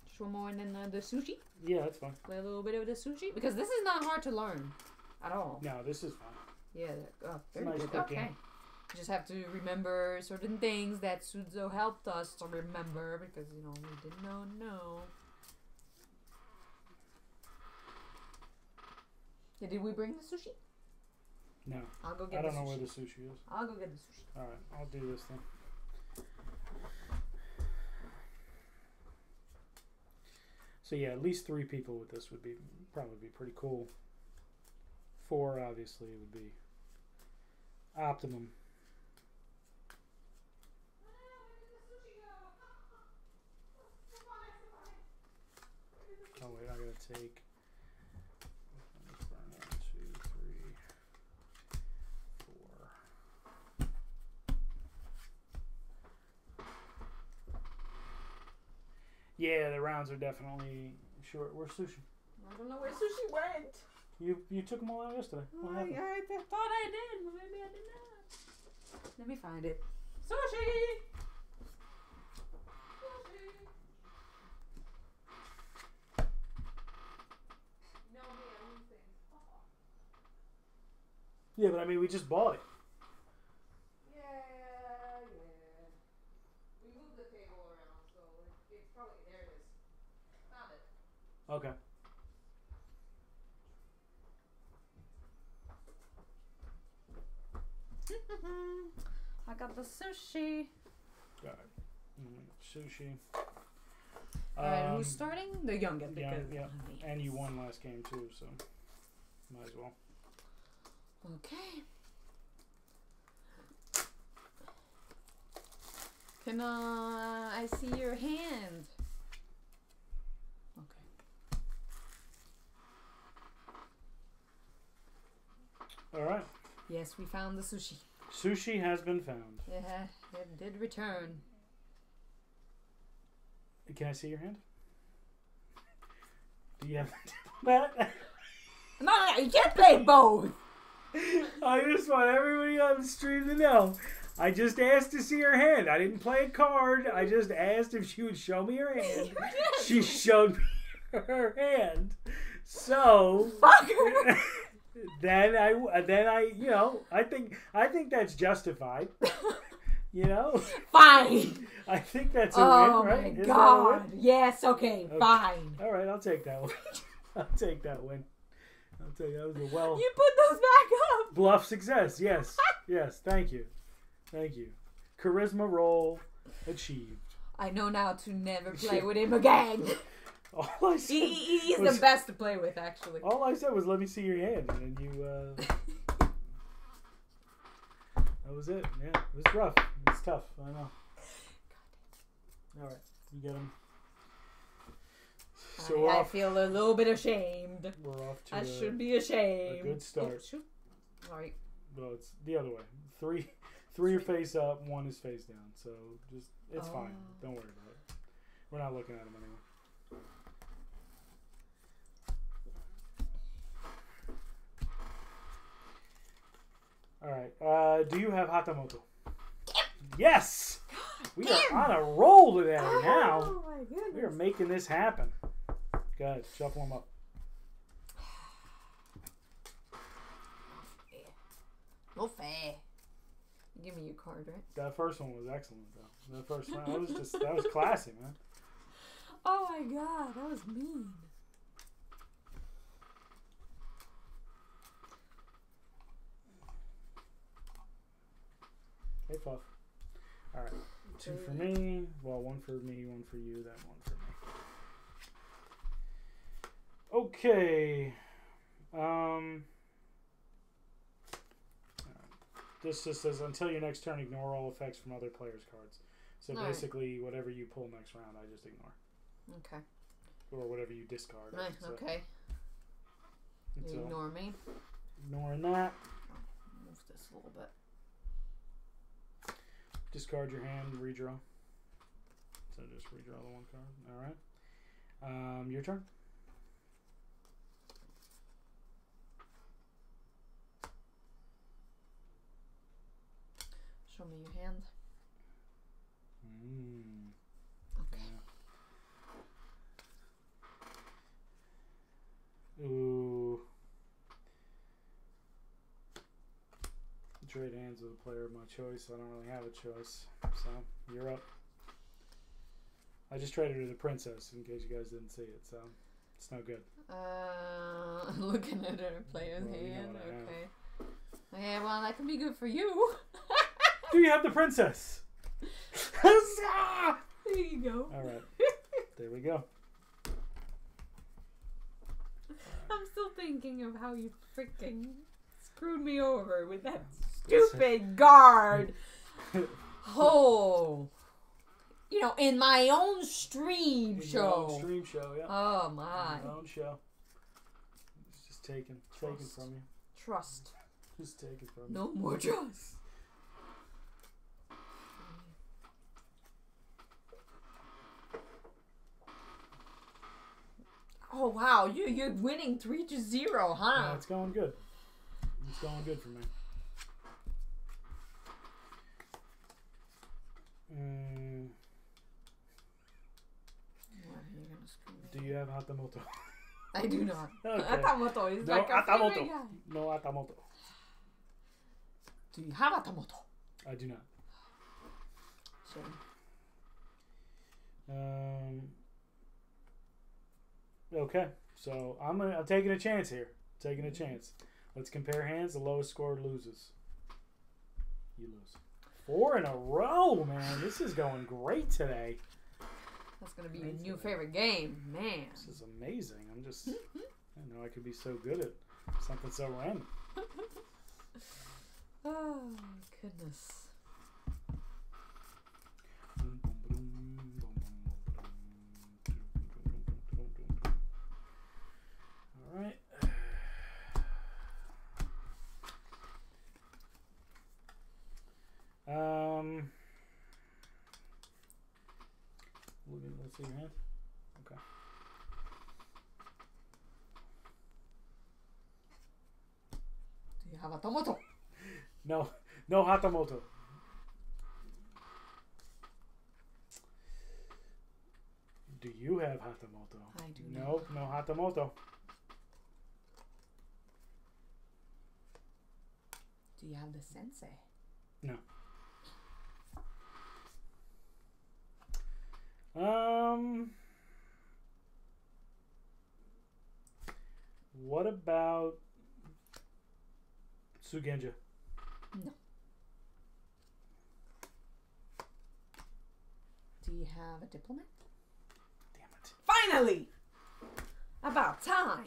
Just one more, and then the sushi. Yeah, that's fine. Play a little bit of the sushi because this is not hard to learn at all. No, this is fine. Yeah. Oh, very nice good. quick Okay. game. You just have to remember certain things that Sudzo helped us to remember because we didn't know. Yeah, did we bring the sushi? No. I'll go get I the don't know sushi. where the sushi is. I'll go get the sushi. All right, I'll do this then. So yeah, at least 3 people with this would probably be pretty cool. 4 obviously would be optimum. Oh wait, I gotta take 1, 2, 3, 4. Yeah, the rounds are definitely short. Where's sushi? I don't know where sushi went. You took them all out yesterday. What happened? I thought I did, but maybe I did not. Let me find it. Sushi! Yeah, but I mean, we just bought it. Yeah. We moved the table around, so it's probably, there it is. Found it. Okay. I got the sushi. Got it. Sushi. Alright, who's starting? The youngest. Yeah, Because yeah. And you won last game too, so might as well. Okay. Can I see your hand? Okay. All right. Yes, we found the sushi. Sushi has been found. Yeah, it did return. Can I see your hand? Do you have that? No, you can't play both. I just want everybody on the stream to know. I just asked to see her hand. I didn't play a card. I just asked if she would show me her hand. She showed me her hand. So Fucker. then I I think that's justified. Fine. I think that's a win, right? Oh my Isn't god. that a win? Yes, okay, fine. All right, I'll take that one. I'll take that win. I'll tell you, that was a You put those back up. bluff success. Yes. Yes, thank you. Thank you. Charisma roll achieved. I know now to never play with him again. All I said He's was, the best to play with, actually. all I said was, let me see your hand. And then you, that was it. Yeah, it was rough. It's tough. I know. All right, you get him. So I feel a little bit ashamed. we're off to I should be ashamed. a good start. Oh, shoot. All right. Well, it's the other way. Three are face up, 1 is face down. So just, it's fine. Don't worry about it. We're not looking at them anymore. All right. Do you have Hatamoto? Yes. We are on a roll today. Now Oh my goodness. we are making this happen. Go ahead, shuffle them up. No fair. Give me your card, right? That first one was excellent, though. The first round, that was classy, man. Oh my god, that was mean. fluff. All right. 2 for me. Well, 1 for me, 1 for you, then 1 for me. Okay. This just says until your next turn, ignore all effects from other players' cards. So All basically, whatever you pull next round, I just ignore. Okay. Or whatever you discard. Right, okay. You ignore me. Ignoring that. Move this a little bit. Discard your hand, redraw. So just redraw the 1 card. Alright. Your turn. Show me your hand. Okay. Yeah. Ooh. Trade hands with a player of my choice. I don't really have a choice. So, you're up. I just traded her the princess in case you guys didn't see it, so it's no good. Looking at her player's Well, you know hand. what I Okay. Yeah, well, that can be good for you. Do you have the princess? There you go. Alright. There we go. I'm still thinking of how you freaking screwed me over with that stupid guard. Oh. You know, in my own stream In show. your own stream show, yeah. Oh my. In your own show. It's just taken from you. Trust. Just taken from you. No more trust. Oh wow, you're winning 3-0, huh? Yeah, it's going good. It's going good for me. Do you have Hatamoto? I do not. Okay. Hatamoto is No like a Hatamoto. favorite guy. No Hatamoto. Do you have Hatamoto? I do not. Shame. Okay, so I'm taking a chance here. Taking a chance. Let's compare hands. The lowest score loses. You lose. 4 in a row, man. This is going great today. That's gonna be your new favorite game, man. This is amazing. I'm just, I know I could be so good at something so random. Oh goodness. All right. Let's see your hand. Okay. Do you have Hatamoto? No Hatamoto. Do you have Hatamoto? I do Nope, no Hatamoto. Do you have the sensei? No. What about Sugenja? No. Do you have a diplomat? Damn it. Finally! About time.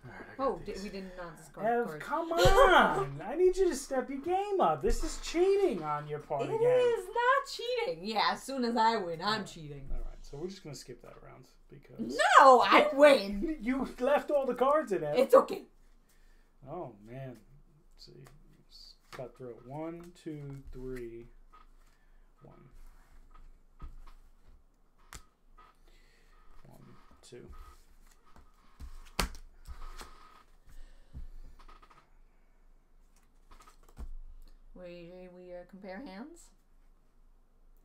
All right, We did not discard Ev, cards. come on! I need you to step your game up. This is cheating on your part It again. is not cheating. Yeah, as soon as I win, I'm cheating. All right, so we're just gonna skip that round because No, I win. you left all the cards in it. It's okay. Oh man, let's see, it's cutthroat. 1, 2, 3, 1, 1, 2. We compare hands.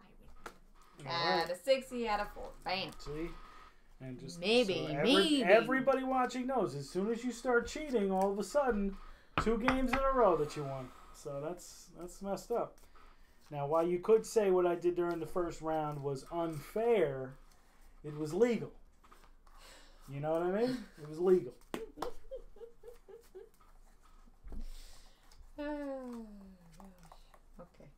I win. All right. At a 6, he had a 4. Bam. See? And just Maybe. everybody watching knows as soon as you start cheating, all of a sudden, 2 games in a row that you won. So that's messed up. Now, while you could say what I did during the first round was unfair, it was legal. You know what I mean? It was legal. Oh, gosh. Okay.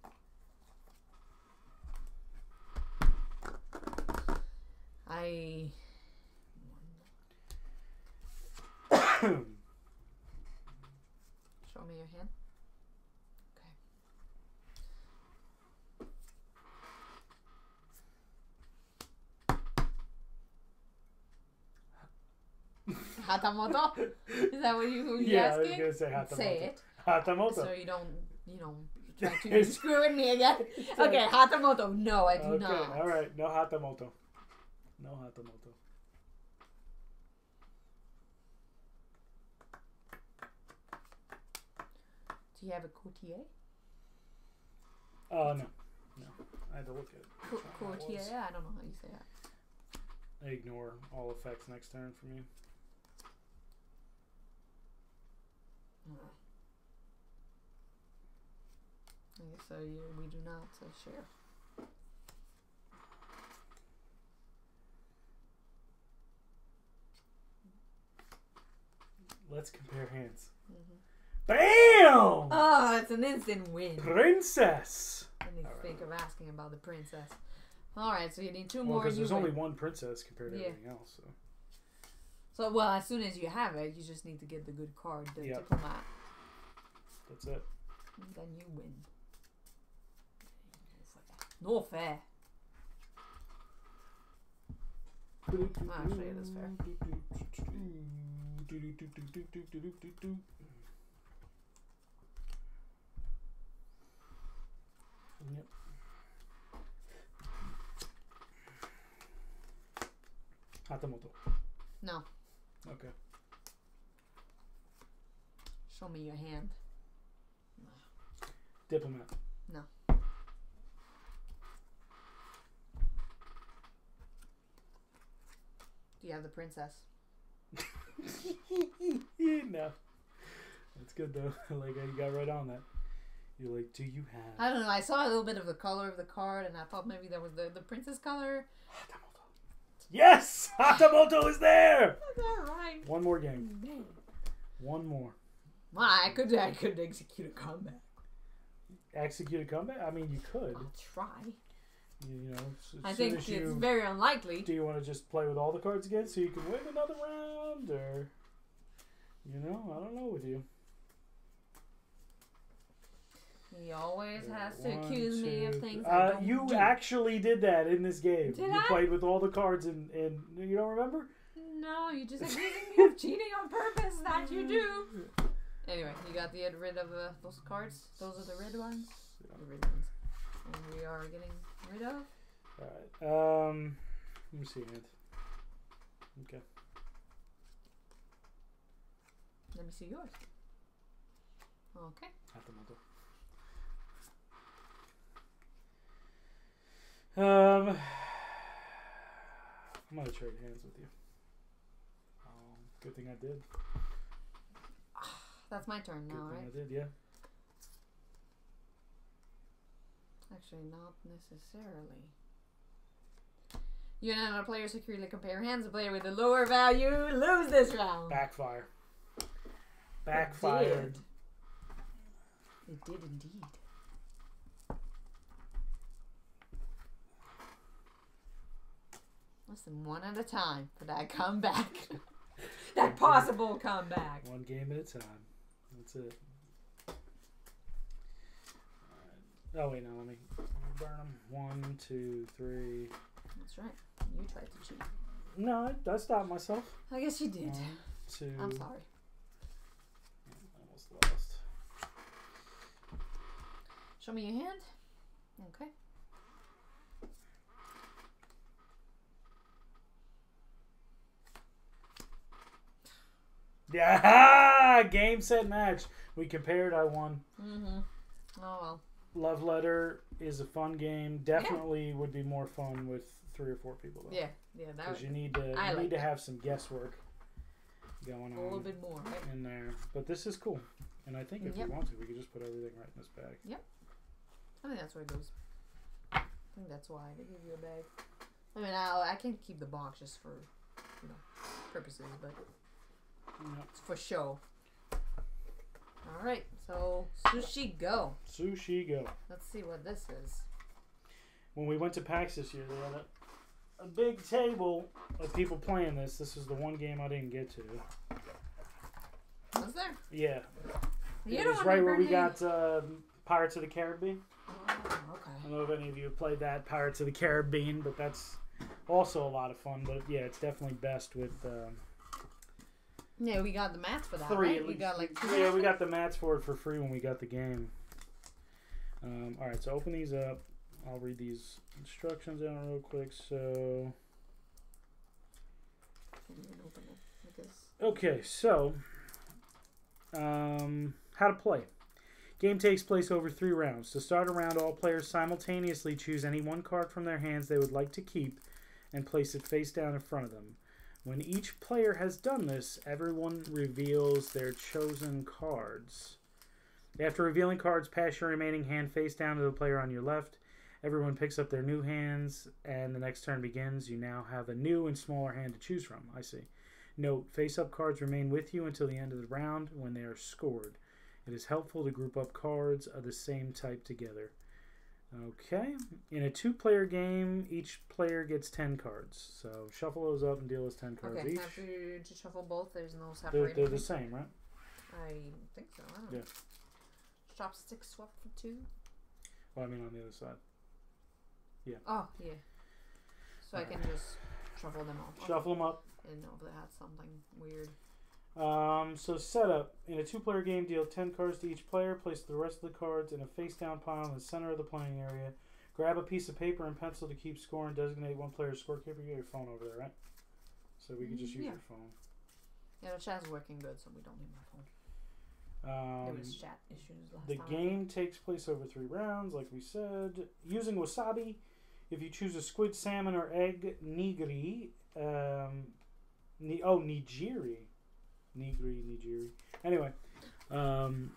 your hand. Okay. Hatamoto? Is that what you Yeah, asking? I was gonna say Hatamoto. Say it. Hatamoto. So you don't try to screw with me again. Okay, Hatamoto. No, I do not. All right, no Hatamoto. No Hatamoto. Do you have a courtier? No. I had to look at it. Courtier? I don't know how you say that. I ignore all effects next turn from you. I guess so. We do not share. Let's compare hands. Mm-hmm. Bam! Oh, it's an instant win. Princess! I need to think of asking about the princess. Alright, so you need two Well, more. because there's win. only one princess compared to everything else. So, well, as soon as you have it, you just need to get the good card, the diplomat. That's it. And then you win. No fair. Actually, it is fair. Yep. Hatamoto. No. Okay. Show me your hand. Diplomat. No. Do you have the princess? No. That's good though. Like you got right on that. You're like, do you have? I don't know. I saw a little bit of the color of the card, and I thought maybe that was the princess color. Hatamoto. Yes, Hatamoto is there. All right. One more game. One more. Well, I could execute a comeback. Execute a comeback? I mean, you could. I'll try. You know, I think it's very unlikely. Do you want to just play with all the cards again so you can win another round, or you know, I don't know with you. He always has to accuse me of things I don't you do. Actually did that in this game. Did you I? played with all the cards and you don't remember? No, you just accusing me of cheating on purpose. That you do. Anyway, you got to get rid of those cards. Those are the red ones. Yeah. The red ones. And we are getting rid of. All right. Let me see hand. Okay. Let me see yours. Okay. Hatamoto. I'm gonna trade hands with you. Good thing I did. That's my turn now, Good thing right? I did, yeah. Actually, not necessarily. You and another player securely compare hands. The player with the lower value lose this round. Backfire. Backfired. It did indeed. Listen, one at a time for that comeback. That possible comeback. One game at a time. That's it. Alright. Oh wait, no, let me burn them. 1, 2, 3. That's right. You tried to cheat. No, I stopped myself. I guess you did. 1, 2. I'm sorry. Almost lost. Show me your hand. Okay. Yeah, game, set, match. We compared. I won. Mm-hmm. Oh well. Love Letter is a fun game. Definitely would be more fun with 3 or 4 people though. Yeah, that Because would you need to that. have some guesswork going a on little bit more, right? in there. But this is cool, and I think if we want to, we could just put everything right in this bag. Yep. I think that's where it goes. I think that's why they give you a bag. I mean, I can keep the box just for, purposes, but it's for show. All right, so Sushi Go. Sushi Go. Let's see what this is. When we went to PAX this year, they had a big table of people playing this. This is the one game I didn't get to. Was there? Yeah. You It don't was right where we remember got Pirates of the Caribbean. Oh, okay. I don't know if any of you have played that, Pirates of the Caribbean, but that's also a lot of fun. But yeah, it's definitely best with Yeah, we got the mats for that, 3 right? at We least. got like 2 Yeah, mats we for got the mats for it for free when we got the game. Alright, so open these up. I'll read these instructions down real quick. So, Can't even open it like this. okay, so how to play. Game takes place over 3 rounds. To start a round, all players simultaneously choose any one card from their hands they would like to keep and place it face down in front of them. When each player has done this, everyone reveals their chosen cards. After revealing cards, pass your remaining hand face down to the player on your left. Everyone picks up their new hands, and the next turn begins. You now have a new and smaller hand to choose from. I see. Note, face-up cards remain with you until the end of the round when they are scored. It is helpful to group up cards of the same type together. Okay. In a 2-player game, each player gets 10 cards. So shuffle those up and deal us 10 cards Okay, each. after you just shuffle both, there's no They're separating. the same, right? I think so. I don't know. Yeah. Chopstick swap for 2. Well, I mean on the other side. Oh, yeah. So I can just shuffle them off. Shuffle them up. I didn't know if they had something weird. So setup. In a 2-player game, deal 10 cards to each player. Place the rest of the cards in a face-down pile in the center of the playing area. Grab a piece of paper and pencil to keep score and designate one player's scorekeeper. You got your phone over there, right? So we can just use Yeah. your phone. Yeah, the chat's working good, so we don't need my phone. There was chat issues last The time. game takes place over 3 rounds, like we said. Using wasabi, if you choose a squid, salmon, or egg, nigiri. Nigiri. Nigiri. Anyway, and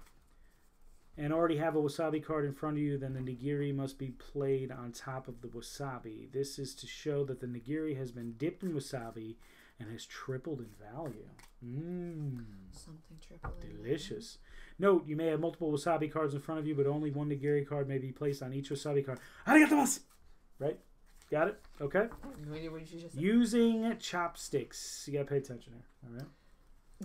already have a wasabi card in front of you, then the nigiri must be played on top of the wasabi. This is to show that the nigiri has been dipped in wasabi and has tripled in value. Something triple. Delicious. Note, you may have multiple wasabi cards in front of you, but only one nigiri card may be placed on each wasabi card. Arigatamasu! Right? Got it? Okay? No idea what you just said. Using chopsticks. You gotta pay attention here. Alright?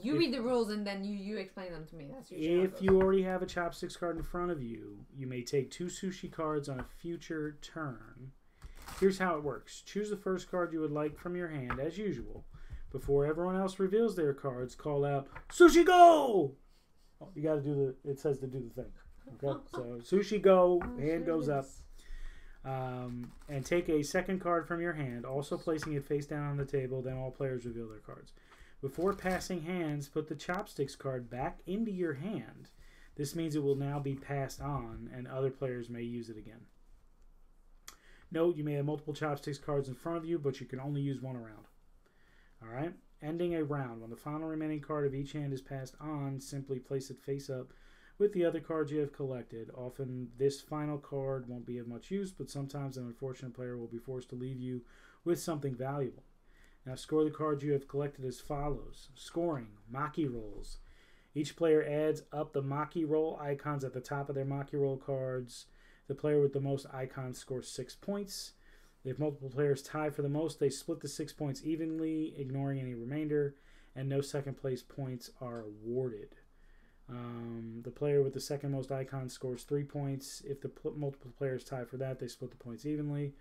You read the rules and then you explain them to me. That's usually how it If goes. you already have a chopsticks card in front of you, you may take 2 sushi cards on a future turn. Here's how it works. Choose the first card you would like from your hand, as usual. Before everyone else reveals their cards, call out, Sushi go! Oh, you gotta do it says to do the thing. Okay? So, sushi go, hand goes up. And take a second card from your hand, also placing it face down on the table, then all players reveal their cards. Before passing hands, put the chopsticks card back into your hand. This means it will now be passed on, and other players may use it again. Note, you may have multiple chopsticks cards in front of you, but you can only use one around. Alright? Ending a round. When the final remaining card of each hand is passed on, simply place it face up with the other cards you have collected. Often this final card won't be of much use, but sometimes an unfortunate player will be forced to leave you with something valuable. Now score the cards you have collected as follows. Scoring. Maki rolls. Each player adds up the Maki roll icons at the top of their Maki roll cards. The player with the most icons scores 6 points. If multiple players tie for the most, they split the 6 points evenly, ignoring any remainder, and no second place points are awarded. The player with the second most icons scores 3 points. If the multiple players tie for that, they split the points evenly.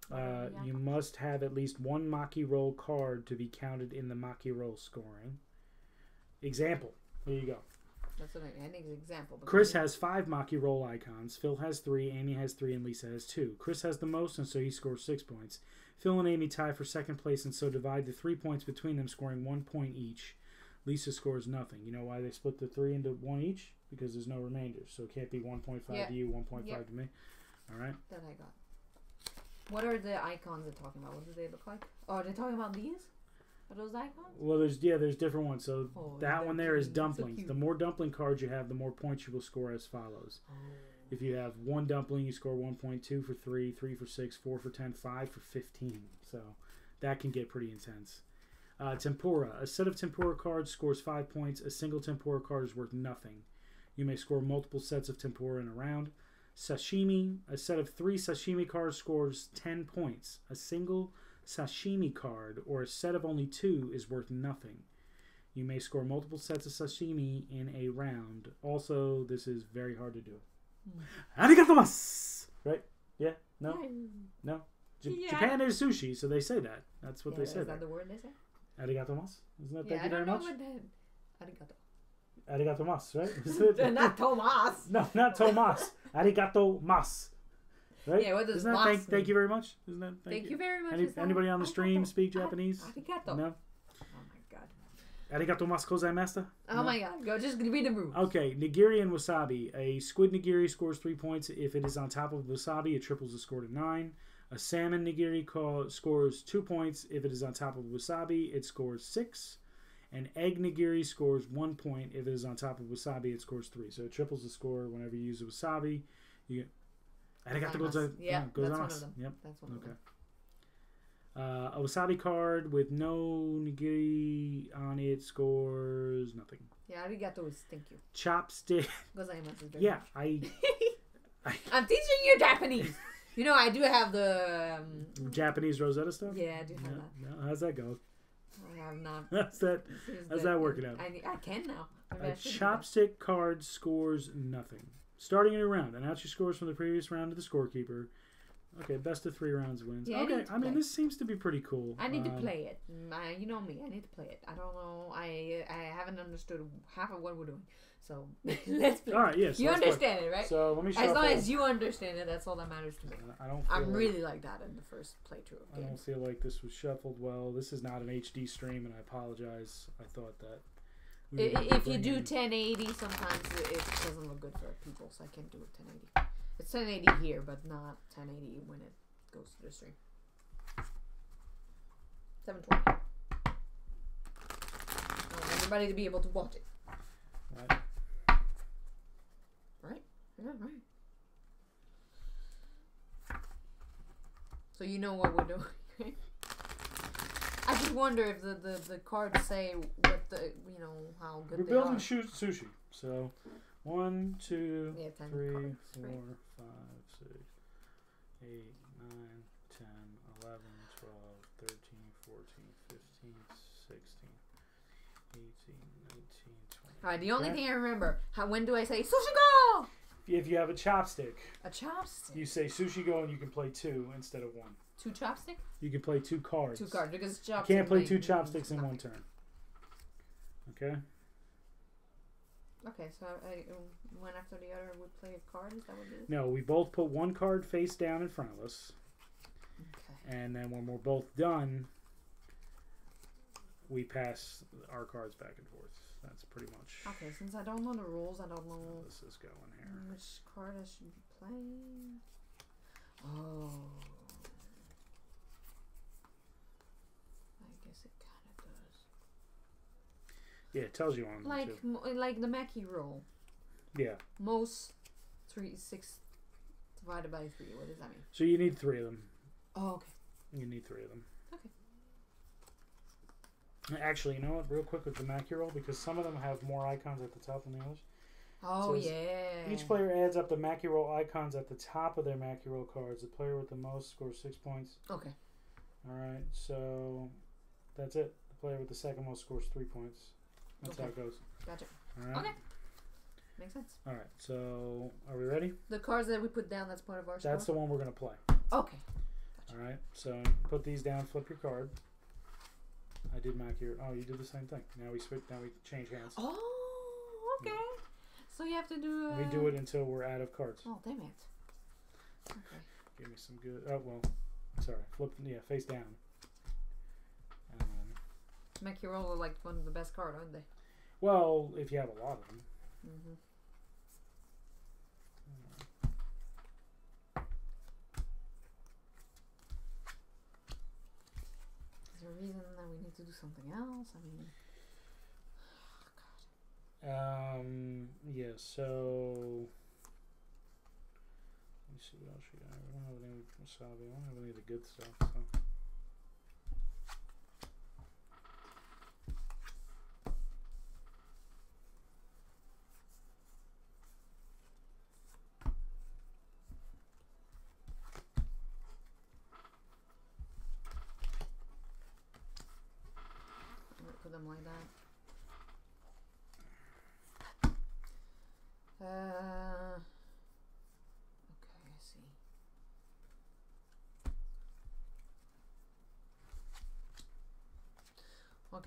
You must have at least one Maki roll card to be counted in the Maki roll scoring. Example. There you go. That's an example. Chris has 5 Maki roll icons. Phil has 3. Amy has 3. And Lisa has 2. Chris has the most, and so he scores 6 points. Phil and Amy tie for second place, and so divide the 3 points between them, scoring 1 point each. Lisa scores nothing. You know why they split the 3 into 1 each? Because there's no remainder. So it can't be 1.5 to you, 1.5 to me. All right? That I got. What are the icons they're talking about? What do they look like? Oh, are they talking about these? Are those icons? Well, there's different ones. So that one there is cute. That's so dumplings. cute. The more dumpling cards you have, the more points you will score as follows. Oh. If you have 1 dumpling, you score 1.2 for 3, 3 for 6, 4 for 10, 5 for 15. So that can get pretty intense. Tempura. A set of tempura cards scores 5 points. A single tempura card is worth nothing. You may score multiple sets of tempura in a round. Sashimi. A set of 3 sashimi cards scores 10 points. A single sashimi card or a set of only 2 is worth nothing. You may score multiple sets of sashimi in a round. Also, this is very hard to do. Arigatoumas! Right? Yeah? No? No? Yeah. Japan is sushi, so they say that. That's what they say. Is that the word they say? Arigatoumas? Isn't that thank you very much? Arigato. Arigatoumas, right? Is it? Not Tomas. No, not Tomas. Arigatoumas. Right? Yeah, what does Isn't that mas thank you very much? Isn't that Thank you very much. Anybody on the stream speak Japanese? Arigato. No? Oh my god. Arigatoumas gozaimashita? Oh my god. Go, just read the rules. Okay, nigiri and wasabi. A squid nigiri scores 3 points. If it is on top of wasabi, it triples the score to 9. A salmon nigiri scores 2 points. If it is on top of wasabi, it scores 6. An egg nigiri scores 1 point. If it is on top of wasabi, it scores 3. So it triples the score whenever you use wasabi. You get arigato gozaimasu. Yeah, that's one of them. Yep. That's one of them. A wasabi card with no nigiri on it scores nothing. Yeah, arigato is thank you. Chopstick. Gozaimasu is very Yeah, much. I'm teaching you Japanese. You know, I do have the... Japanese Rosetta stuff? Yeah, I do have that. No, how's that go? I have not. How's that working out? I can now. A chopstick card scores nothing. Starting a new round. Announce your scores from the previous round to the scorekeeper. Okay, best of 3 rounds wins. Yeah, okay, I mean, this seems to be pretty cool. I need to play it. You know me. I need to play it. I don't know. I haven't understood half of what we're doing. So, let's play. All right, yes. You understand it, right? So, let me shuffle. As long as you understand it, that's all that matters to me. I'm really like that in the first playthrough of games. I don't feel like this was shuffled well. This is not an HD stream, and I apologize. I thought that. If you do 1080, sometimes it doesn't look good for people, so I can't do it 1080. It's 1080 here, but not 1080 when it goes to the stream. 720. I want everybody to be able to watch it. Right. Right? Yeah, right. So you know what we're doing, right? I just wonder if the cards say what how good we're they are. building sushi. So 1, 2, 3, 4, 5, 6, 8, 9, 10, 11, 12, 13, 14, 15, 16, 18, 19, 20. Alright, the only thing I remember, when do I say sushi go? If you have a chopstick, A chopstick. you say sushi go and you can play 2 instead of 1. 2 chopstick? You can play 2 cards. 2 cards because chopstick. You can't play 2 chopsticks in 1 turn. Okay? Okay, so one after the other we play a card? Is that what it is? No, we both put 1 card face down in front of us. Okay. And then when we're both done, we pass our cards back and forth. That's pretty much. Okay, since I don't know the rules, I don't know how this is going here. Which card I should be playing. Oh. I guess it kind of does. Yeah, it tells you on them like the Mackie roll. Yeah. Most 6 divided by 3. What does that mean? So you need 3 of them. Oh, okay. You need 3 of them. Okay. Actually, you know what? Real quick with the Mackie roll, because some of them have more icons at the top than the others. Oh, yeah. Each player adds up the Mackie roll icons at the top of their Mackie roll cards. The player with the most scores 6 points. Okay. Alright, so that's it. The player with the second most scores 3 points. That's how it goes. Gotcha. Alright. Okay. Makes sense. Alright, so are we ready? The cards that we put down, that's part of our That's score? the one we're going to play. Okay. Gotcha. Alright, so put these down, flip your card. I did Mackie. Oh, you did the same thing. Now we switch. Now we change hands. Oh, okay. So you have to do. We do it until we're out of cards. Oh, damn it. Okay. Give me some good. Oh well. Sorry. Flip. Yeah, face down. Mackie roll are like one of the best cards, aren't they? Well, if you have a lot of them. Mm-hmm. Is there a reason that we need to do something else? I mean, oh God. Yeah. So. Let me see what else we got. We don't have any wasabi. We don't have any of the good stuff. So. Put them like that.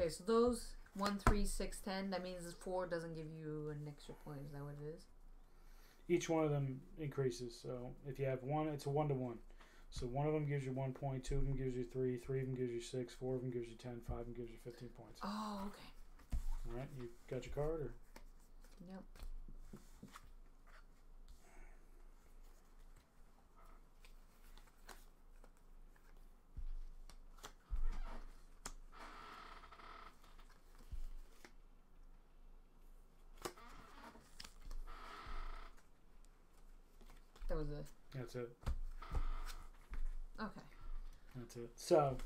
Okay, so those 1, 3, 6, 10. That means 4 doesn't give you an extra point. Is that what it is? Each one of them increases. So if you have one, it's a 1-to-1. So one of them gives you 1 point, 2 of them gives you 3, 3 of them gives you 6, 4 of them gives you 10, 5 of them gives you 15 points. Oh, okay. All right, you got your card, or? Yep. That was it. That's it. Okay. That's it. So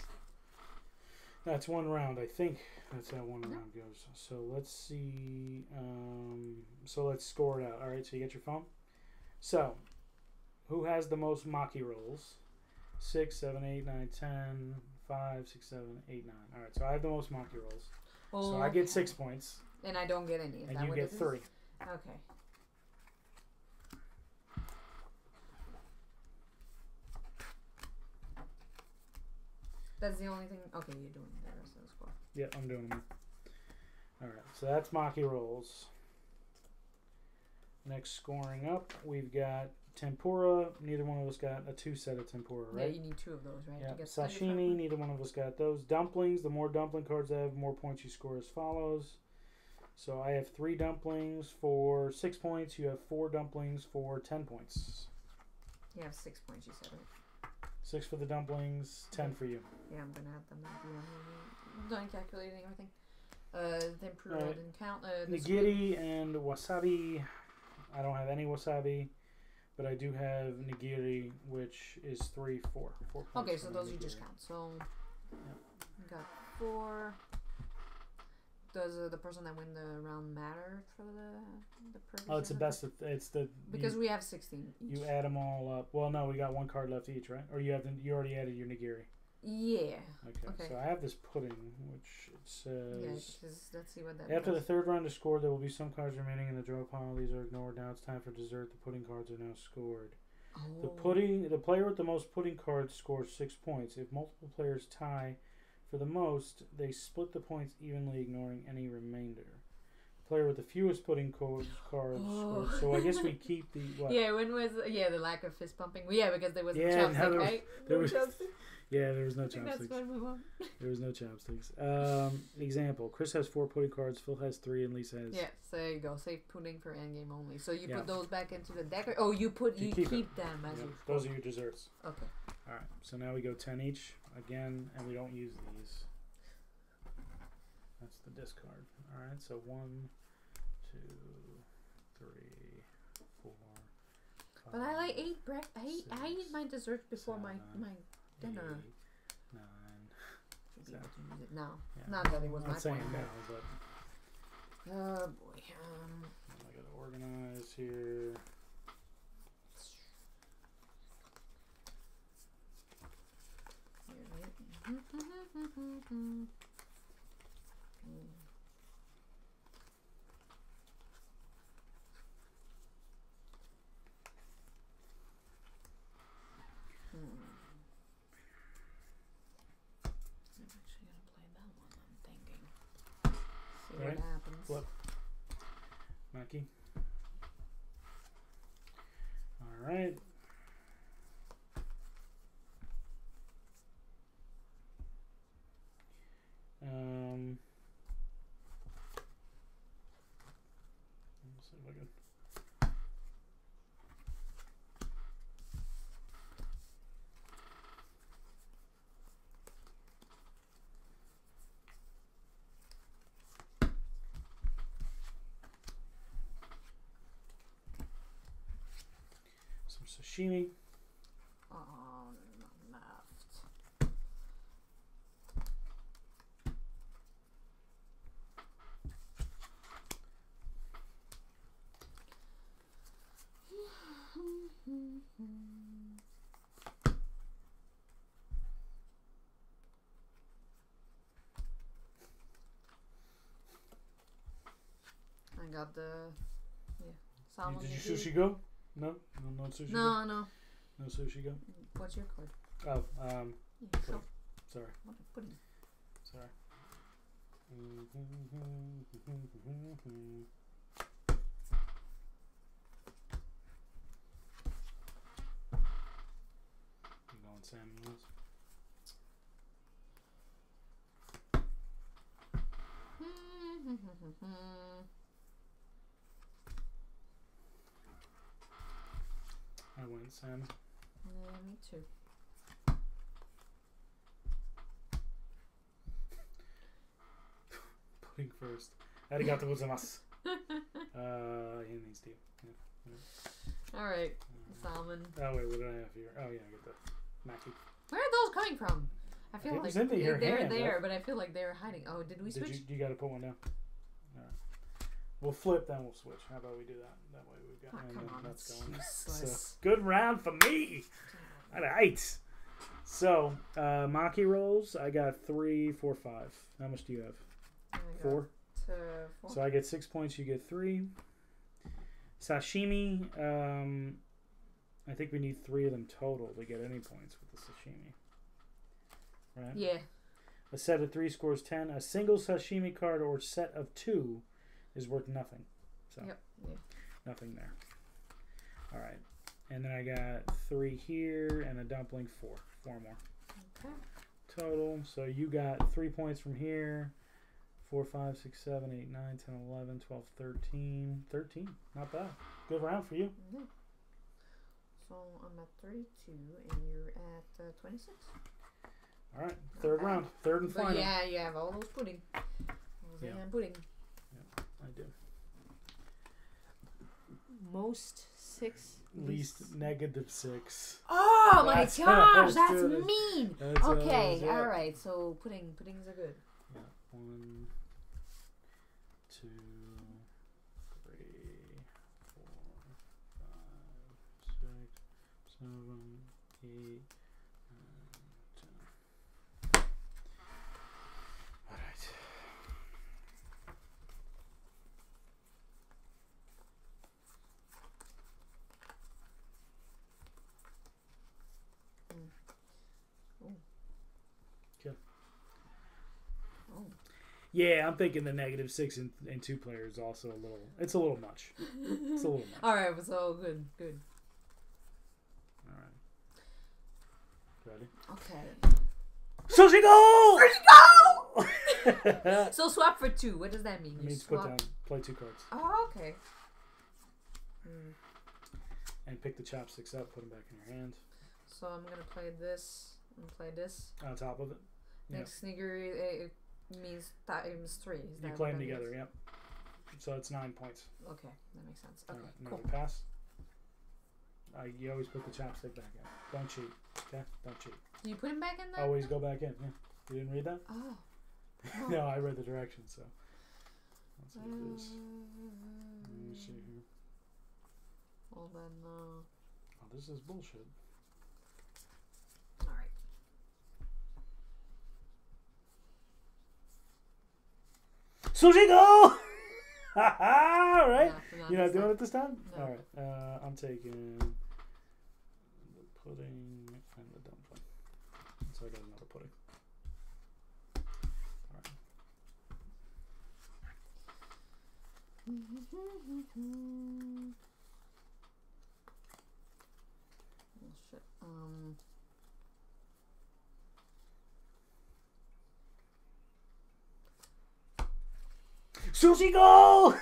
that's one round. I think that's how one round goes. So let's see. So let's score it out. All right. So you get your phone. So who has the most Maki rolls? 6, 7, 8, 9, 10, 5, 6, 7, 8, 9. All right. So I have the most Maki rolls. Oh, So I get 6 points. And I don't get any. Is And that you what get this 3. Is? Okay. That's the only thing. Okay, you're doing the rest of the score. Yeah, I'm doing them. All right, so that's Maki rolls. Next scoring up, we've got tempura. Neither one of us got a 2 set of tempura, right? Yeah, you need 2 of those, right? Yeah. To get Sashimi, neither one of us got those. Dumplings, the more dumpling cards I have, the more points you score as follows. So I have 3 dumplings for 6 points. You have 4 dumplings for 10 points. You have 6 points, you said, right? 6 for the dumplings, 10 for you. Yeah, I'm gonna have them done calculating everything. Tempura didn't count. Nigiri and wasabi. I don't have any wasabi, but I do have nigiri, which is 3, 4. 4 points. Okay, so for those you nigiri. just count. So, you got 4. Does the person that win the round matter for the purpose? Oh, it's the best. It's the because we have 16 each. You add them all up. Well, no, we got 1 card left each, right? Or you already added your nigiri. Yeah. Okay. So I have this pudding, which it says. Yeah, because let's see what that. After does. the third round is scored, there will be some cards remaining in the draw pile. These are ignored. Now it's time for dessert. The pudding cards are now scored. Oh. The player with the most pudding cards scores 6 points. If multiple players tie for the most, they split the points evenly, ignoring any remainder. The player with the fewest pudding cards scores. So I guess we keep the what? Yeah, when was the lack of fist pumping? Well, yeah, because there was no Yeah, chopstick, right? there was- chopstick. Yeah, there was no I think that's chopsticks. when we won. There was no chopsticks. Example: Chris has 4 pudding cards. Phil has 3, and Lisa has. Yeah, so there you go. Save pudding for endgame only. So you Yeah. put those back into the deck. Oh, you keep them as Yeah, you. those are your desserts. Okay. All right. So now we go 10 each again, and we don't use these. That's the discard. All right. So 1, 2, 3, 4. 5, But I like eat I eat my dessert before 7, my dinner. 8, 9. Should be able to use it now. Yeah. Not that it was I'm my not saying point. now, but Oh boy. I gotta organize here. I'm actually gonna play that one. I'm thinking. See Right. what happens. Flip. Mackie. All right. Let's see if I can. Some sashimi. Oh, not left. I got the salmon. Did you nigiri. sushi go? No, no sushi. Go? No. No sushi go. What's your card? Oh, Yeah, so sorry, what pudding? sorry. You going salmon rolls? I went salmon. Yeah, me too. Pudding first. Arigato gozaimasu. In these two. Yeah. Alright, salmon. Oh wait, what did I have here? Oh yeah, I get the maki. Where are those coming from? I feel It like was into your they're hand, there, right? but I feel like they're hiding. Oh, did we switch? You got to put one down. Alright. We'll flip, then we'll switch. How about we do that? That way we've got Oh, and come then on, that's that's going. useless. So, good round for me. Alright. So, maki rolls, I got 3, 4, 5. How much do you have? I got 4? 4. So I get 6 points, you get 3. Sashimi, I think we need 3 of them total to get any points with the sashimi. Right? Yeah. A set of 3 scores 10. A single sashimi card or set of 2 is worth nothing. So Yep. Yeah. nothing there. Alright. And then I got 3 here and a dumpling 4. 4 more. Okay. Total. So you got 3 points from here. 4, 5, 6, 7, 8, 9, 10, 11, 12, 13. 13. Not bad. Good round for you. Yeah. So I'm at 32 and you're at 26. All right. Third bad. round. Third and But final. yeah, you have all those pudding. Yeah. Pudding. I do. Most 6. Least negative 6. Oh my That's gosh, how it's that's good. mean. That's how it Okay, is, yeah. alright. So puddings are good. Yeah. 1, 2, 3, 4, 5, 6, 7, 8, 9, 10. All right. Okay. Oh. Yeah, I'm thinking the negative 6 and 2 players is also a little. It's a little much. It's a little much. Alright, so good. All right. Ready? Okay. Sushi go! Sushi go! So swap for 2. What does that mean? It You means swap. put down, play 2 cards, Oh, okay. Hmm. and pick the chopsticks up, put them back in your hand. So I'm gonna play this and play this. On top of it, yeah. Next sneaker it means times 3. Is You that play what them that together, means? yep. So it's 9 points. Okay, that makes sense. All Okay, right, now cool. we pass. You always put the chopstick back in. Don't cheat. Okay? Don't cheat. Do you put him back in there? Always go back in. Yeah. You didn't read that? Oh. No, I read the directions, so. Let's do this. Let me Um, see here. Well then, Oh, this is bullshit. alright. Sushi go! All right. No, You're not this doing time. it this time? No. All right. I'm taking the pudding and the dumpling. So I got another pudding. All right. Oh shit. Sushi go!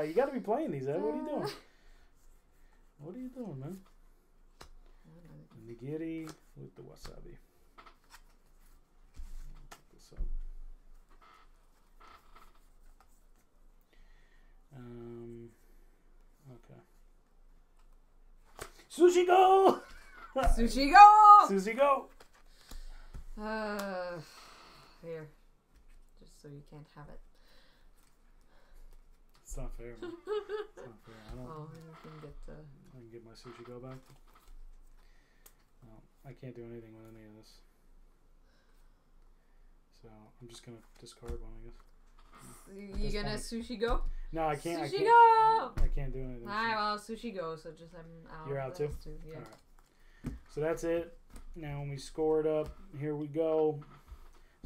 You got to be playing these, Ed. What are you doing? What are you doing, man? Nigiri with the wasabi. Put this up. Okay. Sushi go! Sushi go! Sushi go! Here. Just so you can't have it. It's not fair, man. It's not fair. I don't. Oh, you can get the. I can get my sushi go back. No, I can't do anything with any of this. So I'm just gonna discard one, I guess. You That's gonna fine. sushi go? No, I can't. Sushi I go! can't do anything. Alright, well, sushi go, so just I'm out. You're out too? That's two, yeah. Alright. So that's it. Now when we score it up, here we go.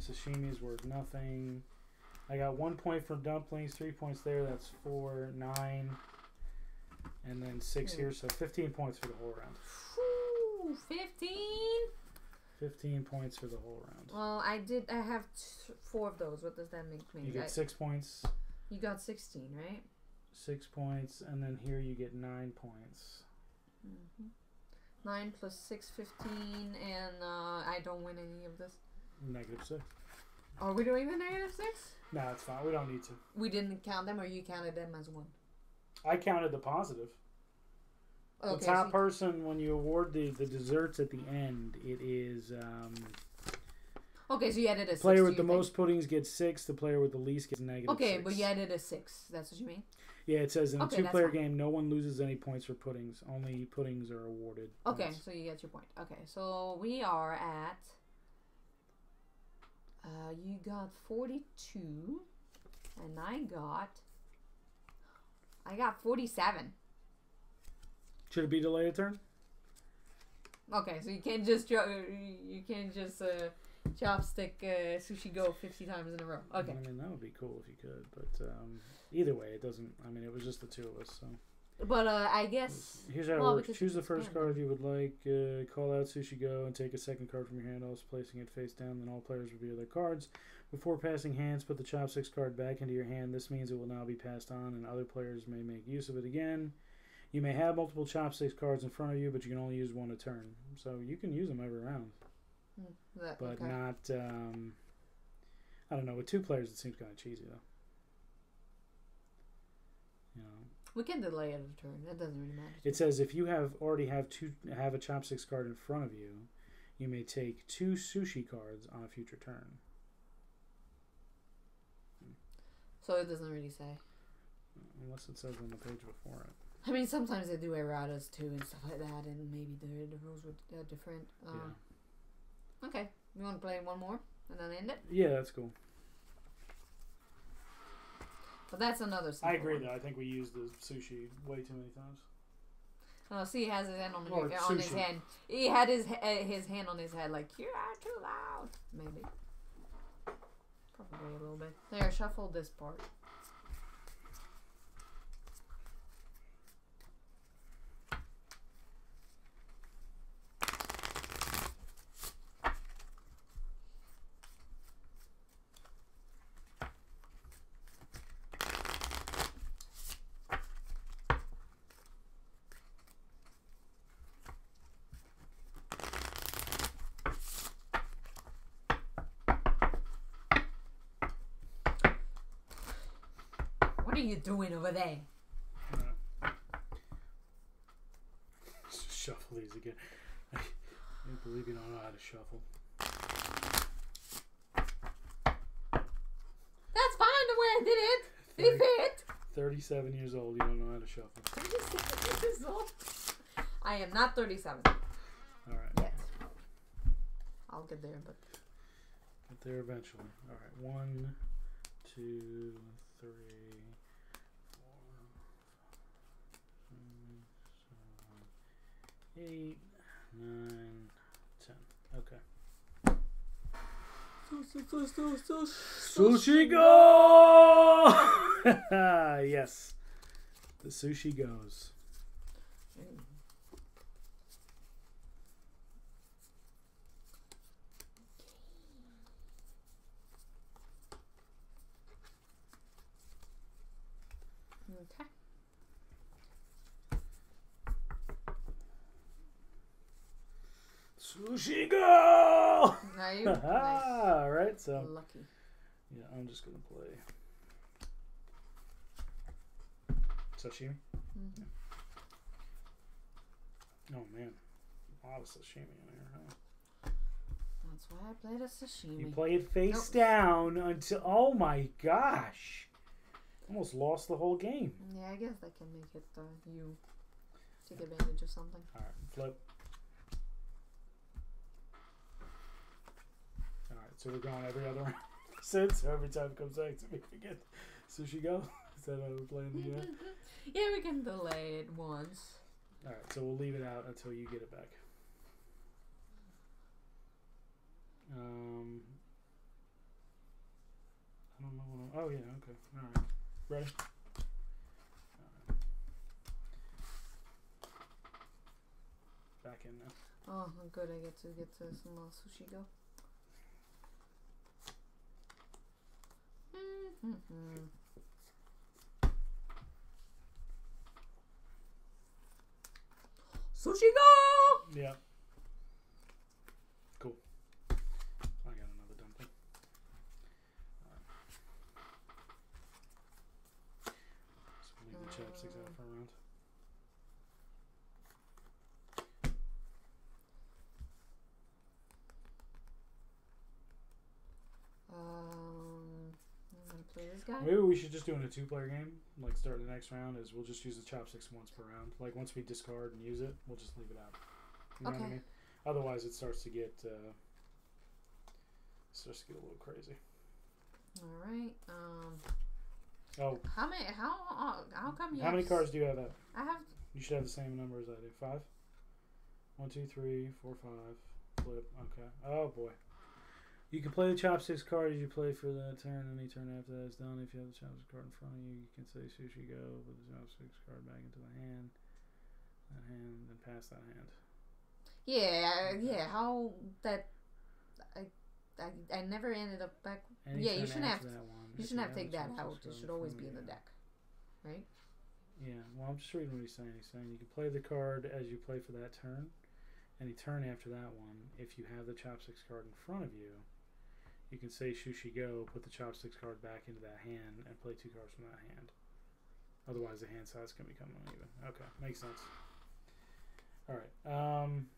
Sashimi's worth nothing. I got 1 point for dumplings, 3 points there. That's 4, 9, and then 6 here. So 15 points for the whole round. Whew, 15? 15 points for the whole round. Well, I have 4 of those. What does that make me? You get 6 points. You got 16, right? 6 points, and then here you get 9 points. 9 plus 6, 15, and I don't win any of this. -6. Are we doing the -6? No, it's fine. We don't need to. We didn't count them, or you counted them as 1? I counted the positive. Okay, The top person, when you award the desserts at the end, it is... okay, so you added a 6. player with the most puddings gets 6. The player with the least gets -6. Okay, but you added a 6. That's what you mean? Yeah, it says in a Okay, 2-player game, no one loses any points for puddings. Only puddings are awarded. Okay, points. so you get your point. Okay, so we are at... you got 42, and I got 47. Should it be delayed a turn? Okay, so you can't just chopstick sushi go 50 times in a row. Okay. I mean, that would be cool if you could, but either way, it doesn't. I mean, it was just the 2 of us, so. But I guess. Here's how it works. Choose the first card you would like. Call out Sushi Go and take a second card from your hand, also placing it face down. Then all players reveal their cards. Before passing hands, put the Chopsticks card back into your hand. This means it will now be passed on, and other players may make use of it again. You may have multiple Chopsticks cards in front of you, but you can only use 1 a turn. So you can use them every round. But not, I don't know, with 2 players it seems kind of cheesy though. You know. We can delay it a turn. That doesn't really matter. It says if you already have a Chopsticks card in front of you, you may take 2 sushi cards on a future turn. So it doesn't really say. Unless it says on the page before it. I mean, sometimes they do erratas too and stuff like that, and maybe the rules were different. Yeah. Okay, you want to play one more and then end it? Yeah, that's cool. But that's another. I agree, though. I think we used the sushi way too many times. Oh, see, he has his hand on his sushi. hand. He had his hand on his head, like you are too loud. Maybe. Probably a little bit. There, shuffle this part. What are you doing over there? Just shuffle these again. I can't believe you don't know how to shuffle. That's fine the way I did it. They fit. 37 years old, you don't know how to shuffle. 37 years old. I am not 37. Alright. Yet. I'll get there, but. Get there eventually. Alright, 1, 2, 3, 4, 5, 6, 7, 8, 9, 10. Okay. Sushi go! Yes. The sushi goes. Okay. Sushi go! Are you? Nice. Alright, so. Lucky. Yeah, I'm just gonna play. Sashimi? Mm-hmm. Oh man. A lot of sashimi in here, huh? That's why I played a sashimi. You play it face down until. Oh my gosh! Almost lost the whole game. Yeah, I guess that can make it you take advantage of something. Alright, flip. Alright, so we're going every other round. So every time it comes back to me, we get sushi go. Is that how we're playing the game? Yeah, we can delay it once. Alright, so we'll leave it out until you get it back. I don't know what oh, yeah, okay. Alright. Ready? Alright. Back in now. Oh, good. I get to some sushi go. Sushi go! Yeah. Cool. I got another dumpling. Alright. So we'll leave the chopsticks out for a round. I'm gonna play this guy. Maybe we should just do in a 2-player game. Like start the next round is we'll just use the chopsticks once per round. Like once we discard and use it, we'll just leave it out. You know what I mean? Otherwise, it starts to get a little crazy. All right. Oh. How many? How come you? How many cards do you have? I have. You should have the same number as I do. 5. 1, 2, 3, 4, 5. Flip. Okay. Oh boy. You can play the chopsticks card as you play for that turn. Any turn after that is done. If you have the chopsticks card in front of you, you can say sushi go. Put the chopsticks card back into the hand. That hand, then pass that hand. Yeah, yeah. How that? I never ended up back. Any yeah, you turn shouldn't have. after that one, You if shouldn't have the take that chopsticks out. card It should always front be of in the you. deck, right? Yeah, well, I'm just reading what he's saying. He's saying you can play the card as you play for that turn. Any turn after that one, if you have the chopsticks card in front of you, you can say sushi go, put the chopsticks card back into that hand, and play 2 cards from that hand. Otherwise, the hand size can become uneven. Okay, makes sense. All right,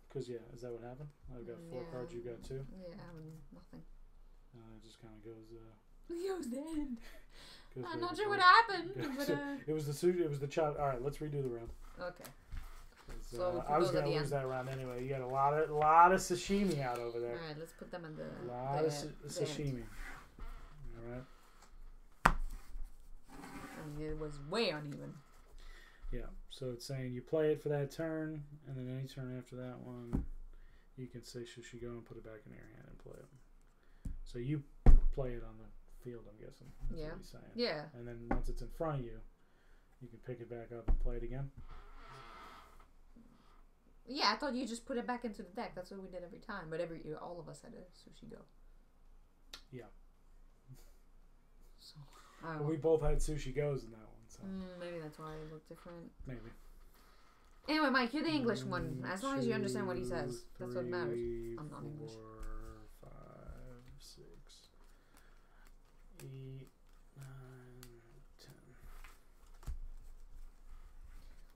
because yeah, is that what happened? I've got 4 cards, you got 2. Yeah, nothing. It just kind of goes. Goes the end. I'm not goes sure what happened, but it was the sushi. It was the chop. All right, let's redo the round. okay. So I was gonna lose that round anyway. You got a lot of sashimi out over there. All right, let's put them in the. A lot of sashimi. All right. And it was way uneven. Yeah. So it's saying you play it for that turn, and then any turn after that one, you can say sushi go and put it back in your hand and play it. So you play it on the field, I'm guessing. That's what he's saying. Yeah. And then once it's in front of you, you can pick it back up and play it again. Yeah, I thought you just put it back into the deck. That's what we did every time. But every year, all of us had a sushi go. Yeah. So well, we both had sushi goes in that one. So maybe that's why it looked different. Maybe. Anyway, Mike, you're the English one. As long as you understand what he says, that's what matters. I'm not English. 4, 5, 6, 8, 9,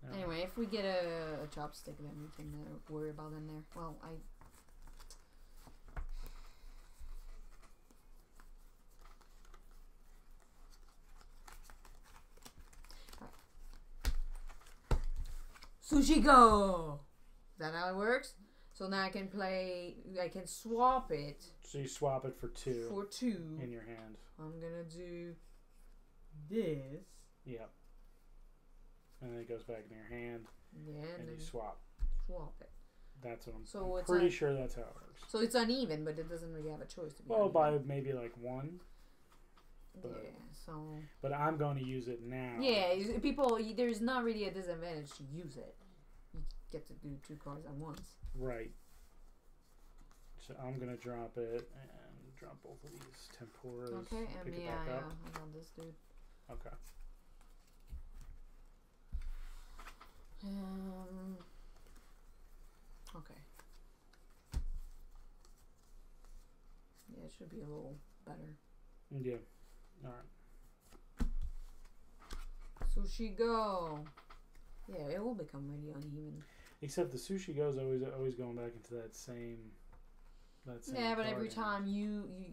10. Anyway, if we get a chopstick, then we can worry about in there. Well, Sushi go! Is that how it works? So now I can swap it. So you swap it for 2. For 2. In your hand. I'm gonna do this. Yep. And then it goes back in your hand. Yeah, and you swap. Swap it. That's what So I'm pretty sure that's how it works. So it's uneven, but it doesn't really have a choice to be Well, uneven. by maybe like 1. Yeah, so... But I'm going to use it now. Yeah, there's not really a disadvantage to use it. You get to do 2 cards at once. Right. So I'm going to drop it and drop both of these temporas. Okay, and pick it back up. I got this dude. Okay. Okay. Yeah, it should be a little better. Yeah. Alright. Sushi go! Yeah, it will become really uneven. Except the sushi goes always going back into that same yeah, but card every hand. time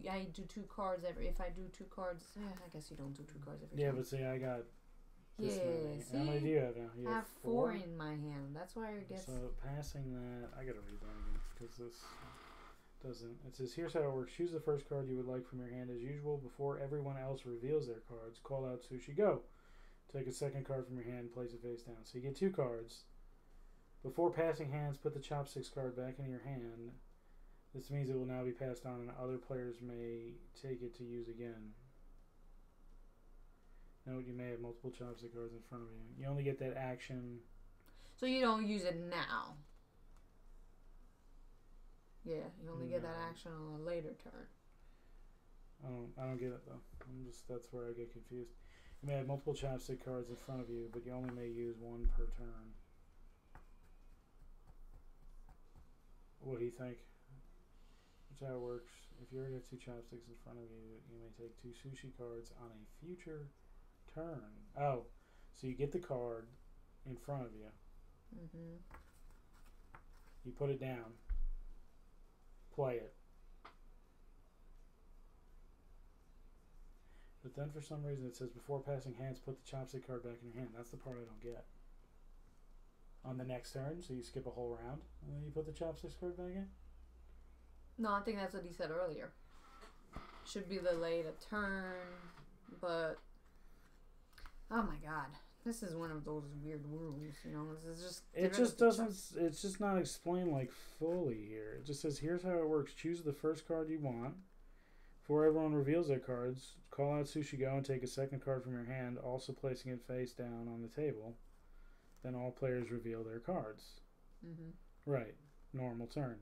I do 2 cards if I do 2 cards, I guess you don't do 2 cards every time. Yeah, but see, I got this many. See? How many do you have now? You I have 4 in my hand. That's why I guess. So passing that, I gotta read that again because this doesn't. It says here's how it works. Choose the first card you would like from your hand as usual. Before everyone else reveals their cards, call out sushi go. Take a second card from your hand and place it face down. So you get 2 cards. Before passing hands, put the chopsticks card back into your hand. This means it will now be passed on and other players may take it to use again. Note you may have multiple chopstick cards in front of you. You only get that action. So you don't use it now. Yeah, you only get that No. action on a later turn. I don't get it though. That's where I get confused. You may have multiple chopstick cards in front of you, but you only may use one per turn. What do you think? That's how it works. If you already have two chopsticks in front of you, you may take two sushi cards on a future turn. Oh, so you get the card in front of you. Mm-hmm. You put it down. Play it. But then for some reason it says before passing hands, put the chopstick card back in your hand. That's the part I don't get. On the next turn, so you skip a whole round, and then you put the chopstick card back in? No, I think that's what he said earlier. Should be delayed a turn, but oh my god, this is one of those weird rules. You know, this is just. It just doesn't. It's just not explained like fully here. It just says here's how it works. Choose the first card you want. Before everyone reveals their cards, call out Sushi Go and take a second card from your hand, also placing it face down on the table. Then all players reveal their cards. Mm-hmm. Right. Normal turn.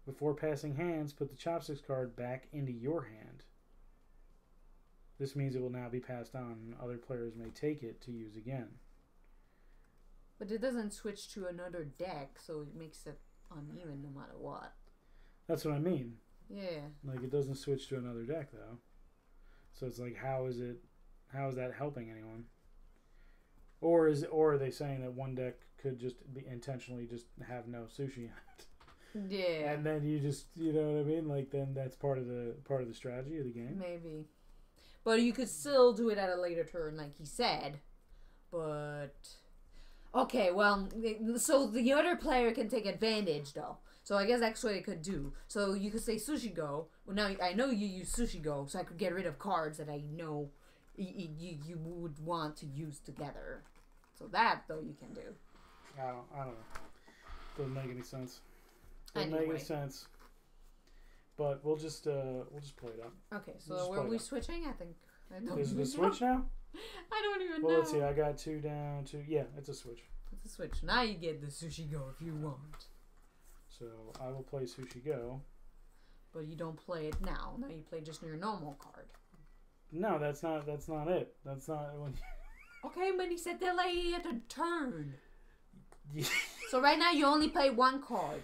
Before passing hands, put the chopsticks card back into your hand. This means it will now be passed on, and other players may take it to use again. But it doesn't switch to another deck, so it makes it uneven no matter what. That's what I mean. Yeah. Like, it doesn't switch to another deck, though. So it's like, how is that helping anyone? Or are they saying that one deck could just be intentionally just have no sushi in it? Yeah. And then you just, you know what I mean? Like, then that's part of the strategy of the game. Maybe. But you could still do it at a later turn, like he said. But okay, well, so the other player can take advantage, though. So I guess that's what it could do. So you could say Sushi Go. Well, now I know you use Sushi Go, so I could get rid of cards that I know you would want to use together. So that, though, you can do. I don't know. Doesn't make any sense. Doesn't make Anyway. any sense. But we'll just play it out. Okay, We'll so just were play we it out. switching? I don't Is it even a switch know. now? I don't even know. Well, let's see. I got 2 down. 2. Yeah, it's a switch. It's a switch. Now you get the Sushi Go if you want. So I will play Sushi Go. But you don't play it now. Now you play just your normal card. No, that's not it. That's not when. Okay, but he said delay at a turn. Yeah. So right now you only play one card.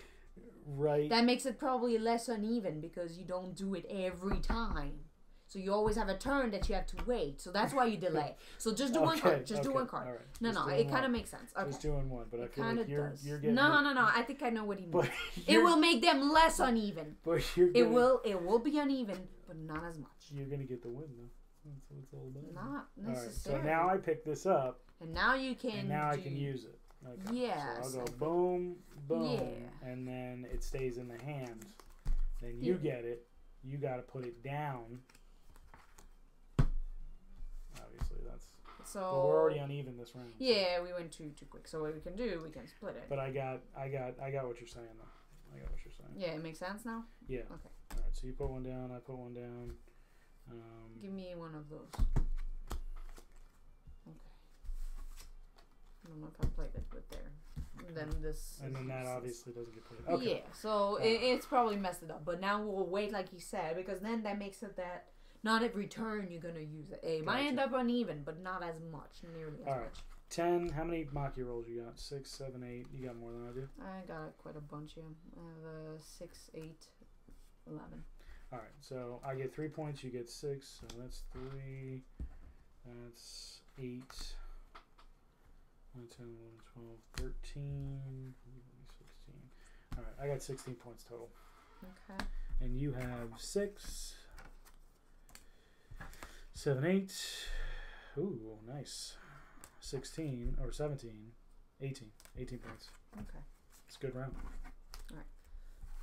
Right. That makes it probably less uneven because you don't do it every time. So you always have a turn that you have to wait. So that's why you delay. So just do one card. Just do one card. All right. No, Just no, doing it kind of one. makes sense. Okay. Just doing one, but I It feel kind like of you're does. getting No. I think I know what he means. But It will make them less uneven. But you're It getting, will be uneven, but not as much. You're gonna get the win though. That's what it's all about. Not All right. necessarily. So now I pick this up, And now you can. and now I can use it. Okay. Yes, So I I'll go think- boom, boom, Yeah. and then it stays in the hand. Then you Yeah. get it. You got to put it down. Obviously, that's. So. But we're already uneven this round. so- Yeah, we went too quick. So what we can do, we can split it. But I got what you're saying though. I got what you're saying. Yeah, it makes sense now. Yeah. Okay. All right. So you put one down. I put one down. Give me one of those. Okay. I don't know if I played it with there. And then this. And then is that useless. obviously doesn't get put. Okay. Yeah, so it's probably messed it up. But now we'll wait, like he said, because then that makes it that not every turn you're gonna use it. It might end Gotcha. up uneven, but not as much, nearly as All right. much. 10. How many Maki rolls you got? 6, 7, 8. You got more than I do. I got quite a bunch here. I have 6, 8, 11. All right. So I get 3 points. You get 6. So that's 3. That's 8. 9, 10, 11, 12, 13. 16. All right. I got 16 points total. Okay. And you have 6, 7, 8. Ooh, nice. 16 or 17, 18 points. Okay. It's a good round.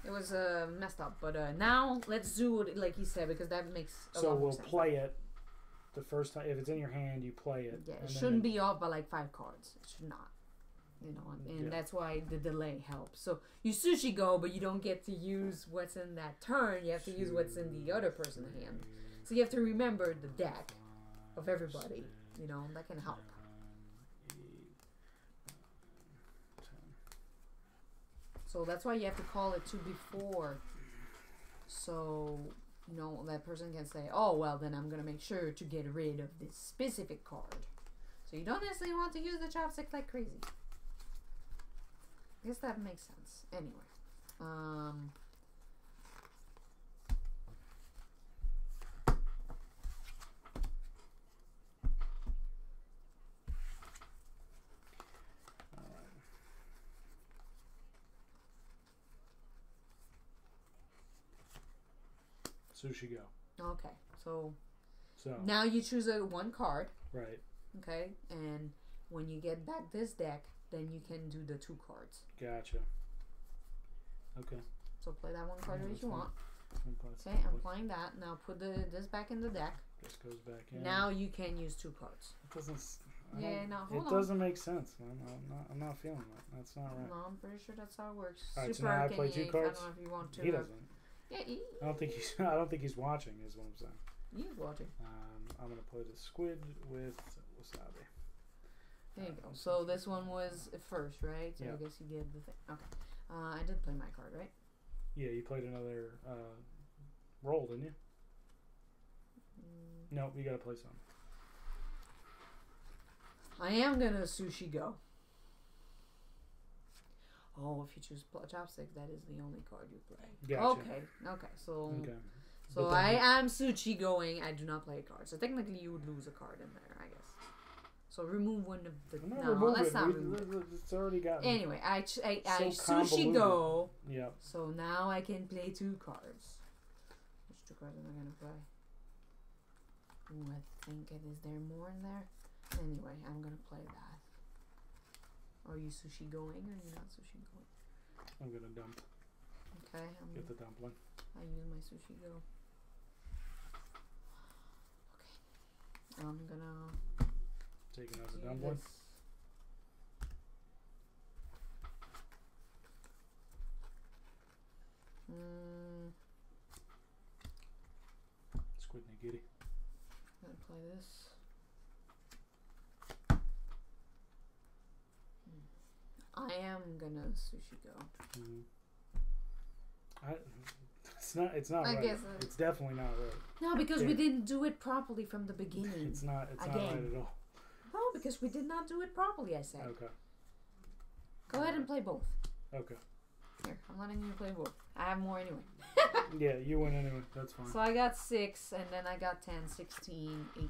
It was messed up, but now let's do it like he said because that makes a So lot more we'll sense. play it the first time. If it's in your hand, you play it. Yeah, it and shouldn't then be off by like 5 cards. It should not. You know, and Yeah. that's why the delay helps. So you Sushi Go, but you don't get to use what's in that turn. You have to use what's in the other person's hand. So you have to remember the deck of everybody. You know, that can help. 7, 8, 9, 10. So that's why you have to call it 2 before. So, you know, that person can say, oh, well, then I'm going to make sure to get rid of this specific card. So you don't necessarily want to use the chopstick like crazy. I guess that makes sense. Anyway. Sushi go. Okay. So So now you choose one card. right. Okay. And when you get back this deck, then you can do the 2 cards. Gotcha. Okay. So play that one card Yeah, if that's you fine. want. That's Okay, I'm playing that. Now put this back in the deck. This goes back in. Now you can use 2 cards. It doesn't. Yeah, no, hold It on. doesn't make sense, man. I'm not feeling that. That's not right. No, I'm pretty sure that's how it works. Alright, so Super now I Arcane play 2 Eighth, cards? I don't know if you want to. He doesn't. Yeah, I don't think he's. I don't think he's watching. Is what I'm saying. he's watching. I'm gonna play the squid with wasabi. There you go. So this one was first, right? So Yeah. I guess you did the thing. Okay. I did play my card, right? Yeah, you played another roll, didn't you? No, you gotta play some. I am gonna sushi go. Oh, if you choose chopstick, that is the only card you play. Gotcha. Okay. So Okay. so But I then- am sushi going. I do not play a card. So technically, you would lose a card in there, I guess. So remove one of the. I'm not No, removing let's it. not remove it. It's already got. Anyway, I So sushi convoluted. go. Yep. So now I can play 2 cards. Which 2 cards am I gonna play? Ooh, I think is there more in there? Anyway, I'm gonna play that. Are you sushi going or are you not sushi going? I'm gonna dump. Okay, Get the dumpling. I use my sushi go. Okay. I'm gonna Take another do dumpling. this. Squid nigiri. I'm gonna play this. I am gonna sushi go. It's not. It's not I right. guess It's definitely not right. No, because we Yeah. didn't do it properly from the beginning. It's not. It's not Again. right at all. No, because we did not do it properly, I said. Okay. Go ahead and play both. Okay. Here, I'm letting you play both. I have more anyway. Yeah, you win anyway. That's fine. So I got 6, and then I got 10, 16, 18.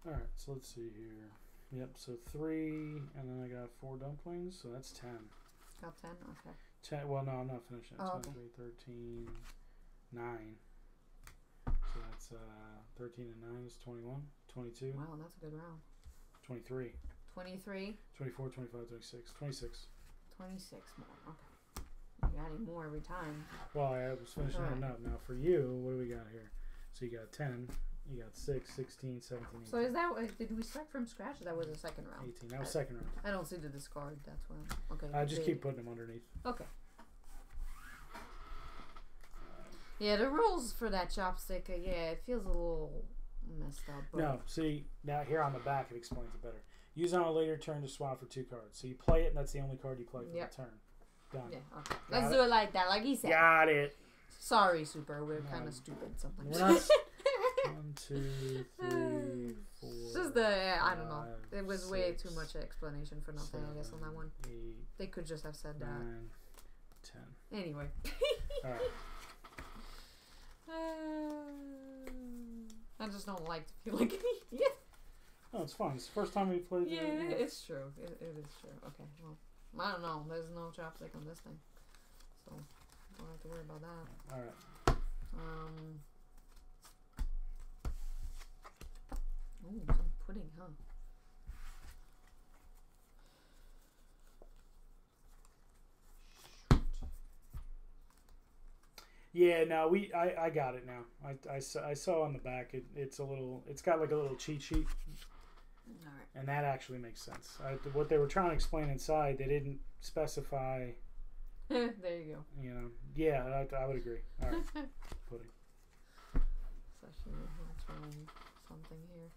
All right. So let's see here. Yep. So 3, and then I got 4 dumplings. So that's 10. Got 10? Okay. 10. Well, no, I'm not finishing. Oh, 10, okay. 3, 13, 9. So that's 13 and 9 is 21, 22, Wow, that's a good round. 23, 23, 24, 25, 26, 26. 26 more. Okay. You're adding more every time. Well, I was finishing Alright. them up. Now for you, what do we got here? So you got 10, you got 6, 16, 17, 18. So is that, did we start from scratch? That was the second round. 18. That was second round. I don't see the discard, that's why. Okay. I just big. keep putting them underneath. Okay. Yeah, the rules for that chopstick, yeah, it feels a little messed up. But No, see, now here on the back it explains it better. Use on a later turn to swap for 2 cards. So you play it, and that's the only card you play for Yep. the turn. Done. Yeah, okay. Got Let's it? do it like that, like he said. Got it. Sorry, Super. We're No. kind of stupid sometimes. We're not. 1, 2, 3, 4. It's just the, I don't know. 5, It was way 6, too much explanation for nothing, I guess, on that one. 8, They could just have said 9, that. 10. Anyway. All right. I just don't like to feel like an idiot. No, it's fine. It's the first time we played. Yeah, it's true. It is true. Okay, well, I don't know. There's no chopstick on this thing, so don't have to worry about that. All right. Ooh, some pudding, huh? Yeah, no, I got it now. I saw on the back it's a little, it's got like a little cheat sheet, All right. and that actually makes sense. What they were trying to explain inside, they didn't specify. There you go. You know, yeah, I would agree. All right, pudding. Sashimi, something here.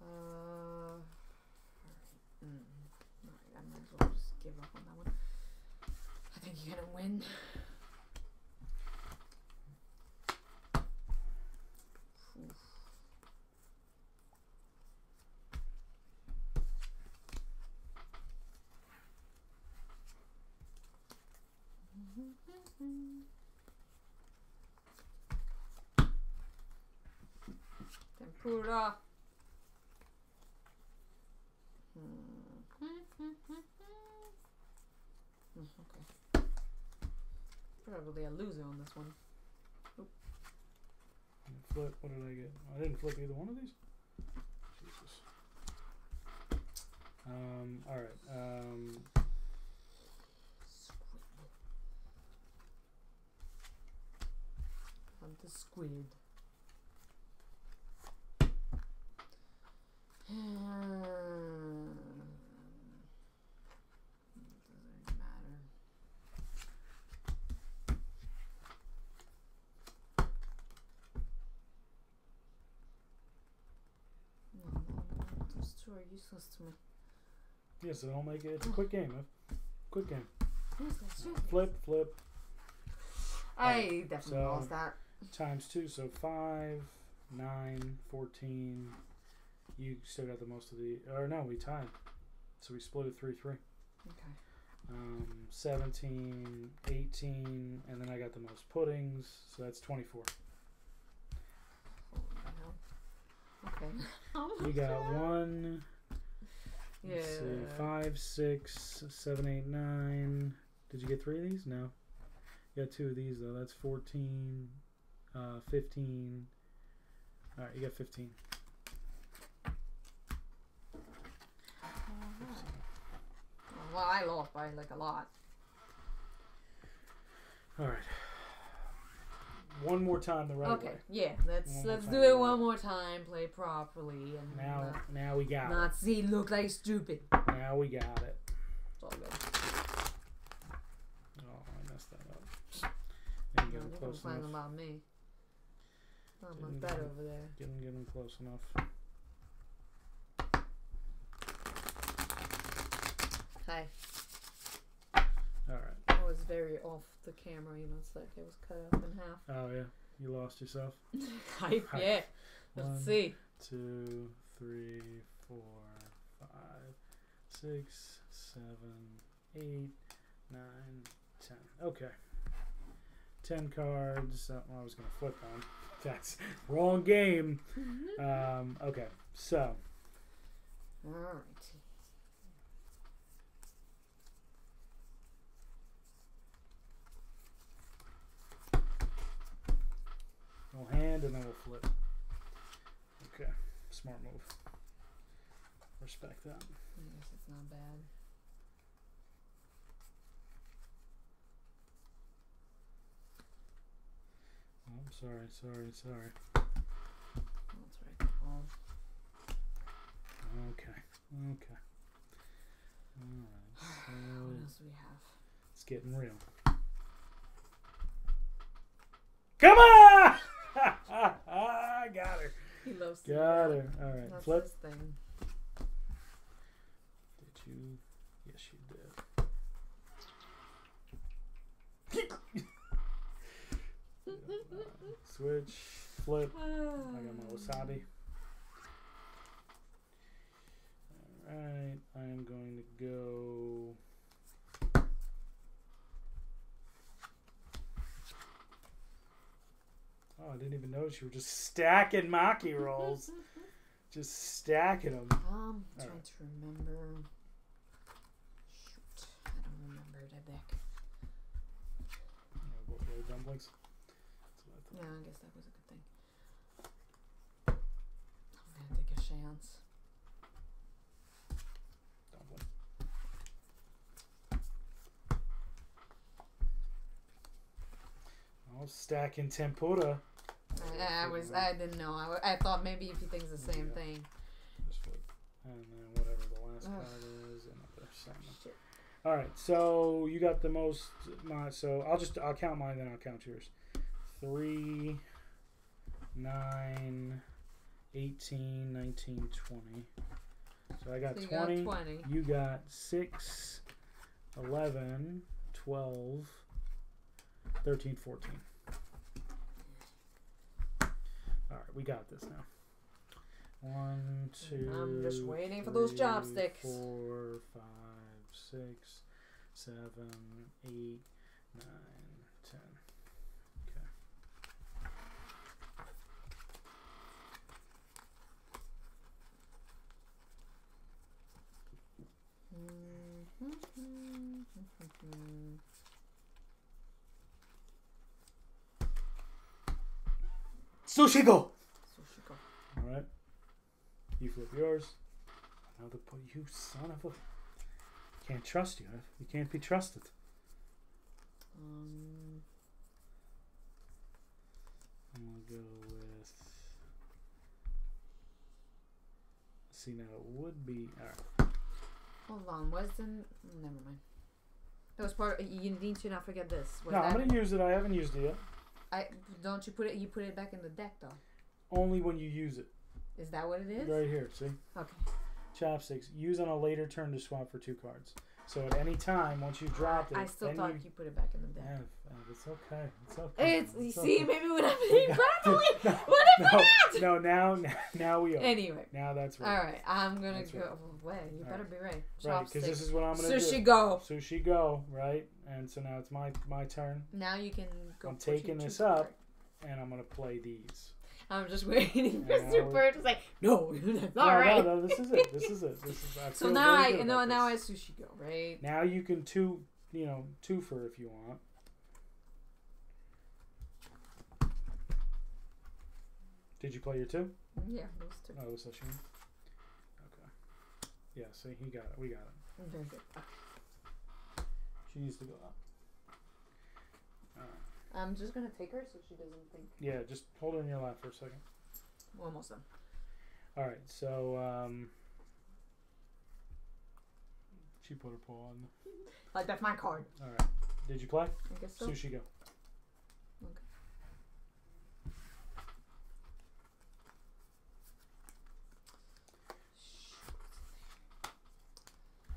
Alright. Alright, I might as well just give up on that one. I think you're gonna win. Tempura. Okay. Probably a loser on this one. Flip. What did I get? I didn't flip either one of these. Jesus. All right. On the squid. Doesn't matter. No, those two are useless to me. Yeah, so don't make it. It's a quick game. Quick game. Who's that? Flip, flip. I definitely lost that. Times 2, so 5, 9, 14. You still got the most of the. Or no, we tied. So we split it 3-3. Okay. 17, 18, and then I got the most puddings, so that's 24. Oh, okay. You got 1. Yeah. Let's see, 5, 6, 7, 8, 9. Did you get 3 of these? No. You got 2 of these though. That's 14, 15. All right, you got 15. Well, I lost by like a lot. All right. One more time the right way. Yeah. Let's do time it the one right more time. Play properly and Now we got not see look like stupid. it. Now we got it. It's all good. Oh, I messed that up. There you go. Close Complaining enough. about me. Not much Didn't better get- over there. Getting close enough. Hi. All right. I was very off the camera. You know, it's like it was cut up in half. Oh yeah, you lost yourself. Hype. Yeah. Let's 1, see. 2, 3, 4, 5, 6, 7, 8, 9, 10. Okay. 10 cards. I was gonna flip them. That's wrong game. Okay, so Alright. we'll hand and then we'll flip. Okay, smart move. Respect that. I guess it's not bad. Oh, I'm sorry. That's right. Oh. Okay. Alright, so What else do we have? it's getting real. Come on! I got her. He loves to Got do that. her. Alright, That's flip. his thing. Did you? Yes, you did. Switch, flip. I got my wasabi. Alright, I am going to go. Oh, I didn't even notice you were just stacking maki rolls. Just stacking them. Trying to remember. Shoot, I don't remember the deck. Both roll dumplings. That's what I thought. Yeah, I guess that was a good thing. I'm gonna take a chance. Dumpling. Oh, stacking tempura. I didn't know. I thought maybe if he thinks the same Yeah. thing. Just flip. And then whatever the last card is, another salmon. Shit. All right, so you got the most. So I'll count mine, then I'll count yours. 3, 9, 18, 19, 20. So I got So you 20. got 20. You got 6, 11, 12, 13, 14. Alright, we got this now. 1, 2. I'm just waiting for those chopsticks. 4, 5, 6, 7, 8, 9, 10. Okay. Sushi go! Sushi go. Alright. You flip yours. Another put you son of a... Can't trust you. You can't be trusted. I'm gonna go with... See, now it would be... Alright. Hold on. Where's the... Never mind. That was part... You need to not forget this. Was No, that... I'm gonna use it. I haven't used it yet. Don't you put it... You put it back in the deck, though. Only when you use it. Is that what it is? Right here, see? Okay. Chopsticks. Use on a later turn to swap for 2 cards. So at any time, once you dropped it... I still thought you put it back in the deck. It's okay. It's okay. You It's see, okay. maybe when I'm being properly. No, What if not? No, now we are. Anyway. Now that's right. All right, I'm gonna That's go. right. Wait, you better be right. Right, because this is what I'm gonna Sushi do. go. Sushi go, right? And so now it's my turn. Now you can go. I'm put your taking this 2 up, cards. and I'm gonna play these. I'm just waiting for Now Super to say no. That's No, all right. no, this is it. This is it. I So feel now very good about now I this. sushi go, right? Now you can two for if you want. Did you play your 2? Yeah, those 2. Oh, the sashimi. Okay. Yeah, see, he got it. We got it. Very good. She needs to go up. I'm just gonna take her so she doesn't think. Yeah, just hold her in your lap for a second. We're almost done. All right, so she put her paw on. Like that's my card. All right, did you play? I guess so. Sushi go. Okay.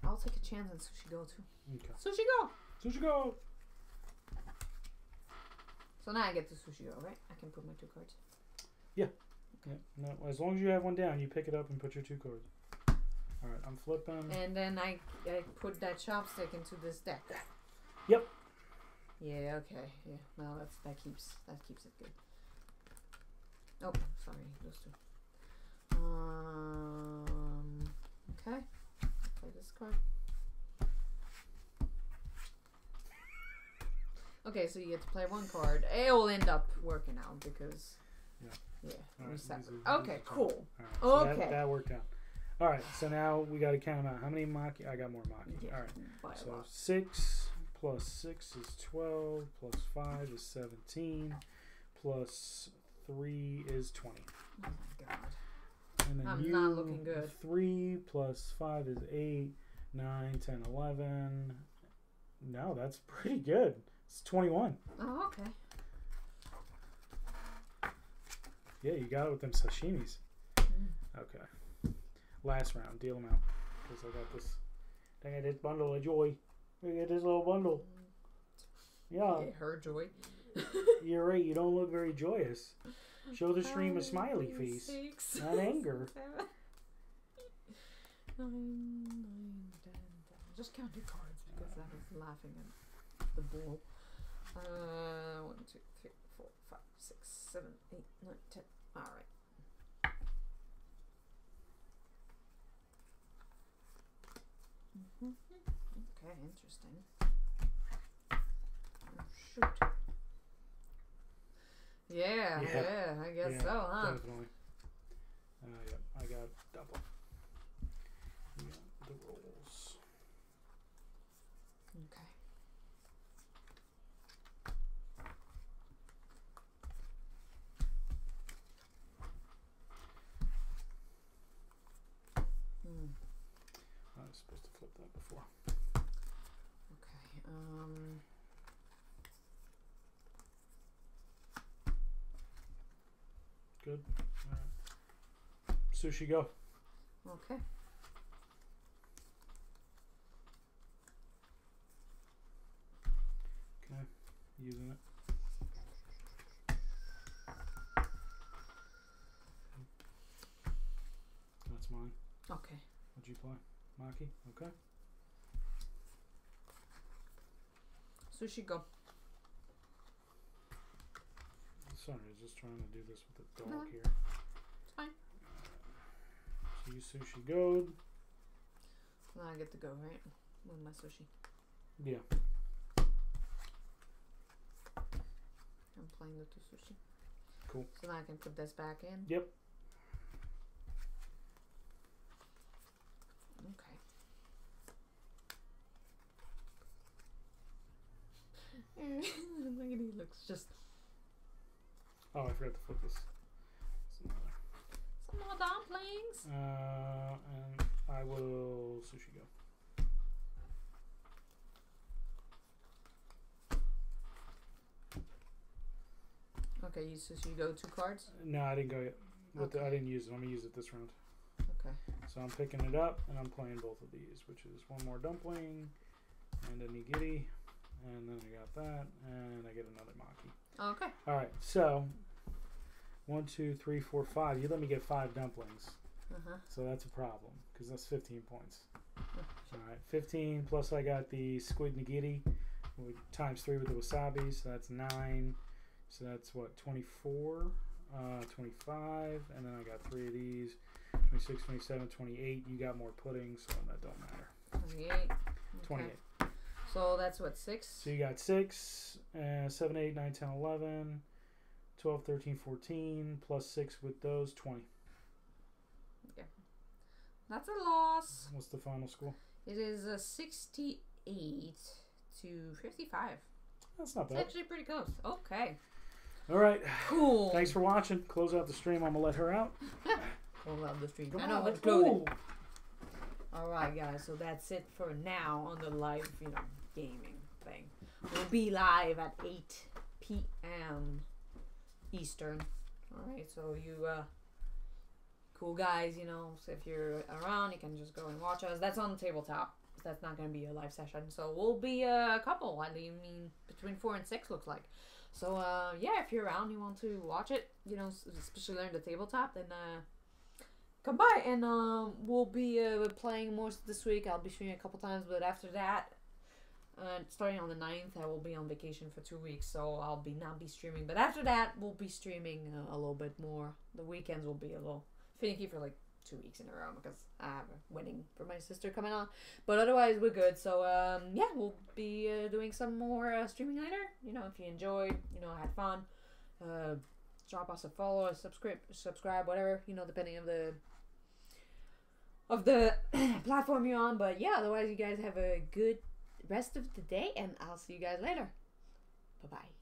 I'll take a chance on sushi go too. Okay. Sushi go. Sushi go. So now I get the sushi go, right? I can put my 2 cards. Yeah. No, as long as you have one down, you pick it up and put your 2 cards. All right, I'm flipping. And then I put that chopstick into this deck. Yep. Yeah. Okay. Yeah. No, that keeps it good. Oh, sorry, those 2. Okay. Play this card. Okay, so you get to play 1 card. It will end up working out because. Yeah. All right, Okay. Cool. All right, so Okay. that worked out. All right, so now we got to count them out. How many maki? I got more maki. Yeah, All right. by a So lot. 6 plus 6 is 12, plus 5 is 17, plus 3 is 20. Oh my god. And then I'm not looking good. 3 plus 5 is 8, 9, 10, 11. No, that's pretty good. It's 21. Oh, okay. Yeah, you got it with them sashimis. Okay. Last round, deal them out. Because I got this. I got this bundle of joy. Look at this little bundle. Yeah. Yeah, her joy. You're right, you don't look very joyous. Show the stream a smiley 5, face. 6, Not anger. 7, 9, 10. Just count your cards because I was laughing at the ball. 1, 2, 3, 4, 5, 6, 7, 8, 9, 10. All right. Okay, interesting. Oh, shoot. Yeah, I guess so, huh? Definitely. Yep, I got double. We got the rolls. Okay. I was supposed to flip that before. Okay. good. Alright. Sushi, go. Okay. Okay. Using it. That's mine. Okay. What'd you play? Maki? Okay. Sushi, go. Sorry, I was just trying to do this with the dog No. here. It's fine. So you sushi go. Now I get to go, right? With my sushi. Yeah. I'm playing the two sushi. Cool. So now I can put this back in. Yep. Okay. Look at he looks just Oh, I forgot to flip this. some more dumplings. And I will sushi go. Okay, you sushi go 2 cards. No, I didn't go yet. Okay. I didn't use it. I'm gonna use it this round. Okay. So I'm picking it up and I'm playing both of these, which is one more dumpling and a nigiri, and then I got that, and I get another maki. Okay. All right, so 1, 2, 3, 4, 5. You let me get 5 dumplings, so that's a problem because that's 15 points. All right, 15 plus I got the squid nigiri times 3 with the wasabi, so that's 9. So that's what, 24, 25, and then I got 3 of these. 26, 27, 28. You got more pudding, so that don't matter. 28. Okay. 28. So that's what, 6? So you got 6, 7, 8, 9, 10, 11, 12, 13, 14, plus 6 with those, 20. Okay. That's a loss. What's the final score? It is 68 to 55. That's not It's bad. actually pretty close. Okay. All right. Cool. Thanks for watching. Close out the stream. I'm going to let her out. We'll love the stream. Come I know on, what's let's closing. go. Alright guys, so that's it for now on the live, gaming thing. We'll be live at 8 p.m. Eastern. Alright, so you cool guys, so if you're around, you can just go and watch us. That's on the tabletop. That's not going to be a live session. So we'll be a couple. I mean, between 4 and 6 looks like. So yeah, if you're around, you want to watch it, especially learn the tabletop, then come by, and we'll be playing most this week. I'll be streaming a couple times, but after that, starting on the 9th, I will be on vacation for 2 weeks, so I'll not be streaming. But after that, we'll be streaming a little bit more. The weekends will be a little finicky for like 2 weeks in a row because I have a wedding for my sister coming on. But otherwise, we're good. So yeah, we'll be doing some more streaming later. If you enjoyed, had fun, drop us a follow, subscribe, whatever, depending on the platform you're on. But yeah, otherwise you guys have a good rest of the day, and I'll see you guys later. Bye bye.